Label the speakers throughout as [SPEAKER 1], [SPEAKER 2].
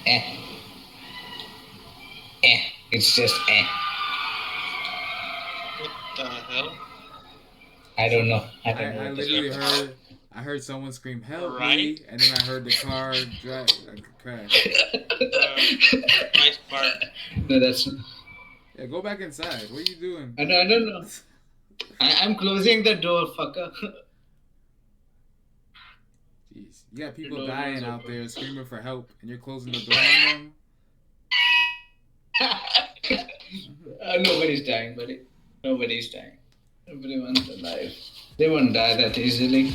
[SPEAKER 1] Eh. Eh. It's just eh.
[SPEAKER 2] What the hell?
[SPEAKER 1] I don't know. I
[SPEAKER 3] I,
[SPEAKER 1] don't know
[SPEAKER 3] I
[SPEAKER 1] what the
[SPEAKER 3] literally
[SPEAKER 1] fuck.
[SPEAKER 3] heard someone scream "Help
[SPEAKER 2] Right?
[SPEAKER 3] me!" and then I heard the car drive crash.
[SPEAKER 2] Nice part.
[SPEAKER 1] No, that's.
[SPEAKER 3] Yeah, go back inside. What are you doing?
[SPEAKER 1] I don't know. I'm closing the door, fucker.
[SPEAKER 3] Jeez, you got people
[SPEAKER 2] door
[SPEAKER 3] dying
[SPEAKER 2] is
[SPEAKER 3] out
[SPEAKER 2] open.
[SPEAKER 3] there screaming for help, and you're closing the door on them.
[SPEAKER 1] Nobody's dying, buddy. Nobody's dying. Nobody wants to die. They won't die that easily.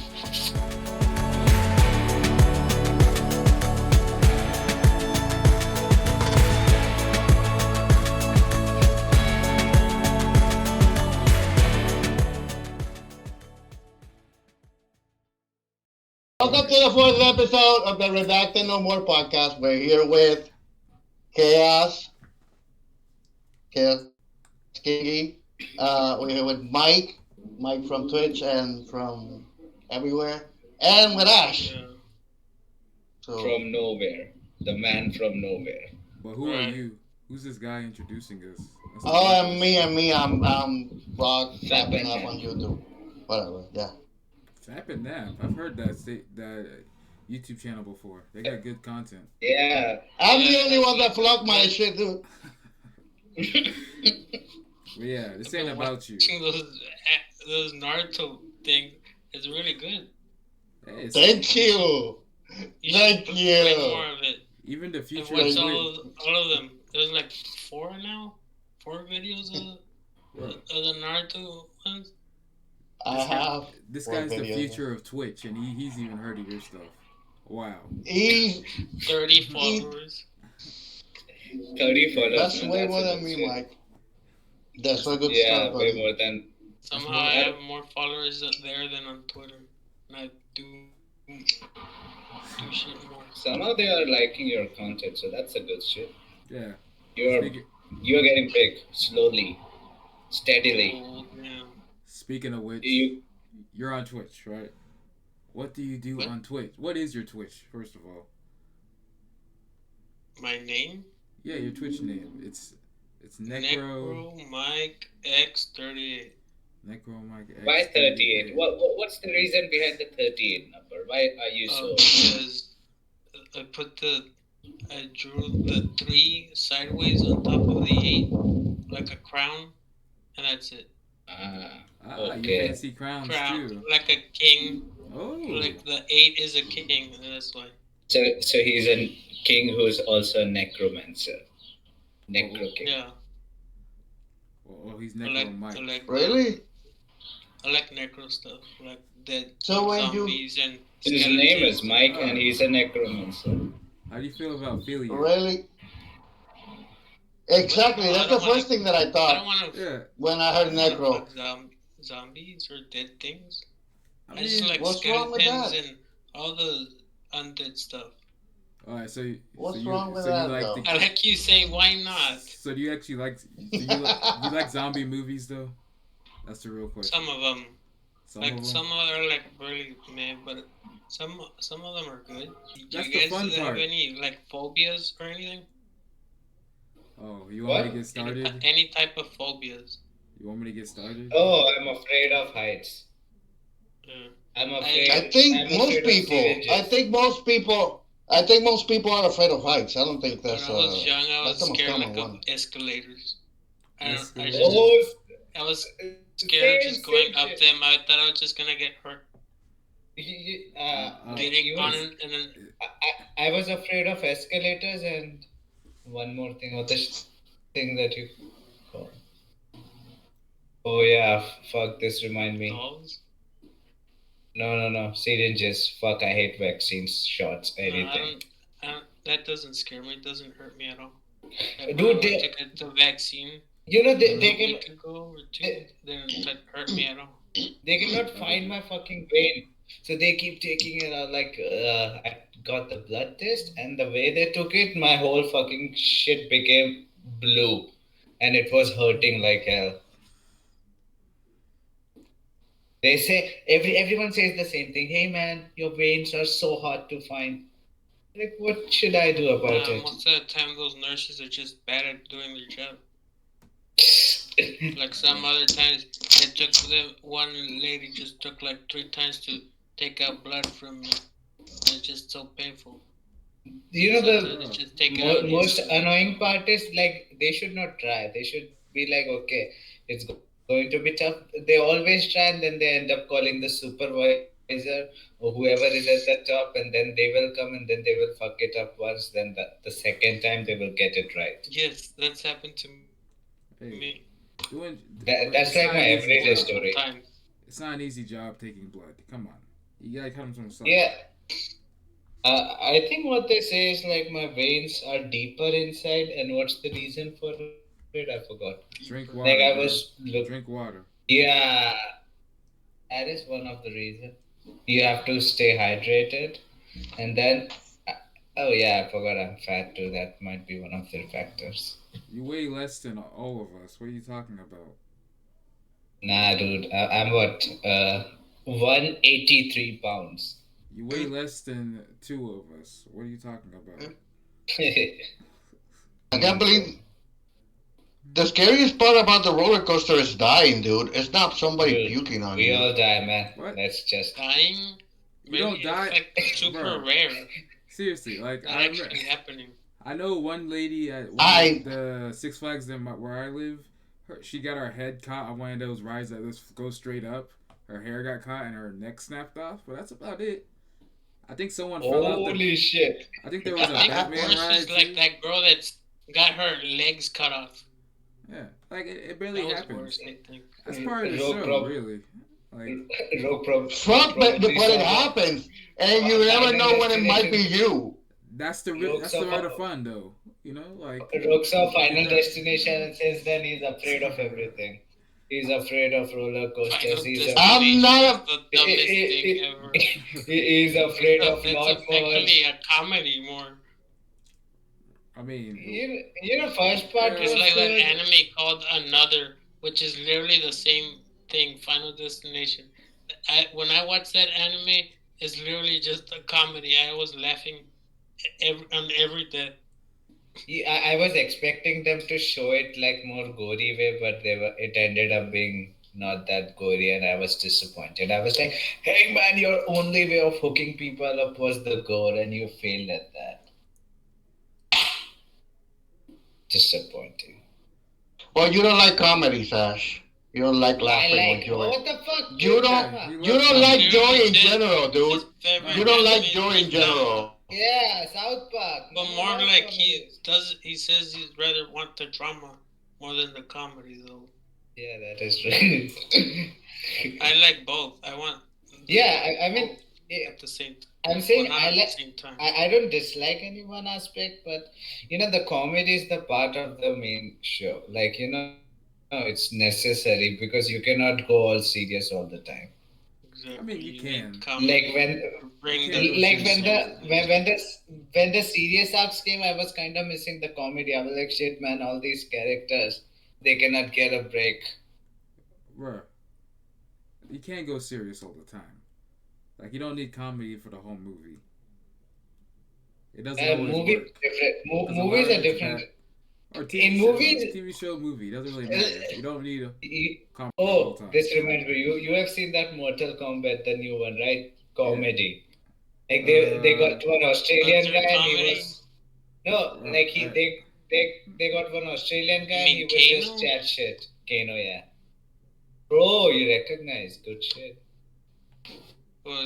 [SPEAKER 4] Welcome to the fourth episode of the Redacted No More podcast. We're here with Chaosking. We're here with Mike from Twitch and from everywhere, and with Asch.
[SPEAKER 2] Yeah.
[SPEAKER 4] So,
[SPEAKER 1] From nowhere. The man from nowhere.
[SPEAKER 3] But who are
[SPEAKER 2] Right.
[SPEAKER 3] you? Who's this guy introducing us? That's the
[SPEAKER 4] oh,
[SPEAKER 3] purpose.
[SPEAKER 4] and me. I'm Rock fapping up on YouTube. Whatever. Yeah.
[SPEAKER 3] Fap and Nap. I've heard that YouTube channel before. They got good content.
[SPEAKER 1] Yeah.
[SPEAKER 4] I'm the
[SPEAKER 2] Yeah,
[SPEAKER 4] only one that
[SPEAKER 2] that's
[SPEAKER 4] flogged my
[SPEAKER 2] good.
[SPEAKER 4] shit, dude.
[SPEAKER 3] But yeah, this ain't about you.
[SPEAKER 2] Watching those Naruto things is really good.
[SPEAKER 3] Hey,
[SPEAKER 4] Thank you.
[SPEAKER 2] You
[SPEAKER 4] Thank
[SPEAKER 2] should
[SPEAKER 4] you.
[SPEAKER 2] play more of it.
[SPEAKER 3] even the
[SPEAKER 2] I've
[SPEAKER 3] future
[SPEAKER 2] watched
[SPEAKER 3] is
[SPEAKER 4] Thank
[SPEAKER 3] great.
[SPEAKER 2] all of them. There's like four videos of the Naruto ones.
[SPEAKER 4] I have.
[SPEAKER 3] This
[SPEAKER 4] One
[SPEAKER 3] guy's the
[SPEAKER 4] video.
[SPEAKER 3] future of Twitch, and he's even heard of your stuff. Wow.
[SPEAKER 4] He's
[SPEAKER 2] 30 followers.
[SPEAKER 1] 30 followers.
[SPEAKER 4] That's
[SPEAKER 1] man,
[SPEAKER 4] way
[SPEAKER 1] a
[SPEAKER 4] more
[SPEAKER 1] good
[SPEAKER 4] than me,
[SPEAKER 1] shit.
[SPEAKER 4] Mike. That's a good
[SPEAKER 1] Yeah,
[SPEAKER 4] start,
[SPEAKER 1] way
[SPEAKER 4] buddy.
[SPEAKER 1] more than.
[SPEAKER 2] Somehow
[SPEAKER 3] more-
[SPEAKER 2] I have more followers there than on Twitter. And I do shit more.
[SPEAKER 1] Somehow they are liking your content, so that's a good shit.
[SPEAKER 3] Yeah.
[SPEAKER 1] You're getting big slowly, steadily.
[SPEAKER 2] Oh, yeah.
[SPEAKER 3] Speaking of which,
[SPEAKER 1] You
[SPEAKER 3] you're on Twitch, right? What do you do
[SPEAKER 2] What?
[SPEAKER 3] on Twitch? What is your Twitch, first of all?
[SPEAKER 2] My name?
[SPEAKER 3] Yeah, your Twitch name. It's
[SPEAKER 2] NecroMikeX38.
[SPEAKER 3] NecroMikeX38.
[SPEAKER 1] why 38? What's the reason behind the 38 number? Why are you so?
[SPEAKER 2] Because I drew the 3 sideways on top of the 8, like a crown, and that's it.
[SPEAKER 3] You
[SPEAKER 1] Okay.
[SPEAKER 3] fancy crowns
[SPEAKER 2] Crown,
[SPEAKER 3] too.
[SPEAKER 2] like a king.
[SPEAKER 3] Oh.
[SPEAKER 2] Like the 8 is a king, and that's why.
[SPEAKER 1] So he's a king who's also a necromancer. Necro king.
[SPEAKER 2] Yeah.
[SPEAKER 3] Oh, he's
[SPEAKER 2] I
[SPEAKER 3] NecroMike.
[SPEAKER 2] like
[SPEAKER 4] Really?
[SPEAKER 2] I like necro stuff, like dead
[SPEAKER 4] So when you-
[SPEAKER 2] zombies and
[SPEAKER 1] His
[SPEAKER 2] skeletons.
[SPEAKER 1] name is Mike, and he's a necromancer.
[SPEAKER 3] How do you feel about Philia?
[SPEAKER 4] Really? Exactly. That's the first thing that I
[SPEAKER 2] I don't
[SPEAKER 4] thought
[SPEAKER 2] want to
[SPEAKER 3] Yeah.
[SPEAKER 4] when I heard Necro.
[SPEAKER 2] zombies or dead things.
[SPEAKER 3] I
[SPEAKER 2] I just
[SPEAKER 3] mean,
[SPEAKER 2] like
[SPEAKER 4] what's wrong with
[SPEAKER 2] skeletons
[SPEAKER 4] that?
[SPEAKER 2] and all the undead stuff.
[SPEAKER 3] all right.
[SPEAKER 4] What's
[SPEAKER 3] you,
[SPEAKER 4] wrong with
[SPEAKER 3] so
[SPEAKER 4] that,
[SPEAKER 3] you like
[SPEAKER 4] though?
[SPEAKER 3] the,
[SPEAKER 2] I like you say, why not?
[SPEAKER 3] So do you actually like? You like zombie movies though? That's the real question.
[SPEAKER 2] Some of them,
[SPEAKER 3] Some of them.
[SPEAKER 2] some are like really meh, but some of them are good. Do
[SPEAKER 3] That's
[SPEAKER 2] you
[SPEAKER 3] the
[SPEAKER 2] guys
[SPEAKER 3] fun
[SPEAKER 2] have
[SPEAKER 3] part.
[SPEAKER 2] any like phobias or anything?
[SPEAKER 3] Oh, you want me to
[SPEAKER 1] What?
[SPEAKER 3] get started?
[SPEAKER 2] Any type of phobias?
[SPEAKER 3] You want me to get started?
[SPEAKER 1] Oh, I'm afraid of heights.
[SPEAKER 2] Yeah.
[SPEAKER 1] I'm afraid.
[SPEAKER 4] I think
[SPEAKER 1] I'm
[SPEAKER 4] most
[SPEAKER 1] afraid of
[SPEAKER 4] people.
[SPEAKER 1] syringes.
[SPEAKER 4] I think most people are afraid of heights. I don't think that's
[SPEAKER 2] When I was young, I
[SPEAKER 4] that's
[SPEAKER 2] was
[SPEAKER 4] the most
[SPEAKER 2] scared
[SPEAKER 4] common
[SPEAKER 2] like
[SPEAKER 4] one.
[SPEAKER 2] of escalators.
[SPEAKER 3] Escalators.
[SPEAKER 1] Oh,
[SPEAKER 2] I was scared of
[SPEAKER 1] same-
[SPEAKER 2] just going
[SPEAKER 1] same
[SPEAKER 2] up
[SPEAKER 1] shit.
[SPEAKER 2] them. I thought I was just gonna get hurt. Getting
[SPEAKER 1] you
[SPEAKER 2] on
[SPEAKER 1] was-
[SPEAKER 2] it and then
[SPEAKER 1] I was afraid of escalators and one more thing. What the thing that you call? Oh yeah, fuck. This remind me.
[SPEAKER 2] dolls.
[SPEAKER 1] No. Syringes. Fuck. I hate vaccines, shots, anything.
[SPEAKER 2] That doesn't scare me. It doesn't hurt me at all.
[SPEAKER 1] Dude,
[SPEAKER 2] When I
[SPEAKER 1] they-
[SPEAKER 2] went to get the vaccine
[SPEAKER 1] You know they
[SPEAKER 2] a
[SPEAKER 1] can
[SPEAKER 2] week ago or two. Didn't that hurt me at all?
[SPEAKER 1] they cannot find my fucking vein, so they keep taking it out. Like I got the blood test, and the way they took it, my whole fucking shit became blue, and it was hurting like hell. They say everyone says the same thing. Hey man, your veins are so hard to find. Like, what should I do about it?
[SPEAKER 2] Most of the time, those nurses are just bad at doing their job. Like some other times, it took them. One lady just took like 3 times to take out blood from me. And it's just so painful.
[SPEAKER 1] You know,
[SPEAKER 2] Sometimes
[SPEAKER 1] the
[SPEAKER 2] they just take it out
[SPEAKER 1] most
[SPEAKER 2] instantly.
[SPEAKER 1] annoying part is like they should not try. They should be like, okay, it's going to be tough. They always try, and then they end up calling the supervisor or whoever is at the top, and then they will come and then they will fuck it up once. Then the second time they will get it right.
[SPEAKER 2] Yes, that's happened to me
[SPEAKER 3] Hey, doing, but
[SPEAKER 1] That's
[SPEAKER 3] it's
[SPEAKER 1] like
[SPEAKER 3] not
[SPEAKER 1] my
[SPEAKER 3] an easy
[SPEAKER 1] everyday
[SPEAKER 3] job.
[SPEAKER 2] multiple
[SPEAKER 1] story.
[SPEAKER 2] times.
[SPEAKER 3] It's not an easy job taking blood. Come on, you gotta come from
[SPEAKER 1] Yeah,
[SPEAKER 3] somewhere.
[SPEAKER 1] I think what they say is like my veins are deeper inside, and what's the reason for it? I forgot. Like
[SPEAKER 3] Drink
[SPEAKER 1] I was
[SPEAKER 3] water, bro.
[SPEAKER 1] look,
[SPEAKER 3] Drink water.
[SPEAKER 1] yeah, that is one of the reason. You have to stay hydrated, and then, uh, oh yeah, I forgot I'm fat too. That might be one of the factors.
[SPEAKER 3] You weigh less than all of us. What are you talking about?
[SPEAKER 1] Nah, dude, I'm what 183 pounds.
[SPEAKER 3] You weigh less than two of us. What are you talking about?
[SPEAKER 4] I can't believe the scariest part about the roller coaster is dying, dude. It's not somebody
[SPEAKER 1] Dude,
[SPEAKER 4] puking on
[SPEAKER 1] we
[SPEAKER 4] you.
[SPEAKER 1] all die, man.
[SPEAKER 3] What?
[SPEAKER 1] Let's just.
[SPEAKER 2] Dying,
[SPEAKER 3] You
[SPEAKER 2] maybe
[SPEAKER 3] don't
[SPEAKER 2] it's
[SPEAKER 3] die,
[SPEAKER 2] like super
[SPEAKER 3] bro.
[SPEAKER 2] rare.
[SPEAKER 3] Seriously, like
[SPEAKER 2] Not
[SPEAKER 3] I remember,
[SPEAKER 2] actually happening.
[SPEAKER 3] I know one lady at one of
[SPEAKER 4] I
[SPEAKER 3] the Six Flags where I live. She got her head caught on one of those rides that just go straight up. Her hair got caught and her neck snapped off, but that's about it. I think someone fell off the.
[SPEAKER 1] Holy shit.
[SPEAKER 3] I think there
[SPEAKER 2] I
[SPEAKER 3] was a
[SPEAKER 2] think
[SPEAKER 3] Batman
[SPEAKER 2] worse is
[SPEAKER 3] ride
[SPEAKER 2] like
[SPEAKER 3] too.
[SPEAKER 2] that girl that's got her legs cut off.
[SPEAKER 3] Yeah, like it barely
[SPEAKER 2] That was
[SPEAKER 3] happens.
[SPEAKER 2] worse, I think.
[SPEAKER 3] That's part of the
[SPEAKER 1] Rogue
[SPEAKER 3] show,
[SPEAKER 1] prob
[SPEAKER 3] really. Like
[SPEAKER 4] fuck,
[SPEAKER 1] probably
[SPEAKER 4] but it
[SPEAKER 1] saw the
[SPEAKER 4] happens, and you never
[SPEAKER 1] Final
[SPEAKER 4] know when it might be
[SPEAKER 1] Destination.
[SPEAKER 4] you.
[SPEAKER 1] Rogue
[SPEAKER 3] that's the
[SPEAKER 1] saw,
[SPEAKER 3] part of fun, though. You know, like
[SPEAKER 1] Rogue saw
[SPEAKER 3] you get
[SPEAKER 1] Final
[SPEAKER 3] that.
[SPEAKER 1] Destination, and since then he's afraid of everything. He's afraid of roller coasters.
[SPEAKER 2] Final
[SPEAKER 1] He's a,
[SPEAKER 4] I'm
[SPEAKER 2] Destination is
[SPEAKER 4] not
[SPEAKER 2] the dumbest thing
[SPEAKER 1] he,
[SPEAKER 2] ever.
[SPEAKER 1] he's afraid of
[SPEAKER 2] It's
[SPEAKER 1] not more.
[SPEAKER 2] effectively a comedy more.
[SPEAKER 3] I mean,
[SPEAKER 1] First part
[SPEAKER 2] It's
[SPEAKER 3] yeah,
[SPEAKER 1] was
[SPEAKER 2] like that
[SPEAKER 1] good.
[SPEAKER 2] anime called Another, which is literally the same thing, Final Destination. When I watch that anime, it's literally just a comedy. I was laughing on every death.
[SPEAKER 1] I was expecting them to show it like more gory way, but it ended up being not that gory, and I was disappointed. I was like, "Hey man, your only way of hooking people up was the gore, and you failed at that. Disappointing."
[SPEAKER 4] Well, you don't like comedy, Sash. You don't like
[SPEAKER 1] I
[SPEAKER 4] laughing or
[SPEAKER 1] like
[SPEAKER 4] joy.
[SPEAKER 1] what the fuck,
[SPEAKER 4] You
[SPEAKER 1] dude?
[SPEAKER 4] don't.
[SPEAKER 1] Come
[SPEAKER 3] yeah,
[SPEAKER 1] on.
[SPEAKER 3] he
[SPEAKER 4] You
[SPEAKER 3] loves
[SPEAKER 4] don't
[SPEAKER 2] He
[SPEAKER 4] like
[SPEAKER 3] comedy.
[SPEAKER 4] joy
[SPEAKER 2] literally
[SPEAKER 4] in
[SPEAKER 2] said
[SPEAKER 4] general, dude.
[SPEAKER 2] his favorite
[SPEAKER 4] You
[SPEAKER 3] No,
[SPEAKER 4] don't
[SPEAKER 2] anime
[SPEAKER 4] like
[SPEAKER 2] is
[SPEAKER 4] joy in
[SPEAKER 2] Gintama.
[SPEAKER 4] general.
[SPEAKER 1] Yeah, South Park.
[SPEAKER 2] But
[SPEAKER 1] Man, I
[SPEAKER 2] more
[SPEAKER 1] love
[SPEAKER 2] like
[SPEAKER 1] comedies.
[SPEAKER 2] he says he'd rather want the drama more than the comedy though.
[SPEAKER 1] Yeah, that is true.
[SPEAKER 2] I like both. I want
[SPEAKER 1] Yeah, I
[SPEAKER 2] both
[SPEAKER 1] mean, yeah,
[SPEAKER 2] at the same time.
[SPEAKER 1] I'm
[SPEAKER 2] Well,
[SPEAKER 1] saying
[SPEAKER 2] not at the same time.
[SPEAKER 1] I don't dislike any one aspect, but the comedy is the part of the main show. Like, it's necessary because you cannot go all serious all the time.
[SPEAKER 3] I
[SPEAKER 2] Exactly.
[SPEAKER 3] mean, you
[SPEAKER 2] You need
[SPEAKER 3] can.
[SPEAKER 1] Like
[SPEAKER 2] comedy to
[SPEAKER 3] You
[SPEAKER 2] bring
[SPEAKER 3] can
[SPEAKER 2] the
[SPEAKER 3] go
[SPEAKER 1] like
[SPEAKER 3] serious
[SPEAKER 1] when
[SPEAKER 3] all
[SPEAKER 1] the
[SPEAKER 3] the time.
[SPEAKER 1] when the serious arcs came, I was kind of missing the comedy. I was like, shit, man, all these characters, they cannot get a break.
[SPEAKER 3] Bruh, you can't go serious all the time. Like you don't need comedy for the whole movie. It doesn't always
[SPEAKER 1] Movies are
[SPEAKER 3] work.
[SPEAKER 1] different.
[SPEAKER 3] Because a lot
[SPEAKER 1] Movies
[SPEAKER 3] of
[SPEAKER 1] are
[SPEAKER 3] it's
[SPEAKER 1] different.
[SPEAKER 3] bad. Or
[SPEAKER 1] In
[SPEAKER 3] TV shows,
[SPEAKER 1] movies,
[SPEAKER 3] TV show, movie doesn't really
[SPEAKER 1] uh,
[SPEAKER 3] matter. You don't need a
[SPEAKER 1] you,
[SPEAKER 3] comedy the whole
[SPEAKER 1] oh,
[SPEAKER 3] time.
[SPEAKER 1] this reminds me. You have seen that Mortal Kombat, the new one, right?
[SPEAKER 3] Yeah.
[SPEAKER 1] Comedy. Like they
[SPEAKER 3] Uh,
[SPEAKER 1] got one
[SPEAKER 2] That's
[SPEAKER 1] Australian
[SPEAKER 2] their
[SPEAKER 1] guy, and he
[SPEAKER 2] comedy.
[SPEAKER 1] was no, like he
[SPEAKER 3] I,
[SPEAKER 1] they got one Australian
[SPEAKER 2] You
[SPEAKER 1] guy, and he
[SPEAKER 2] mean
[SPEAKER 1] would just
[SPEAKER 2] Kano?
[SPEAKER 1] chat shit. Kano, yeah. Bro, you recognize good shit.
[SPEAKER 2] Well,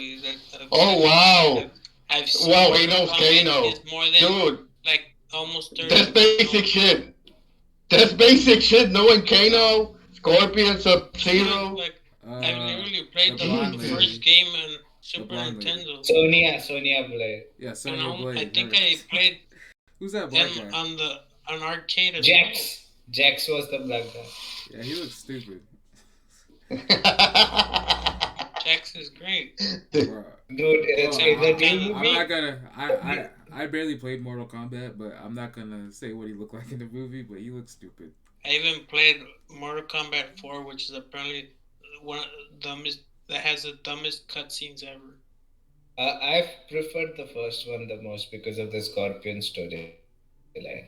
[SPEAKER 4] Oh wow,
[SPEAKER 2] I've seen
[SPEAKER 4] wow, he
[SPEAKER 2] Mortal
[SPEAKER 4] knows
[SPEAKER 2] Kombat
[SPEAKER 4] Kano,
[SPEAKER 2] is more than
[SPEAKER 4] dude.
[SPEAKER 2] like almost 30
[SPEAKER 4] That's
[SPEAKER 2] years
[SPEAKER 4] basic
[SPEAKER 2] old.
[SPEAKER 4] shit. That's basic shit. Knowing
[SPEAKER 2] No,
[SPEAKER 4] Kano, Scorpion, Sub
[SPEAKER 2] dude,
[SPEAKER 4] Zero.
[SPEAKER 2] like I've
[SPEAKER 3] uh,
[SPEAKER 2] literally
[SPEAKER 3] the
[SPEAKER 2] played the
[SPEAKER 3] blonde
[SPEAKER 2] first
[SPEAKER 3] lady,
[SPEAKER 2] game on
[SPEAKER 3] the
[SPEAKER 2] Super
[SPEAKER 3] blonde lady.
[SPEAKER 2] Nintendo,
[SPEAKER 1] Sonia Blade.
[SPEAKER 3] Yeah,
[SPEAKER 2] and
[SPEAKER 3] Sonya
[SPEAKER 2] I
[SPEAKER 3] Blade.
[SPEAKER 2] think
[SPEAKER 3] Her.
[SPEAKER 2] I played
[SPEAKER 3] Who's that
[SPEAKER 2] them
[SPEAKER 3] black guy?
[SPEAKER 2] on arcade as well.
[SPEAKER 1] Jax was the black guy.
[SPEAKER 3] Yeah, he looks stupid.
[SPEAKER 2] Jax is great,
[SPEAKER 3] Bruh.
[SPEAKER 1] Dude,
[SPEAKER 3] Well,
[SPEAKER 2] except
[SPEAKER 1] in
[SPEAKER 2] for
[SPEAKER 1] the
[SPEAKER 2] kind
[SPEAKER 1] new
[SPEAKER 2] of
[SPEAKER 3] I'm
[SPEAKER 1] movie,
[SPEAKER 3] not gonna. I barely played Mortal Kombat, but I'm not gonna say what he looked like in the movie. But he looks stupid.
[SPEAKER 2] I even played Mortal Kombat 4, which is apparently one of the dumbest that has the dumbest cutscenes ever.
[SPEAKER 1] I've preferred the first one the most because of the Scorpion storyline.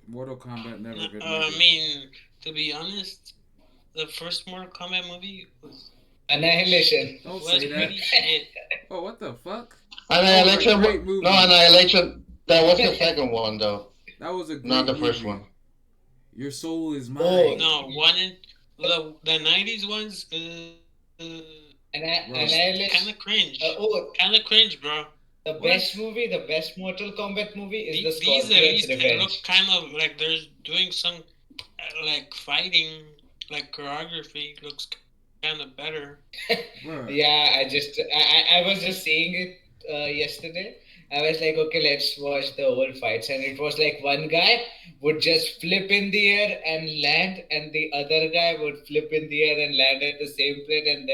[SPEAKER 3] Mortal Kombat never a good
[SPEAKER 2] I
[SPEAKER 3] movie.
[SPEAKER 2] mean, to be honest, the first Mortal Kombat movie
[SPEAKER 1] Annihilation.
[SPEAKER 3] Don't
[SPEAKER 2] was
[SPEAKER 3] say that.
[SPEAKER 2] pretty shit.
[SPEAKER 3] Oh, what the fuck? That was a
[SPEAKER 4] Annihilation.
[SPEAKER 3] great
[SPEAKER 4] No,
[SPEAKER 3] movie.
[SPEAKER 4] Annihilation. That was the second one, though,
[SPEAKER 3] That was a
[SPEAKER 4] not
[SPEAKER 3] great
[SPEAKER 4] the first
[SPEAKER 3] movie.
[SPEAKER 4] one.
[SPEAKER 3] Your soul is
[SPEAKER 1] Oh,
[SPEAKER 3] mine.
[SPEAKER 2] No, one in the '90s ones. Just
[SPEAKER 3] Bro.
[SPEAKER 2] kind
[SPEAKER 1] Annihilation.
[SPEAKER 2] of cringe.
[SPEAKER 1] Oh,
[SPEAKER 2] Kind of cringe, bro. What?
[SPEAKER 1] the best Mortal Kombat movie is the
[SPEAKER 2] These at
[SPEAKER 1] Scorpion's
[SPEAKER 2] least look
[SPEAKER 1] Revenge.
[SPEAKER 2] kind of like they're doing some like fighting, like choreography looks kind of better.
[SPEAKER 3] Bruh.
[SPEAKER 1] Yeah, I was just seeing it yesterday. I was like, okay, let's watch the old fights, and it was like one guy would just flip in the air and land, and the other guy would flip in the air and land at the same place, and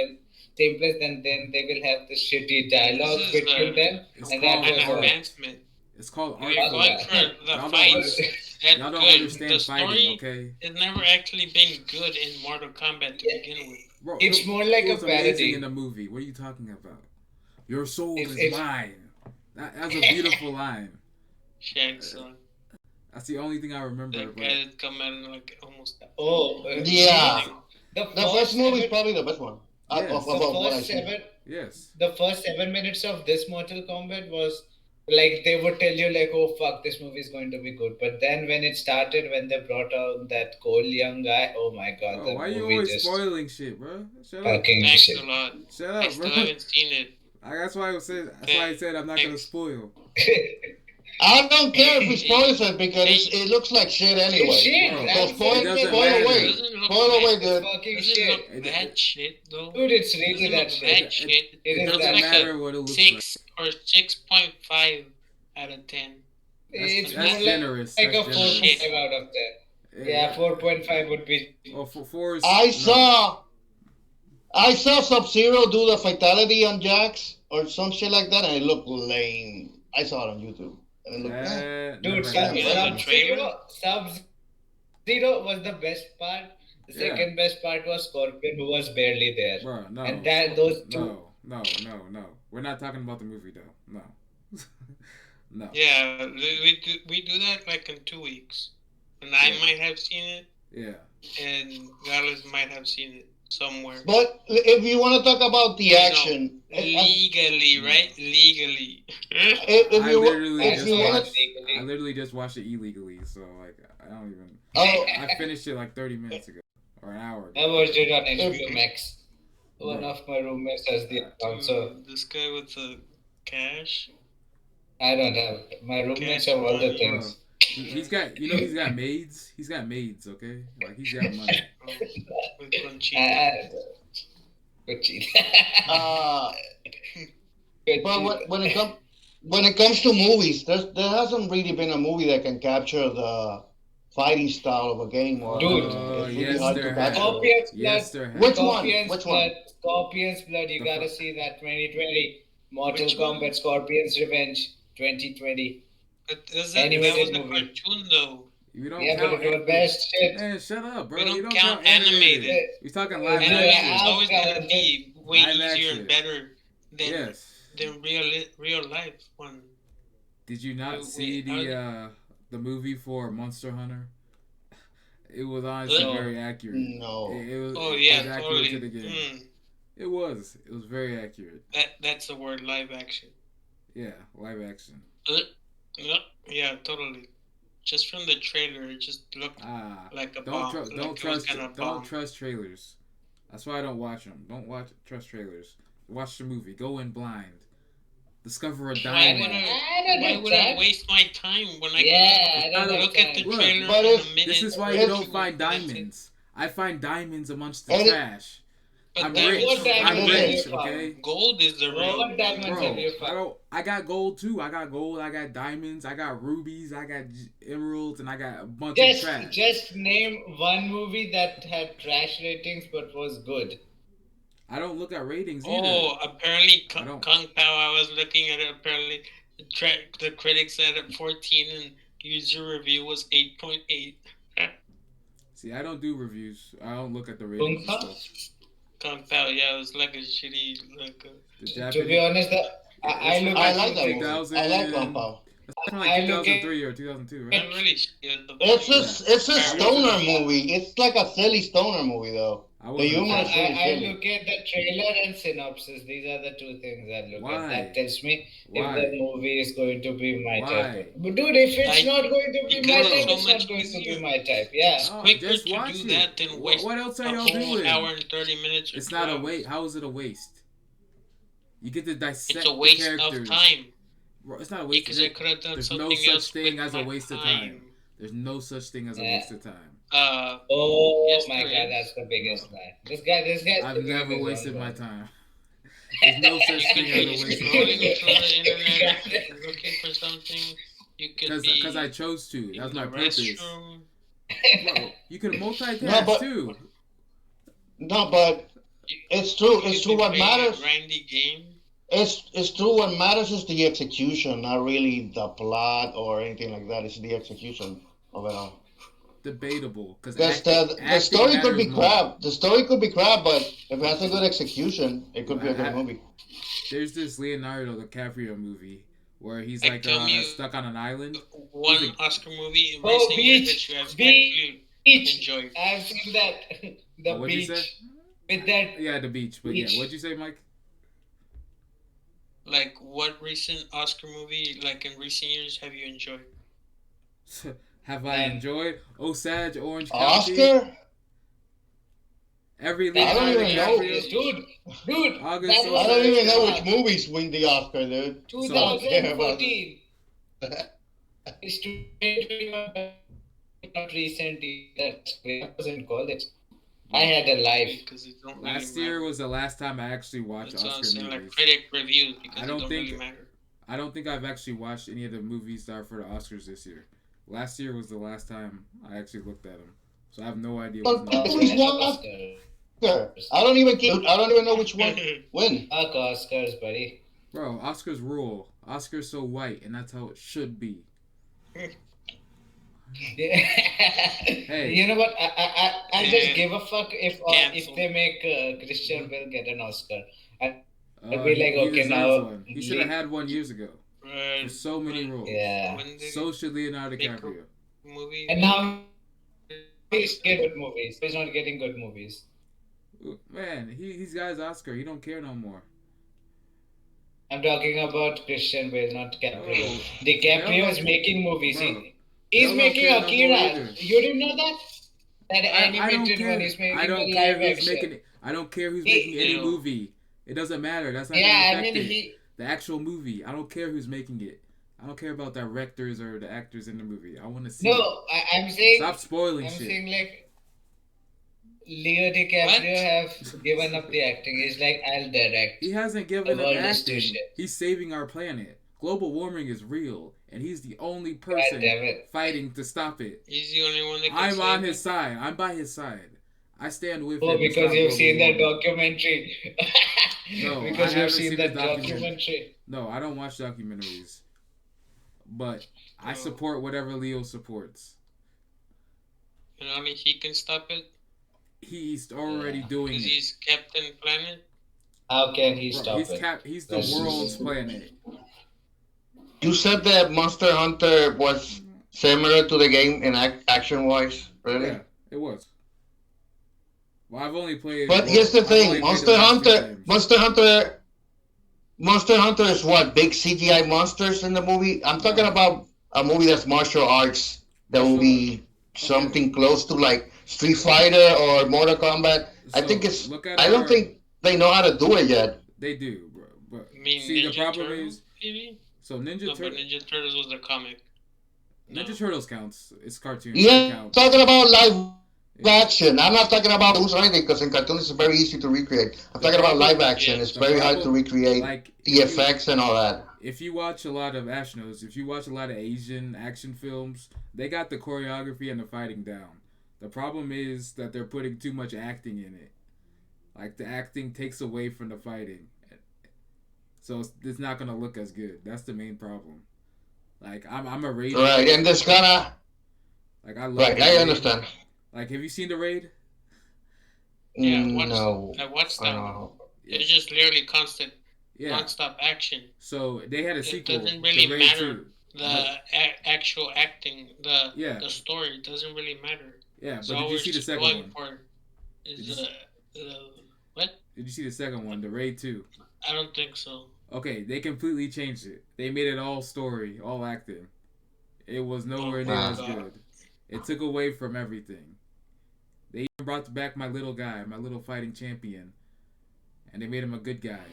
[SPEAKER 1] then they will have the shitty
[SPEAKER 2] This
[SPEAKER 1] dialogue
[SPEAKER 2] is
[SPEAKER 1] between them,
[SPEAKER 3] It's
[SPEAKER 1] and that
[SPEAKER 3] called
[SPEAKER 2] an
[SPEAKER 1] was all.
[SPEAKER 3] art.
[SPEAKER 2] advancement.
[SPEAKER 3] It's called
[SPEAKER 2] If
[SPEAKER 3] art
[SPEAKER 2] you're
[SPEAKER 3] form.
[SPEAKER 2] going for
[SPEAKER 1] Yeah.
[SPEAKER 2] the
[SPEAKER 3] Y'all don't
[SPEAKER 2] fights, that's
[SPEAKER 3] y'all don't
[SPEAKER 2] good. The
[SPEAKER 3] understand fighting,
[SPEAKER 2] story
[SPEAKER 3] okay?
[SPEAKER 2] has never actually been good in Mortal Kombat to begin with.
[SPEAKER 3] Bro,
[SPEAKER 1] It's more like
[SPEAKER 3] it
[SPEAKER 1] a
[SPEAKER 3] was amazing in
[SPEAKER 1] parody.
[SPEAKER 3] the movie. What are you talking about? Your soul is
[SPEAKER 1] It's
[SPEAKER 3] mine. That's a beautiful line.
[SPEAKER 2] Shaq son,
[SPEAKER 3] That's the only thing I remember.
[SPEAKER 2] that
[SPEAKER 3] But
[SPEAKER 2] guy that come out in like almost
[SPEAKER 1] oh,
[SPEAKER 4] Yeah,
[SPEAKER 2] everything.
[SPEAKER 1] the
[SPEAKER 4] the first
[SPEAKER 1] first
[SPEAKER 4] movie is
[SPEAKER 1] seven,
[SPEAKER 4] probably the best one.
[SPEAKER 3] yes,
[SPEAKER 1] the
[SPEAKER 4] About what I
[SPEAKER 1] first
[SPEAKER 4] see.
[SPEAKER 1] seven
[SPEAKER 3] yes.
[SPEAKER 1] the first 7 minutes of this Mortal Kombat was like they would tell you like, oh fuck, this movie is going to be good. But then when it started, when they brought out that Cole young guy, oh my god,
[SPEAKER 3] Oh,
[SPEAKER 1] the
[SPEAKER 3] why you
[SPEAKER 1] movie
[SPEAKER 3] always
[SPEAKER 1] just
[SPEAKER 3] spoiling shit, bro? Shut up.
[SPEAKER 1] fucking
[SPEAKER 2] Thanks a
[SPEAKER 1] shit.
[SPEAKER 2] lot.
[SPEAKER 3] Shut
[SPEAKER 2] I
[SPEAKER 3] up,
[SPEAKER 2] still
[SPEAKER 3] bro.
[SPEAKER 2] haven't seen it.
[SPEAKER 3] That's why I said. That's why I said I'm not gonna
[SPEAKER 2] Thanks.
[SPEAKER 3] spoil.
[SPEAKER 4] I don't care if we spoil
[SPEAKER 2] It,
[SPEAKER 4] it because it looks like shit
[SPEAKER 1] It's
[SPEAKER 4] anyway.
[SPEAKER 1] shit.
[SPEAKER 3] Bro,
[SPEAKER 1] I'm
[SPEAKER 4] So
[SPEAKER 1] saying
[SPEAKER 3] it
[SPEAKER 1] it
[SPEAKER 3] doesn't
[SPEAKER 1] like
[SPEAKER 4] spoil
[SPEAKER 3] matter.
[SPEAKER 4] away.
[SPEAKER 2] doesn't look
[SPEAKER 4] Spoil away,
[SPEAKER 2] that
[SPEAKER 1] it's
[SPEAKER 4] dude.
[SPEAKER 1] fucking
[SPEAKER 2] doesn't
[SPEAKER 1] shit.
[SPEAKER 2] look that shit though.
[SPEAKER 1] Dude, it's really
[SPEAKER 2] Doesn't
[SPEAKER 1] that
[SPEAKER 2] look
[SPEAKER 1] shit.
[SPEAKER 2] that shit.
[SPEAKER 1] It
[SPEAKER 3] it
[SPEAKER 1] is
[SPEAKER 2] Looks
[SPEAKER 1] that
[SPEAKER 3] doesn't
[SPEAKER 2] like
[SPEAKER 1] shit.
[SPEAKER 3] matter
[SPEAKER 2] a
[SPEAKER 3] what it looks like.
[SPEAKER 2] 6 or 6.5 out of 10.
[SPEAKER 1] It's
[SPEAKER 3] That's
[SPEAKER 1] more
[SPEAKER 3] generous.
[SPEAKER 1] like
[SPEAKER 3] That's
[SPEAKER 1] a
[SPEAKER 3] generous.
[SPEAKER 1] 4.5 out of 10. Yeah,
[SPEAKER 3] Yeah.
[SPEAKER 1] 4.5 would be.
[SPEAKER 3] Oh, for four is
[SPEAKER 4] I
[SPEAKER 3] no.
[SPEAKER 4] saw Sub Zero do the fatality on Jax or some shit like that, and it looked lame. I saw it on YouTube, and it looked
[SPEAKER 3] That
[SPEAKER 1] Dude,
[SPEAKER 3] never
[SPEAKER 4] kind of
[SPEAKER 2] You know the
[SPEAKER 3] happened.
[SPEAKER 4] impressive.
[SPEAKER 2] trailer?
[SPEAKER 1] Sub Zero was the best part. The
[SPEAKER 3] Yeah,
[SPEAKER 1] second best part was Scorpion, who was barely there.
[SPEAKER 3] bro.
[SPEAKER 1] And
[SPEAKER 3] No,
[SPEAKER 1] that those two.
[SPEAKER 3] no. We're not talking about the movie though. No, no.
[SPEAKER 2] Yeah, we do that like in 2 weeks. And I
[SPEAKER 3] Yeah,
[SPEAKER 2] might have seen it,
[SPEAKER 3] yeah.
[SPEAKER 2] and Gales might have seen it somewhere.
[SPEAKER 4] But if you want to talk about the action,
[SPEAKER 2] Legally, right? Legally.
[SPEAKER 4] if
[SPEAKER 3] I
[SPEAKER 4] you
[SPEAKER 3] literally
[SPEAKER 4] if
[SPEAKER 1] I
[SPEAKER 3] just
[SPEAKER 4] you
[SPEAKER 1] saw
[SPEAKER 4] want
[SPEAKER 1] it
[SPEAKER 3] watched.
[SPEAKER 4] to,
[SPEAKER 3] I
[SPEAKER 1] legally.
[SPEAKER 3] literally just watched it illegally. So like, I don't even.
[SPEAKER 4] oh,
[SPEAKER 3] I finished it like 30 minutes ago or an hour
[SPEAKER 1] I
[SPEAKER 3] ago.
[SPEAKER 1] watched it on HBO
[SPEAKER 4] if
[SPEAKER 1] Max. One
[SPEAKER 3] Bro,
[SPEAKER 1] of my roommates has the account, so
[SPEAKER 2] This guy with the cash,
[SPEAKER 1] I don't have. My roommates
[SPEAKER 2] cash
[SPEAKER 1] have all the
[SPEAKER 2] money.
[SPEAKER 3] bro.
[SPEAKER 1] things.
[SPEAKER 3] He's got. He's got maids. He's got maids. Okay, like he's got money.
[SPEAKER 2] Oh, with Conchita.
[SPEAKER 1] I, Gucci.
[SPEAKER 4] uh, but
[SPEAKER 1] Gucci.
[SPEAKER 4] when it comes to movies, there hasn't really been a movie that can capture the fighting style of a game, or
[SPEAKER 1] Dude.
[SPEAKER 4] anime. It's really
[SPEAKER 3] Yes,
[SPEAKER 4] hard to
[SPEAKER 3] there
[SPEAKER 4] capture
[SPEAKER 3] has.
[SPEAKER 4] those.
[SPEAKER 1] Scorpion's blood.
[SPEAKER 3] Yes, there has.
[SPEAKER 4] Which one?
[SPEAKER 1] Scorpion's
[SPEAKER 4] Which
[SPEAKER 1] blood.
[SPEAKER 4] one?
[SPEAKER 1] Scorpion's blood. You
[SPEAKER 3] The
[SPEAKER 1] gotta
[SPEAKER 3] fu-
[SPEAKER 1] see that 2020. Mortal
[SPEAKER 2] Which one?
[SPEAKER 1] Kombat Scorpion's Revenge 2020.
[SPEAKER 2] But that was
[SPEAKER 1] Animated
[SPEAKER 2] a
[SPEAKER 1] movie.
[SPEAKER 2] cartoon though.
[SPEAKER 3] You don't
[SPEAKER 1] Yeah, but
[SPEAKER 3] count.
[SPEAKER 1] it was best shit.
[SPEAKER 3] Man, shut up, bro.
[SPEAKER 2] We
[SPEAKER 3] You
[SPEAKER 2] don't
[SPEAKER 3] don't
[SPEAKER 2] count
[SPEAKER 3] count animated.
[SPEAKER 2] animated.
[SPEAKER 3] We're talking
[SPEAKER 1] Yeah,
[SPEAKER 3] live
[SPEAKER 1] dude,
[SPEAKER 2] Animated
[SPEAKER 3] action.
[SPEAKER 2] is
[SPEAKER 1] I'll
[SPEAKER 2] always
[SPEAKER 1] count
[SPEAKER 2] gonna
[SPEAKER 1] it.
[SPEAKER 2] be way
[SPEAKER 3] Live
[SPEAKER 2] easier
[SPEAKER 3] action.
[SPEAKER 2] and better than
[SPEAKER 3] Yes.
[SPEAKER 2] real life one.
[SPEAKER 3] Did you not
[SPEAKER 2] Wait,
[SPEAKER 3] see the movie for Monster Hunter? It was honestly
[SPEAKER 2] No.
[SPEAKER 3] very accurate.
[SPEAKER 4] No.
[SPEAKER 2] Oh
[SPEAKER 3] It
[SPEAKER 2] yeah,
[SPEAKER 3] was accurate to
[SPEAKER 2] totally.
[SPEAKER 3] the game. It was. It was very accurate.
[SPEAKER 2] That's the word, live action.
[SPEAKER 3] Yeah, live action.
[SPEAKER 2] Yeah, totally. Just from the trailer, it just looked
[SPEAKER 3] Ah,
[SPEAKER 2] like a
[SPEAKER 3] don't
[SPEAKER 2] bomb.
[SPEAKER 3] tru-
[SPEAKER 2] Like
[SPEAKER 3] don't
[SPEAKER 2] it was
[SPEAKER 3] trust
[SPEAKER 2] gonna bomb.
[SPEAKER 3] don't trust trailers. That's why I don't watch them. Don't trust trailers. Watch the movie. Go in blind. Discover a
[SPEAKER 2] Why
[SPEAKER 3] diamond.
[SPEAKER 2] would I?
[SPEAKER 1] I don't
[SPEAKER 2] Why
[SPEAKER 1] have
[SPEAKER 2] would I
[SPEAKER 1] time.
[SPEAKER 2] waste my time when I
[SPEAKER 1] Yeah, I
[SPEAKER 2] can
[SPEAKER 1] don't have
[SPEAKER 2] look at the
[SPEAKER 1] time.
[SPEAKER 3] Look,
[SPEAKER 2] trailer
[SPEAKER 4] but
[SPEAKER 2] in
[SPEAKER 4] if-
[SPEAKER 2] a minute?
[SPEAKER 3] This is why you
[SPEAKER 4] If-
[SPEAKER 3] don't find
[SPEAKER 2] That's it.
[SPEAKER 3] diamonds. I find diamonds amongst the
[SPEAKER 4] And it-
[SPEAKER 3] trash.
[SPEAKER 2] But
[SPEAKER 3] I'm
[SPEAKER 2] diamonds
[SPEAKER 3] rich.
[SPEAKER 1] What
[SPEAKER 2] are
[SPEAKER 1] diamonds
[SPEAKER 3] I'm
[SPEAKER 2] real.
[SPEAKER 1] have
[SPEAKER 3] rich.
[SPEAKER 1] you found?
[SPEAKER 3] Okay.
[SPEAKER 2] Gold is the real.
[SPEAKER 1] What diamonds
[SPEAKER 3] Bro,
[SPEAKER 1] have you found?
[SPEAKER 3] I got gold too. I got gold. I got diamonds. I got rubies. I got emeralds, and I got a bunch of trash.
[SPEAKER 1] Just name one movie that had trash ratings but was good.
[SPEAKER 3] I don't look at ratings either.
[SPEAKER 2] Oh, apparently
[SPEAKER 3] I don't.
[SPEAKER 2] Kung Pao. I was looking at it. Apparently, the critics said at 14, and user review was 8.8.
[SPEAKER 3] See, I don't do reviews. I don't look at the
[SPEAKER 1] Kung
[SPEAKER 3] ratings and
[SPEAKER 1] Pao?
[SPEAKER 3] stuff.
[SPEAKER 2] Kung Pao, yeah, it was like a shitty, like
[SPEAKER 3] The
[SPEAKER 1] To be
[SPEAKER 3] Japanese.
[SPEAKER 1] honest, I
[SPEAKER 3] It's from
[SPEAKER 1] look
[SPEAKER 4] I
[SPEAKER 1] at
[SPEAKER 3] like
[SPEAKER 4] like
[SPEAKER 1] two
[SPEAKER 4] that
[SPEAKER 1] things.
[SPEAKER 4] movie. I like
[SPEAKER 3] 2000.
[SPEAKER 4] Compound.
[SPEAKER 3] It's from like
[SPEAKER 1] I look at
[SPEAKER 3] 2003 or 2002, right?
[SPEAKER 2] not really shitty. It was the
[SPEAKER 4] It's
[SPEAKER 2] funny
[SPEAKER 4] a
[SPEAKER 3] Yeah.
[SPEAKER 4] it's a
[SPEAKER 3] I went to
[SPEAKER 4] stoner
[SPEAKER 3] the.
[SPEAKER 4] movie. It's like a silly stoner movie though.
[SPEAKER 3] I
[SPEAKER 4] The
[SPEAKER 3] wasn't a
[SPEAKER 4] humor
[SPEAKER 3] fan.
[SPEAKER 4] is really
[SPEAKER 1] I
[SPEAKER 4] silly.
[SPEAKER 1] look at the trailer and synopsis. These are the two things I look at. That
[SPEAKER 3] Why?
[SPEAKER 1] tells me if the
[SPEAKER 3] Why?
[SPEAKER 1] movie is going to be my type.
[SPEAKER 3] Why?
[SPEAKER 1] But dude, if it's
[SPEAKER 2] I
[SPEAKER 1] not going to be my
[SPEAKER 2] because it's
[SPEAKER 1] type,
[SPEAKER 3] Bro.
[SPEAKER 2] so
[SPEAKER 1] it's not
[SPEAKER 2] much
[SPEAKER 1] going to be
[SPEAKER 2] easier.
[SPEAKER 1] my type.
[SPEAKER 2] It's
[SPEAKER 1] Yeah.
[SPEAKER 3] Oh,
[SPEAKER 2] quicker
[SPEAKER 3] just
[SPEAKER 2] to
[SPEAKER 3] watch
[SPEAKER 2] do
[SPEAKER 3] it.
[SPEAKER 2] that than
[SPEAKER 3] What
[SPEAKER 2] waste
[SPEAKER 3] else are
[SPEAKER 2] a
[SPEAKER 3] y'all
[SPEAKER 2] whole
[SPEAKER 3] doing?
[SPEAKER 2] hour and 30 minutes or
[SPEAKER 3] It's
[SPEAKER 2] two
[SPEAKER 3] not a
[SPEAKER 2] hours.
[SPEAKER 3] waste. How is it a waste? You get to
[SPEAKER 2] It's a
[SPEAKER 3] dissect the
[SPEAKER 2] waste of
[SPEAKER 3] characters.
[SPEAKER 2] time
[SPEAKER 3] Bro, it's not a waste.
[SPEAKER 2] because I could have done
[SPEAKER 3] There's no
[SPEAKER 2] something
[SPEAKER 3] such
[SPEAKER 2] else
[SPEAKER 3] thing
[SPEAKER 2] with
[SPEAKER 3] as a
[SPEAKER 2] my
[SPEAKER 3] waste of time.
[SPEAKER 2] time.
[SPEAKER 3] There's no such thing as a
[SPEAKER 1] Yeah.
[SPEAKER 3] waste of time.
[SPEAKER 1] Oh
[SPEAKER 2] Yes,
[SPEAKER 1] my
[SPEAKER 2] there
[SPEAKER 1] god,
[SPEAKER 2] is.
[SPEAKER 1] that's the
[SPEAKER 3] No,
[SPEAKER 1] biggest lie. This guy's
[SPEAKER 3] I've
[SPEAKER 1] looking at
[SPEAKER 3] never
[SPEAKER 1] his
[SPEAKER 3] wasted
[SPEAKER 1] own
[SPEAKER 3] my
[SPEAKER 1] words.
[SPEAKER 3] time. There's no such
[SPEAKER 2] You
[SPEAKER 3] thing
[SPEAKER 2] could
[SPEAKER 3] as a
[SPEAKER 2] be
[SPEAKER 3] waste of
[SPEAKER 2] scrolling
[SPEAKER 3] time.
[SPEAKER 2] through the internet looking for something. You could
[SPEAKER 3] Cause I
[SPEAKER 2] be
[SPEAKER 3] chose to. That's
[SPEAKER 2] in the
[SPEAKER 3] my purpose,
[SPEAKER 2] restroom.
[SPEAKER 3] bro. You can
[SPEAKER 4] No,
[SPEAKER 3] multitask
[SPEAKER 4] but
[SPEAKER 3] too.
[SPEAKER 4] no, but
[SPEAKER 2] You,
[SPEAKER 4] it's true.
[SPEAKER 2] you
[SPEAKER 4] It's
[SPEAKER 2] could
[SPEAKER 4] true.
[SPEAKER 2] be
[SPEAKER 4] What
[SPEAKER 2] playing a
[SPEAKER 4] matters.
[SPEAKER 2] grindy game.
[SPEAKER 4] It's true. What matters is the execution, not really the plot or anything like that. It's the execution of it all.
[SPEAKER 3] Debatable, cause
[SPEAKER 4] Because the
[SPEAKER 3] acting
[SPEAKER 4] story could
[SPEAKER 3] matters
[SPEAKER 4] be
[SPEAKER 3] more.
[SPEAKER 4] crap. The story could be crap, but if it has a good execution, it
[SPEAKER 3] Yo,
[SPEAKER 4] could be a good movie.
[SPEAKER 3] there's this Leonardo DiCaprio movie where he's
[SPEAKER 2] Like,
[SPEAKER 3] like
[SPEAKER 2] tell me
[SPEAKER 3] stuck on an island. He's
[SPEAKER 2] one
[SPEAKER 3] a
[SPEAKER 2] Oscar movie in
[SPEAKER 1] Oh,
[SPEAKER 2] recent years that
[SPEAKER 1] beach,
[SPEAKER 2] you have
[SPEAKER 1] beach.
[SPEAKER 2] actually enjoyed.
[SPEAKER 1] I've seen that. The
[SPEAKER 3] what'd you say?
[SPEAKER 1] beach with that
[SPEAKER 3] Yeah, the beach. But yeah, what'd
[SPEAKER 1] beach.
[SPEAKER 3] you say, Mike?
[SPEAKER 2] Like, what recent Oscar movie, like in recent years, have you enjoyed?
[SPEAKER 3] Have I
[SPEAKER 1] And
[SPEAKER 3] enjoyed Osage Orange County?
[SPEAKER 4] Oscar?
[SPEAKER 3] Every
[SPEAKER 4] I
[SPEAKER 1] that's
[SPEAKER 4] don't
[SPEAKER 3] Leonardo
[SPEAKER 4] even know.
[SPEAKER 1] hilarious,
[SPEAKER 3] DiCaprio?
[SPEAKER 1] dude.
[SPEAKER 3] August
[SPEAKER 1] That
[SPEAKER 4] I
[SPEAKER 1] was
[SPEAKER 4] don't
[SPEAKER 3] Osage
[SPEAKER 4] even know
[SPEAKER 3] County?
[SPEAKER 4] which movies win the Oscar, dude. I
[SPEAKER 3] So
[SPEAKER 4] don't care about
[SPEAKER 1] 2014. It's 2021, not recent either. I was in college. I had a life.
[SPEAKER 2] Because it don't really
[SPEAKER 3] last year
[SPEAKER 2] matter.
[SPEAKER 3] was the last time I actually watched
[SPEAKER 2] That's what I'm
[SPEAKER 3] Oscar
[SPEAKER 2] saying, like
[SPEAKER 3] movies.
[SPEAKER 2] critic reviews,
[SPEAKER 3] I
[SPEAKER 2] because it
[SPEAKER 3] don't
[SPEAKER 2] don't
[SPEAKER 3] think
[SPEAKER 2] really matter.
[SPEAKER 3] I don't think I've actually watched any of the movies that are for the Oscars this year. Last year was the last time I actually looked at them, so I have no idea what's
[SPEAKER 4] it.
[SPEAKER 1] Fuck
[SPEAKER 3] nominated.
[SPEAKER 4] Which one
[SPEAKER 1] Oscars.
[SPEAKER 4] Oscar? I don't even keep. I don't even know which one win.
[SPEAKER 1] Fuck Oscars, buddy.
[SPEAKER 3] Bro, Oscars rule. Oscars so white, and that's how it should be. Hey,
[SPEAKER 1] You know what? I just
[SPEAKER 2] Yeah.
[SPEAKER 1] give a fuck if
[SPEAKER 2] Cancel.
[SPEAKER 1] they make Christian Bale get an Oscar. I'd be
[SPEAKER 3] he,
[SPEAKER 1] like,
[SPEAKER 3] he
[SPEAKER 1] okay,
[SPEAKER 3] deserves
[SPEAKER 1] now
[SPEAKER 3] one. He should have had one years ago
[SPEAKER 2] Right.
[SPEAKER 3] for so many roles.
[SPEAKER 1] yeah.
[SPEAKER 2] When did
[SPEAKER 3] So should Leonardo
[SPEAKER 2] Make a-
[SPEAKER 3] DiCaprio.
[SPEAKER 2] movie?
[SPEAKER 1] And now he's getting good movies. He's not getting good movies.
[SPEAKER 3] Man, he's got his Oscar. He don't care no more.
[SPEAKER 1] I'm talking about Christian Bale, not DiCaprio.
[SPEAKER 3] Oh,
[SPEAKER 1] DiCaprio
[SPEAKER 3] Bale
[SPEAKER 1] is
[SPEAKER 3] don't-
[SPEAKER 1] making movies.
[SPEAKER 3] Bro,
[SPEAKER 1] He's
[SPEAKER 3] Bale don't
[SPEAKER 1] making
[SPEAKER 3] care no more
[SPEAKER 1] Akira.
[SPEAKER 3] either.
[SPEAKER 1] You didn't know that? That
[SPEAKER 3] I don't
[SPEAKER 1] animated
[SPEAKER 3] care.
[SPEAKER 1] one. He's making
[SPEAKER 3] I don't
[SPEAKER 1] the
[SPEAKER 3] care
[SPEAKER 1] live
[SPEAKER 3] who's
[SPEAKER 1] action.
[SPEAKER 3] making it. I don't care who's
[SPEAKER 1] He-
[SPEAKER 3] making any
[SPEAKER 2] Ew.
[SPEAKER 3] movie. It doesn't matter. That's not
[SPEAKER 1] Yeah,
[SPEAKER 3] gonna
[SPEAKER 1] I
[SPEAKER 3] affect
[SPEAKER 1] mean,
[SPEAKER 3] it. The actual movie. I don't care who's making it. I don't care about directors or the actors in the movie. I want to see it.
[SPEAKER 1] No, I'm saying.
[SPEAKER 3] Stop spoiling
[SPEAKER 1] I'm
[SPEAKER 3] shit.
[SPEAKER 1] saying like Leo DiCaprio have given up the acting. He's like, I'll direct.
[SPEAKER 3] He hasn't
[SPEAKER 1] The
[SPEAKER 3] given up
[SPEAKER 1] world is too
[SPEAKER 3] acting.
[SPEAKER 1] shit.
[SPEAKER 3] He's saving our planet. Global warming is real, and he's the only
[SPEAKER 1] God
[SPEAKER 3] person
[SPEAKER 1] damn it.
[SPEAKER 3] fighting to stop it.
[SPEAKER 2] He's the only one that can
[SPEAKER 3] I'm
[SPEAKER 2] save
[SPEAKER 3] on
[SPEAKER 2] it.
[SPEAKER 3] his side. I'm by his side. I stand with
[SPEAKER 1] Oh,
[SPEAKER 3] him. to
[SPEAKER 1] because
[SPEAKER 3] stop
[SPEAKER 1] you've
[SPEAKER 3] global
[SPEAKER 1] seen that
[SPEAKER 3] warming.
[SPEAKER 1] documentary.
[SPEAKER 3] No, I
[SPEAKER 1] Because
[SPEAKER 3] haven't
[SPEAKER 1] you've
[SPEAKER 3] seen
[SPEAKER 1] seen
[SPEAKER 3] the
[SPEAKER 1] that
[SPEAKER 3] documentary.
[SPEAKER 1] documentary.
[SPEAKER 3] No, I don't watch documentaries. But I
[SPEAKER 2] Oh.
[SPEAKER 3] support whatever Leo supports.
[SPEAKER 2] And only he can stop it
[SPEAKER 3] He's already
[SPEAKER 1] Yeah.
[SPEAKER 3] doing
[SPEAKER 2] because
[SPEAKER 3] it.
[SPEAKER 2] he's Captain Planet.
[SPEAKER 1] How can he
[SPEAKER 3] Bro,
[SPEAKER 1] stop it?
[SPEAKER 3] he's the
[SPEAKER 1] That's-
[SPEAKER 3] world's planet.
[SPEAKER 4] You said that Monster Hunter was similar to the game in action wise, really?
[SPEAKER 3] Yeah, it was. Well, I've only played.
[SPEAKER 4] But here's the
[SPEAKER 3] I've only
[SPEAKER 4] thing:
[SPEAKER 3] played the
[SPEAKER 4] Monster
[SPEAKER 3] last two
[SPEAKER 4] Hunter,
[SPEAKER 3] games.
[SPEAKER 4] Monster Hunter is what, big CGI monsters in the movie. I'm talking
[SPEAKER 3] No.
[SPEAKER 4] about a movie that's martial arts that will be something close to like Street Fighter or Mortal Kombat. I
[SPEAKER 3] So,
[SPEAKER 4] think it's.
[SPEAKER 3] look at
[SPEAKER 4] I don't
[SPEAKER 3] our-
[SPEAKER 4] think they know how to do it yet.
[SPEAKER 3] They do, bro. But
[SPEAKER 2] I mean,
[SPEAKER 3] see,
[SPEAKER 2] Ninja
[SPEAKER 3] the problem
[SPEAKER 2] Turtles,
[SPEAKER 3] is,
[SPEAKER 2] maybe?
[SPEAKER 3] so Ninja
[SPEAKER 2] No, but
[SPEAKER 3] Turtles.
[SPEAKER 2] Ninja Turtles was a comic. No.
[SPEAKER 3] Ninja Turtles counts. It's cartoon. It
[SPEAKER 4] Yeah, I'm
[SPEAKER 3] counts.
[SPEAKER 4] talking about live action. I'm not talking about movies or anything because in cartoons it's very easy to recreate. I'm
[SPEAKER 3] The
[SPEAKER 4] talking about
[SPEAKER 3] problem-
[SPEAKER 4] live action.
[SPEAKER 2] yeah,
[SPEAKER 4] It's
[SPEAKER 3] the
[SPEAKER 4] very hard to
[SPEAKER 3] problem,
[SPEAKER 4] recreate
[SPEAKER 3] Like
[SPEAKER 4] the
[SPEAKER 3] if you-
[SPEAKER 4] effects and all that.
[SPEAKER 3] If you watch a lot of Ash knows, if you watch a lot of Asian action films, they got the choreography and the fighting down. The problem is that they're putting too much acting in it. Like the acting takes away from the fighting, so it's not gonna look as good. That's the main problem. Like I'm a raid.
[SPEAKER 4] Right, and this kind of
[SPEAKER 3] Like I love.
[SPEAKER 4] right.
[SPEAKER 3] the
[SPEAKER 4] I
[SPEAKER 3] Raid.
[SPEAKER 4] understand.
[SPEAKER 3] Like, have you seen the raid?
[SPEAKER 2] Yeah,
[SPEAKER 4] No,
[SPEAKER 2] I watched
[SPEAKER 4] I
[SPEAKER 2] that one.
[SPEAKER 4] know.
[SPEAKER 3] Yeah,
[SPEAKER 2] It's just literally constant,
[SPEAKER 3] yeah.
[SPEAKER 2] non-stop action.
[SPEAKER 3] So they had a
[SPEAKER 2] It
[SPEAKER 3] sequel,
[SPEAKER 2] doesn't
[SPEAKER 3] The
[SPEAKER 2] really
[SPEAKER 3] Raid
[SPEAKER 2] matter
[SPEAKER 3] 2. But
[SPEAKER 2] actual acting,
[SPEAKER 3] yeah,
[SPEAKER 2] the story. It doesn't really matter.
[SPEAKER 3] yeah.
[SPEAKER 2] So
[SPEAKER 3] But
[SPEAKER 2] all
[SPEAKER 3] did you
[SPEAKER 2] we're
[SPEAKER 3] see the second
[SPEAKER 2] going
[SPEAKER 3] one?
[SPEAKER 2] for
[SPEAKER 3] Did
[SPEAKER 2] is
[SPEAKER 3] you
[SPEAKER 2] what?
[SPEAKER 3] did you see the second one, The Raid 2?
[SPEAKER 2] I don't think so.
[SPEAKER 3] Okay, they completely changed it. They made it all story, all acting. It was
[SPEAKER 2] Oh
[SPEAKER 3] nowhere
[SPEAKER 2] my
[SPEAKER 3] near as
[SPEAKER 4] Nah.
[SPEAKER 2] god.
[SPEAKER 3] good. It took away from everything. They even brought back my little guy, my little fighting champion, and they made him a good guy.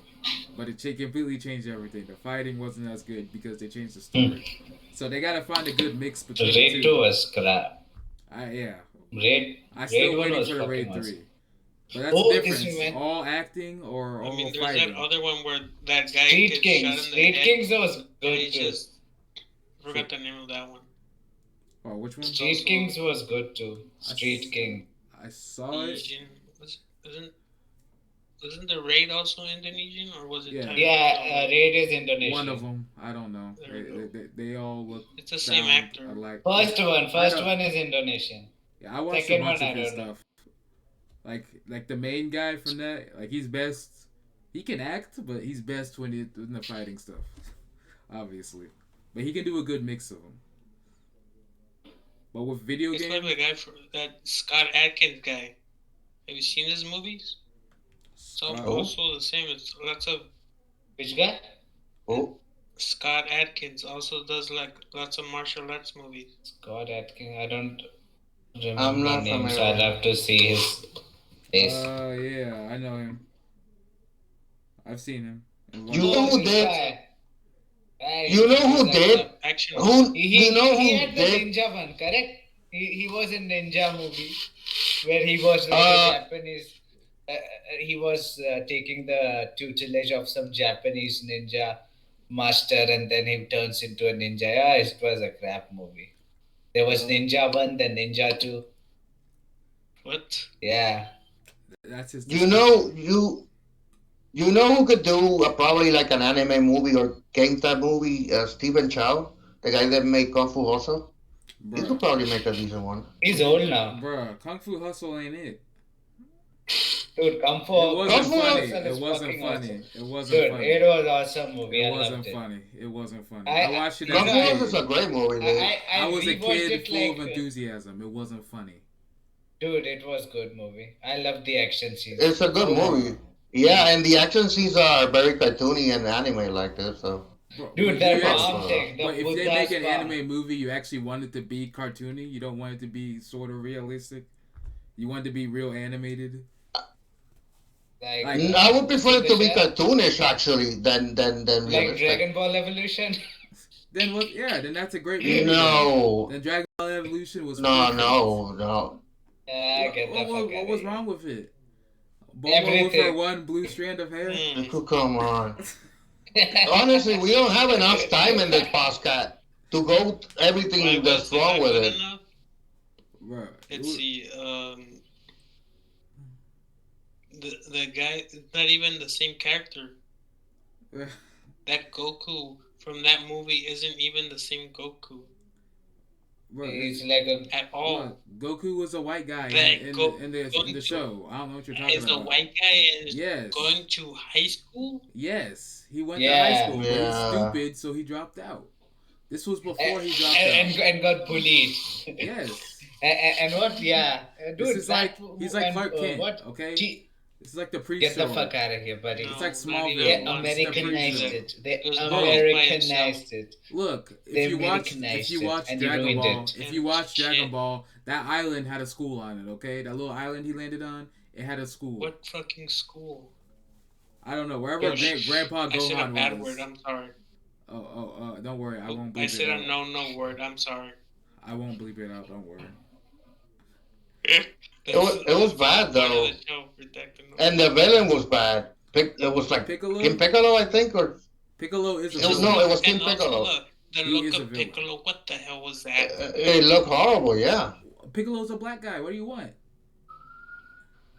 [SPEAKER 3] But it completely changed everything. The fighting wasn't as good because they changed the story.
[SPEAKER 1] Hmm.
[SPEAKER 3] So they gotta find a good mix between the
[SPEAKER 1] Raid 2
[SPEAKER 3] two.
[SPEAKER 1] was crap.
[SPEAKER 3] Yeah,
[SPEAKER 1] Raid
[SPEAKER 3] I
[SPEAKER 1] Raid
[SPEAKER 3] still
[SPEAKER 1] 1
[SPEAKER 3] waiting
[SPEAKER 1] was
[SPEAKER 3] for the
[SPEAKER 1] fucking
[SPEAKER 3] Raid
[SPEAKER 1] awesome.
[SPEAKER 3] 3. But that's the
[SPEAKER 1] Oh, this we
[SPEAKER 3] difference.
[SPEAKER 1] went.
[SPEAKER 3] All acting or
[SPEAKER 2] I
[SPEAKER 3] all
[SPEAKER 2] mean, there's that
[SPEAKER 3] fighting.
[SPEAKER 2] other one where that guy
[SPEAKER 1] Street
[SPEAKER 2] gets shot
[SPEAKER 1] Kings.
[SPEAKER 2] in the
[SPEAKER 1] Street
[SPEAKER 2] head,
[SPEAKER 1] Kings was
[SPEAKER 2] and
[SPEAKER 1] good
[SPEAKER 2] he
[SPEAKER 1] too.
[SPEAKER 2] just forgot the name of that one.
[SPEAKER 3] Oh, which one?
[SPEAKER 2] It's
[SPEAKER 1] Street
[SPEAKER 2] also
[SPEAKER 1] Kings was good too.
[SPEAKER 3] I,
[SPEAKER 1] Street King.
[SPEAKER 3] I saw it.
[SPEAKER 2] Indonesian. Isn't wasn't the raid also Indonesian or was it
[SPEAKER 3] Yeah.
[SPEAKER 2] Thailand?
[SPEAKER 1] Yeah,
[SPEAKER 2] No,
[SPEAKER 1] Raid is
[SPEAKER 3] One of
[SPEAKER 1] Indonesian.
[SPEAKER 3] them. I don't know.
[SPEAKER 2] there we go.
[SPEAKER 3] They all look,
[SPEAKER 2] It's the same
[SPEAKER 3] sound
[SPEAKER 2] actor.
[SPEAKER 3] alike.
[SPEAKER 1] First one.
[SPEAKER 3] I
[SPEAKER 1] First
[SPEAKER 3] know.
[SPEAKER 1] one is Indonesian.
[SPEAKER 3] Yeah, I watched a
[SPEAKER 1] Second
[SPEAKER 3] bunch
[SPEAKER 1] one,
[SPEAKER 3] of
[SPEAKER 1] I
[SPEAKER 3] his
[SPEAKER 1] don't know.
[SPEAKER 3] stuff. Like the main guy from that. Like he's best. He can act, but he's best when he in the fighting stuff. Obviously, but he can do a good mix of them. But with video
[SPEAKER 2] It's like
[SPEAKER 3] games,
[SPEAKER 2] the guy from that Scott Adkins guy. Have you seen his movies? So
[SPEAKER 3] Scott.
[SPEAKER 4] Oh,
[SPEAKER 2] also the same. It's lots of
[SPEAKER 1] Which guy?
[SPEAKER 4] oh,
[SPEAKER 2] Scott Adkins also does like lots of martial arts movies.
[SPEAKER 1] Scott Atkins. I don't
[SPEAKER 4] I'm
[SPEAKER 1] remember
[SPEAKER 4] not
[SPEAKER 1] names.
[SPEAKER 4] familiar
[SPEAKER 1] I'll
[SPEAKER 4] with
[SPEAKER 1] have to see his face.
[SPEAKER 3] Yeah, I know him. I've seen him. In
[SPEAKER 4] You
[SPEAKER 3] one.
[SPEAKER 4] know
[SPEAKER 1] Oh,
[SPEAKER 4] who
[SPEAKER 1] this
[SPEAKER 4] did?
[SPEAKER 1] guy. Right,
[SPEAKER 4] You know who
[SPEAKER 1] he's
[SPEAKER 4] did?
[SPEAKER 2] Action.
[SPEAKER 4] Who?
[SPEAKER 1] He
[SPEAKER 4] You know
[SPEAKER 1] he
[SPEAKER 4] who
[SPEAKER 1] had the
[SPEAKER 4] did?
[SPEAKER 1] ninja one, correct? He was in ninja movie where he was like a
[SPEAKER 4] Uh,
[SPEAKER 1] Japanese. He was taking the tutelage of some Japanese ninja master, and then he turns into a ninja. Yeah, it was a crap movie. There was Ninja One, then Ninja Two.
[SPEAKER 2] What?
[SPEAKER 1] Yeah,
[SPEAKER 3] That's his
[SPEAKER 4] you
[SPEAKER 3] description.
[SPEAKER 4] know you know who could do probably like an anime movie or game type movie? Stephen Chow, the guy that made Kung Fu Hustle. He
[SPEAKER 3] Bruh.
[SPEAKER 4] could probably make a decent one.
[SPEAKER 1] he's old now,
[SPEAKER 3] Bruh, Kung Fu Hustle ain't it.
[SPEAKER 1] dude.
[SPEAKER 3] It wasn't
[SPEAKER 4] Kung Fu
[SPEAKER 3] funny.
[SPEAKER 1] Hustle
[SPEAKER 3] It
[SPEAKER 1] is
[SPEAKER 3] wasn't
[SPEAKER 1] fucking
[SPEAKER 3] funny.
[SPEAKER 1] awesome.
[SPEAKER 3] It wasn't
[SPEAKER 1] Dude,
[SPEAKER 3] funny.
[SPEAKER 1] it was awesome movie.
[SPEAKER 3] It
[SPEAKER 1] I
[SPEAKER 3] wasn't
[SPEAKER 1] loved it.
[SPEAKER 3] funny. It wasn't funny.
[SPEAKER 1] I,
[SPEAKER 3] I
[SPEAKER 1] I
[SPEAKER 3] watched it
[SPEAKER 1] you
[SPEAKER 3] as
[SPEAKER 4] Kung
[SPEAKER 1] know
[SPEAKER 3] a
[SPEAKER 4] Fu Hustle is
[SPEAKER 3] kid.
[SPEAKER 4] a great movie, dude.
[SPEAKER 3] I was a
[SPEAKER 1] rewatched
[SPEAKER 3] kid
[SPEAKER 1] it
[SPEAKER 3] full of
[SPEAKER 1] like
[SPEAKER 3] enthusiasm. It wasn't funny.
[SPEAKER 1] dude, it was good movie. I love the action scenes.
[SPEAKER 4] It's a good
[SPEAKER 3] Bruh.
[SPEAKER 4] movie. Yeah, and the action scenes are very cartoony and anime like this. So
[SPEAKER 3] Bro,
[SPEAKER 1] Dude,
[SPEAKER 3] you
[SPEAKER 1] that
[SPEAKER 4] Kung
[SPEAKER 3] actually,
[SPEAKER 4] Fu
[SPEAKER 1] palm
[SPEAKER 4] Hustle.
[SPEAKER 1] thing, the
[SPEAKER 3] but if they make
[SPEAKER 1] Buddha's
[SPEAKER 3] an
[SPEAKER 1] palm.
[SPEAKER 3] anime movie, you actually want it to be cartoony. You don't want it to be sort of realistic. You want it to be real animated.
[SPEAKER 1] Like,
[SPEAKER 3] Like,
[SPEAKER 4] I would
[SPEAKER 1] Ghost
[SPEAKER 4] prefer
[SPEAKER 1] in
[SPEAKER 4] it
[SPEAKER 1] the
[SPEAKER 4] to be
[SPEAKER 1] Shell,
[SPEAKER 4] cartoonish actually than
[SPEAKER 1] like
[SPEAKER 4] realistic.
[SPEAKER 1] Dragon Ball Evolution.
[SPEAKER 3] then what? Yeah, then that's a great movie.
[SPEAKER 4] No,
[SPEAKER 3] Then Dragon Ball Evolution was
[SPEAKER 4] no,
[SPEAKER 3] perfect.
[SPEAKER 4] no.
[SPEAKER 1] Yeah, get the fuck
[SPEAKER 3] What
[SPEAKER 1] out
[SPEAKER 3] was
[SPEAKER 1] of
[SPEAKER 3] wrong
[SPEAKER 1] here.
[SPEAKER 3] with it? Bulma with her
[SPEAKER 1] Everything.
[SPEAKER 3] one blue strand of hair.
[SPEAKER 4] Come on. Honestly, we don't have enough time in this podcast to go
[SPEAKER 2] Why
[SPEAKER 4] everything that's
[SPEAKER 2] was it
[SPEAKER 4] wrong
[SPEAKER 2] not
[SPEAKER 4] with
[SPEAKER 2] good
[SPEAKER 4] it.
[SPEAKER 2] enough?
[SPEAKER 3] Bruh,
[SPEAKER 2] Let's see. The guy, it's not even the same character. That Goku from that movie isn't even the same Goku
[SPEAKER 1] He's like a.
[SPEAKER 2] at all.
[SPEAKER 3] Look, Goku was a white guy
[SPEAKER 2] That
[SPEAKER 3] in the show. I don't know what you're talking
[SPEAKER 2] is a
[SPEAKER 3] about.
[SPEAKER 2] white guy and is
[SPEAKER 3] Yes.
[SPEAKER 2] going to high school.
[SPEAKER 3] Yes, he went to
[SPEAKER 1] Yeah.
[SPEAKER 3] high school, but he's
[SPEAKER 4] Yeah.
[SPEAKER 3] stupid, so he dropped out. This was before he dropped
[SPEAKER 1] and
[SPEAKER 3] out.
[SPEAKER 1] got bullied.
[SPEAKER 3] Yes,
[SPEAKER 1] And what? Yeah, dude.
[SPEAKER 3] this is like
[SPEAKER 1] that-
[SPEAKER 3] he's like
[SPEAKER 1] and,
[SPEAKER 3] Clark Kent.
[SPEAKER 1] What?
[SPEAKER 3] Okay,
[SPEAKER 1] Gee,
[SPEAKER 3] this is like the
[SPEAKER 1] get
[SPEAKER 3] pre-show.
[SPEAKER 1] the fuck out of here, buddy.
[SPEAKER 3] It's like
[SPEAKER 2] No, not
[SPEAKER 3] Smallville.
[SPEAKER 2] even
[SPEAKER 1] They
[SPEAKER 2] once.
[SPEAKER 3] It's the
[SPEAKER 1] Americanized
[SPEAKER 3] pre-show.
[SPEAKER 1] it. They
[SPEAKER 2] It was
[SPEAKER 1] Americanized it.
[SPEAKER 3] Look,
[SPEAKER 1] They
[SPEAKER 3] if you
[SPEAKER 1] Americanized it,
[SPEAKER 3] watch
[SPEAKER 1] and you
[SPEAKER 3] Dragon
[SPEAKER 1] ruined
[SPEAKER 3] Ball,
[SPEAKER 1] it.
[SPEAKER 3] if you watch
[SPEAKER 2] Shit.
[SPEAKER 3] Dragon Ball, that island had a school on it. Okay, that little island he landed on, it had a school.
[SPEAKER 2] What fucking school?
[SPEAKER 3] I don't know wherever Grandpa
[SPEAKER 2] I said a
[SPEAKER 3] Gohan
[SPEAKER 2] bad
[SPEAKER 3] was.
[SPEAKER 2] word. I'm sorry.
[SPEAKER 3] Don't worry, I won't bleep
[SPEAKER 2] I
[SPEAKER 3] it
[SPEAKER 2] said
[SPEAKER 3] out.
[SPEAKER 2] a no word. I'm sorry.
[SPEAKER 3] I won't bleep it out. Don't worry.
[SPEAKER 4] It was bad though, and the villain was bad. It was like
[SPEAKER 3] Piccolo?
[SPEAKER 4] Kim Piccolo, I think, or
[SPEAKER 3] Piccolo is a
[SPEAKER 4] It was-
[SPEAKER 3] villain.
[SPEAKER 4] no, it was Kim
[SPEAKER 2] And also
[SPEAKER 4] Piccolo.
[SPEAKER 2] the
[SPEAKER 3] He
[SPEAKER 2] look
[SPEAKER 3] is a
[SPEAKER 2] of
[SPEAKER 3] villain.
[SPEAKER 2] Piccolo. What the hell was that?
[SPEAKER 4] It looked horrible. Yeah,
[SPEAKER 3] Piccolo's a black guy. What do you want?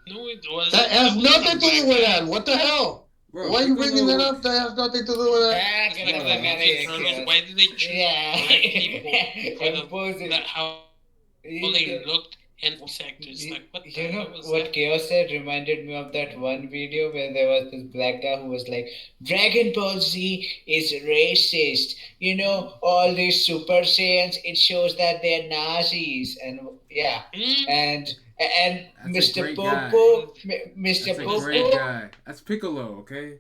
[SPEAKER 2] No, it wasn't.
[SPEAKER 4] that has
[SPEAKER 2] wasn't
[SPEAKER 4] nothing
[SPEAKER 2] a
[SPEAKER 4] to do
[SPEAKER 2] black
[SPEAKER 4] with
[SPEAKER 2] guy.
[SPEAKER 4] that. What the hell?
[SPEAKER 3] Bro,
[SPEAKER 4] Why are you bringing that
[SPEAKER 3] Piccolo-
[SPEAKER 4] up? That has nothing to do with that.
[SPEAKER 1] Ah,
[SPEAKER 2] It's
[SPEAKER 1] get
[SPEAKER 2] like
[SPEAKER 1] the
[SPEAKER 2] the
[SPEAKER 1] fuck out of
[SPEAKER 2] Ninja
[SPEAKER 1] here.
[SPEAKER 2] Turtles. Why did they choose
[SPEAKER 1] Yeah.
[SPEAKER 2] black people for
[SPEAKER 1] Impose it.
[SPEAKER 2] how they looked and voice actors. Like, what the
[SPEAKER 1] You know
[SPEAKER 2] hell was
[SPEAKER 1] what
[SPEAKER 2] that?
[SPEAKER 1] Chaos said reminded me of that one video where there was this black guy who was like, Dragon Ball Z is racist. You know, all these Super Saiyans, it shows that they're Nazis. And yeah,
[SPEAKER 2] Mm?
[SPEAKER 1] and and
[SPEAKER 3] That's a
[SPEAKER 1] Mr.
[SPEAKER 3] great guy.
[SPEAKER 1] Popo,
[SPEAKER 3] That's
[SPEAKER 1] Mr.
[SPEAKER 3] a
[SPEAKER 2] What is
[SPEAKER 3] great
[SPEAKER 2] that?
[SPEAKER 1] Popo,
[SPEAKER 3] guy. That's Piccolo, okay?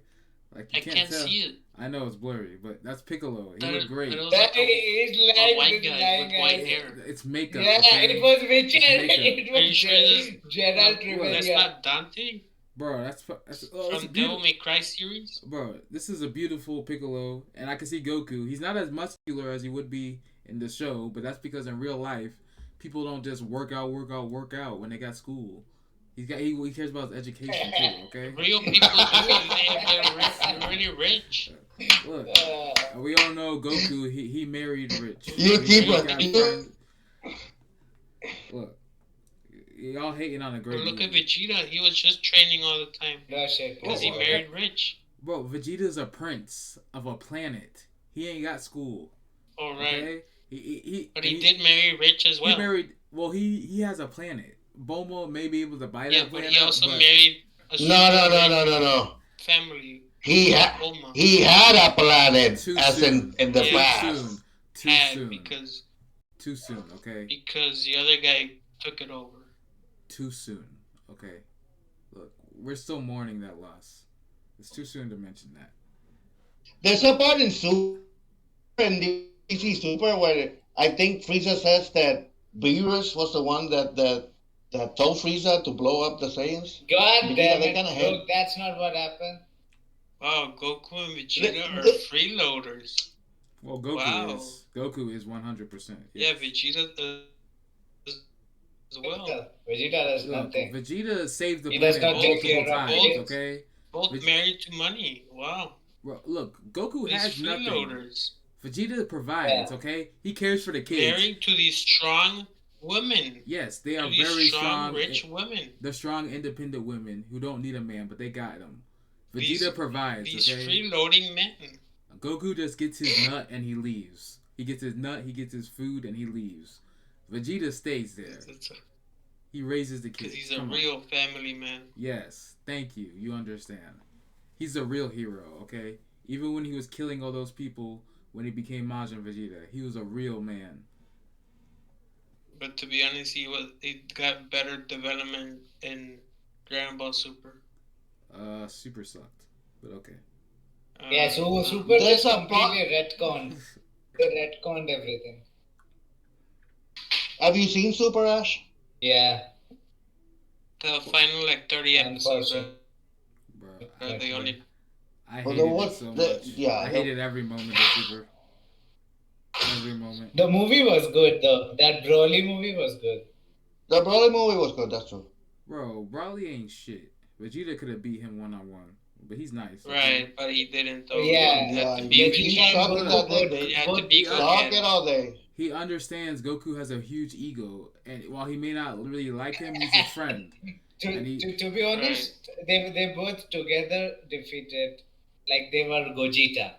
[SPEAKER 3] Like you
[SPEAKER 2] I
[SPEAKER 3] can't
[SPEAKER 2] can't
[SPEAKER 3] tell.
[SPEAKER 2] see it.
[SPEAKER 3] I know it's blurry, but that's Piccolo. He looked
[SPEAKER 2] But it
[SPEAKER 3] great.
[SPEAKER 2] was
[SPEAKER 1] that
[SPEAKER 2] like
[SPEAKER 1] is
[SPEAKER 2] a
[SPEAKER 1] like
[SPEAKER 2] white
[SPEAKER 1] this
[SPEAKER 2] guy with
[SPEAKER 1] lying
[SPEAKER 2] white
[SPEAKER 1] guy.
[SPEAKER 2] hair.
[SPEAKER 3] It's makeup,
[SPEAKER 1] Yeah, it
[SPEAKER 3] okay?
[SPEAKER 1] was Richard.
[SPEAKER 3] It's makeup.
[SPEAKER 1] It
[SPEAKER 2] Are you
[SPEAKER 1] was
[SPEAKER 2] sure this?
[SPEAKER 1] Gerald
[SPEAKER 2] That's
[SPEAKER 1] Rivera.
[SPEAKER 2] not Dante
[SPEAKER 3] Bro, that's it's a
[SPEAKER 2] from Devil
[SPEAKER 3] beautiful.
[SPEAKER 2] May Cry series?
[SPEAKER 3] Bro, this is a beautiful Piccolo, and I can see Goku. He's not as muscular as he would be in the show, but that's because in real life, people don't just work out when they got school. He cares about his education too. Okay.
[SPEAKER 2] Real people do it. They're really rich.
[SPEAKER 3] Look,
[SPEAKER 1] Uh,
[SPEAKER 3] we all know Goku. He married rich.
[SPEAKER 4] You
[SPEAKER 3] He,
[SPEAKER 4] keep
[SPEAKER 3] he got
[SPEAKER 4] it.
[SPEAKER 3] friends. Look, y'all hating on a
[SPEAKER 2] But
[SPEAKER 3] great
[SPEAKER 2] look at
[SPEAKER 3] movie.
[SPEAKER 2] Vegeta. He was just training all the time
[SPEAKER 1] no shit.
[SPEAKER 2] because he married rich.
[SPEAKER 3] Bro, Vegeta's a prince of a planet. He ain't got school.
[SPEAKER 2] All right.
[SPEAKER 3] Okay.
[SPEAKER 2] But he did marry rich as well.
[SPEAKER 3] He married. Well, he has a planet. Bulma may be able to buy
[SPEAKER 2] Yeah,
[SPEAKER 3] that
[SPEAKER 2] but
[SPEAKER 3] planet.
[SPEAKER 2] he also
[SPEAKER 3] but
[SPEAKER 2] married a
[SPEAKER 4] No.
[SPEAKER 2] family.
[SPEAKER 4] He
[SPEAKER 2] Bulma
[SPEAKER 4] he had a planet
[SPEAKER 3] Too
[SPEAKER 4] as
[SPEAKER 3] soon.
[SPEAKER 4] in the
[SPEAKER 2] Yeah.
[SPEAKER 3] Too
[SPEAKER 4] past.
[SPEAKER 3] soon. Too
[SPEAKER 2] had
[SPEAKER 3] soon.
[SPEAKER 2] because
[SPEAKER 3] Too soon. Okay.
[SPEAKER 2] the other guy took it over.
[SPEAKER 3] Too soon. Okay. Look, we're still mourning that loss. It's too soon to mention that.
[SPEAKER 4] There's a part in Super and DC Super where I think Frieza says that Beerus was the one that told Frieza to blow up the Saiyans.
[SPEAKER 1] God
[SPEAKER 4] Vegeta,
[SPEAKER 1] damn
[SPEAKER 4] they
[SPEAKER 1] it,
[SPEAKER 4] kinda
[SPEAKER 1] bro,
[SPEAKER 4] had-
[SPEAKER 1] that's not what happened.
[SPEAKER 2] Wow, Goku and Vegeta are
[SPEAKER 4] The-
[SPEAKER 2] freeloaders.
[SPEAKER 3] Well, Goku
[SPEAKER 2] Wow.
[SPEAKER 3] is. Goku is 100%.
[SPEAKER 2] Yeah,
[SPEAKER 3] Yes.
[SPEAKER 2] Vegeta as well.
[SPEAKER 1] Vegeta does
[SPEAKER 3] Look,
[SPEAKER 1] nothing.
[SPEAKER 3] Vegeta saved the
[SPEAKER 1] He does
[SPEAKER 3] planet
[SPEAKER 1] not take
[SPEAKER 3] multiple
[SPEAKER 1] care of
[SPEAKER 3] times.
[SPEAKER 1] kids.
[SPEAKER 3] Okay.
[SPEAKER 2] Both
[SPEAKER 3] Veg-
[SPEAKER 2] married to money. Wow.
[SPEAKER 3] Bro, look, Goku
[SPEAKER 2] These
[SPEAKER 3] has nothing.
[SPEAKER 2] freeloaders.
[SPEAKER 3] Vegeta provides.
[SPEAKER 1] Yeah.
[SPEAKER 3] Okay. He cares for the kids.
[SPEAKER 2] Married to these strong women.
[SPEAKER 3] Yes, they are
[SPEAKER 2] To these
[SPEAKER 3] very
[SPEAKER 2] strong,
[SPEAKER 3] strong.
[SPEAKER 2] rich women.
[SPEAKER 3] They're strong, independent women who don't need a man, but they got them. Vegeta
[SPEAKER 2] These-
[SPEAKER 3] provides.
[SPEAKER 2] These
[SPEAKER 3] Okay.
[SPEAKER 2] freeloading men.
[SPEAKER 3] Goku just gets his nut and he leaves. He gets his nut, he gets his food, and he leaves. Vegeta stays there. He raises the
[SPEAKER 2] Because
[SPEAKER 3] kids.
[SPEAKER 2] he's a
[SPEAKER 3] Come on.
[SPEAKER 2] real family man.
[SPEAKER 3] Yes, thank you. You understand. He's a real hero, okay? Even when he was killing all those people when he became Majin Vegeta, he was a real man.
[SPEAKER 2] But to be honest, he got better development in Dragon Ball Super.
[SPEAKER 3] Super sucked. But okay.
[SPEAKER 1] Yeah, so
[SPEAKER 2] no.
[SPEAKER 1] Super
[SPEAKER 4] There's
[SPEAKER 1] just
[SPEAKER 4] a
[SPEAKER 1] completely retconned. They retconned everything.
[SPEAKER 4] Have you seen Super Ash?
[SPEAKER 1] Yeah.
[SPEAKER 2] The final 30 episodes
[SPEAKER 1] Unfortunately.
[SPEAKER 3] Bro,
[SPEAKER 2] are the only.
[SPEAKER 3] I
[SPEAKER 4] Well,
[SPEAKER 3] hated
[SPEAKER 4] what-
[SPEAKER 3] it so
[SPEAKER 4] the-
[SPEAKER 3] much.
[SPEAKER 4] yeah,
[SPEAKER 3] I
[SPEAKER 4] the-
[SPEAKER 3] hated every moment of Super. Every moment.
[SPEAKER 1] The movie was good though. That Broly movie was good.
[SPEAKER 4] The Broly movie was good. That's true.
[SPEAKER 3] Bro, Broly ain't shit. Vegeta could have beat him one-on-one. But he's nice. okay?
[SPEAKER 2] Right, but he didn't though.
[SPEAKER 1] Yeah,
[SPEAKER 2] He had to
[SPEAKER 4] yeah,
[SPEAKER 2] be
[SPEAKER 1] Vegeta
[SPEAKER 4] he
[SPEAKER 1] and
[SPEAKER 4] sucked
[SPEAKER 1] Goku
[SPEAKER 4] that
[SPEAKER 1] both-
[SPEAKER 4] day.
[SPEAKER 2] He had to
[SPEAKER 1] both-
[SPEAKER 2] be
[SPEAKER 4] Talk it
[SPEAKER 2] Gogeta.
[SPEAKER 4] all day.
[SPEAKER 3] He understands Goku has a huge ego, and while he may not really like him, he's his friend. And he-
[SPEAKER 1] To be honest, they both together defeated, like they were Gogeta.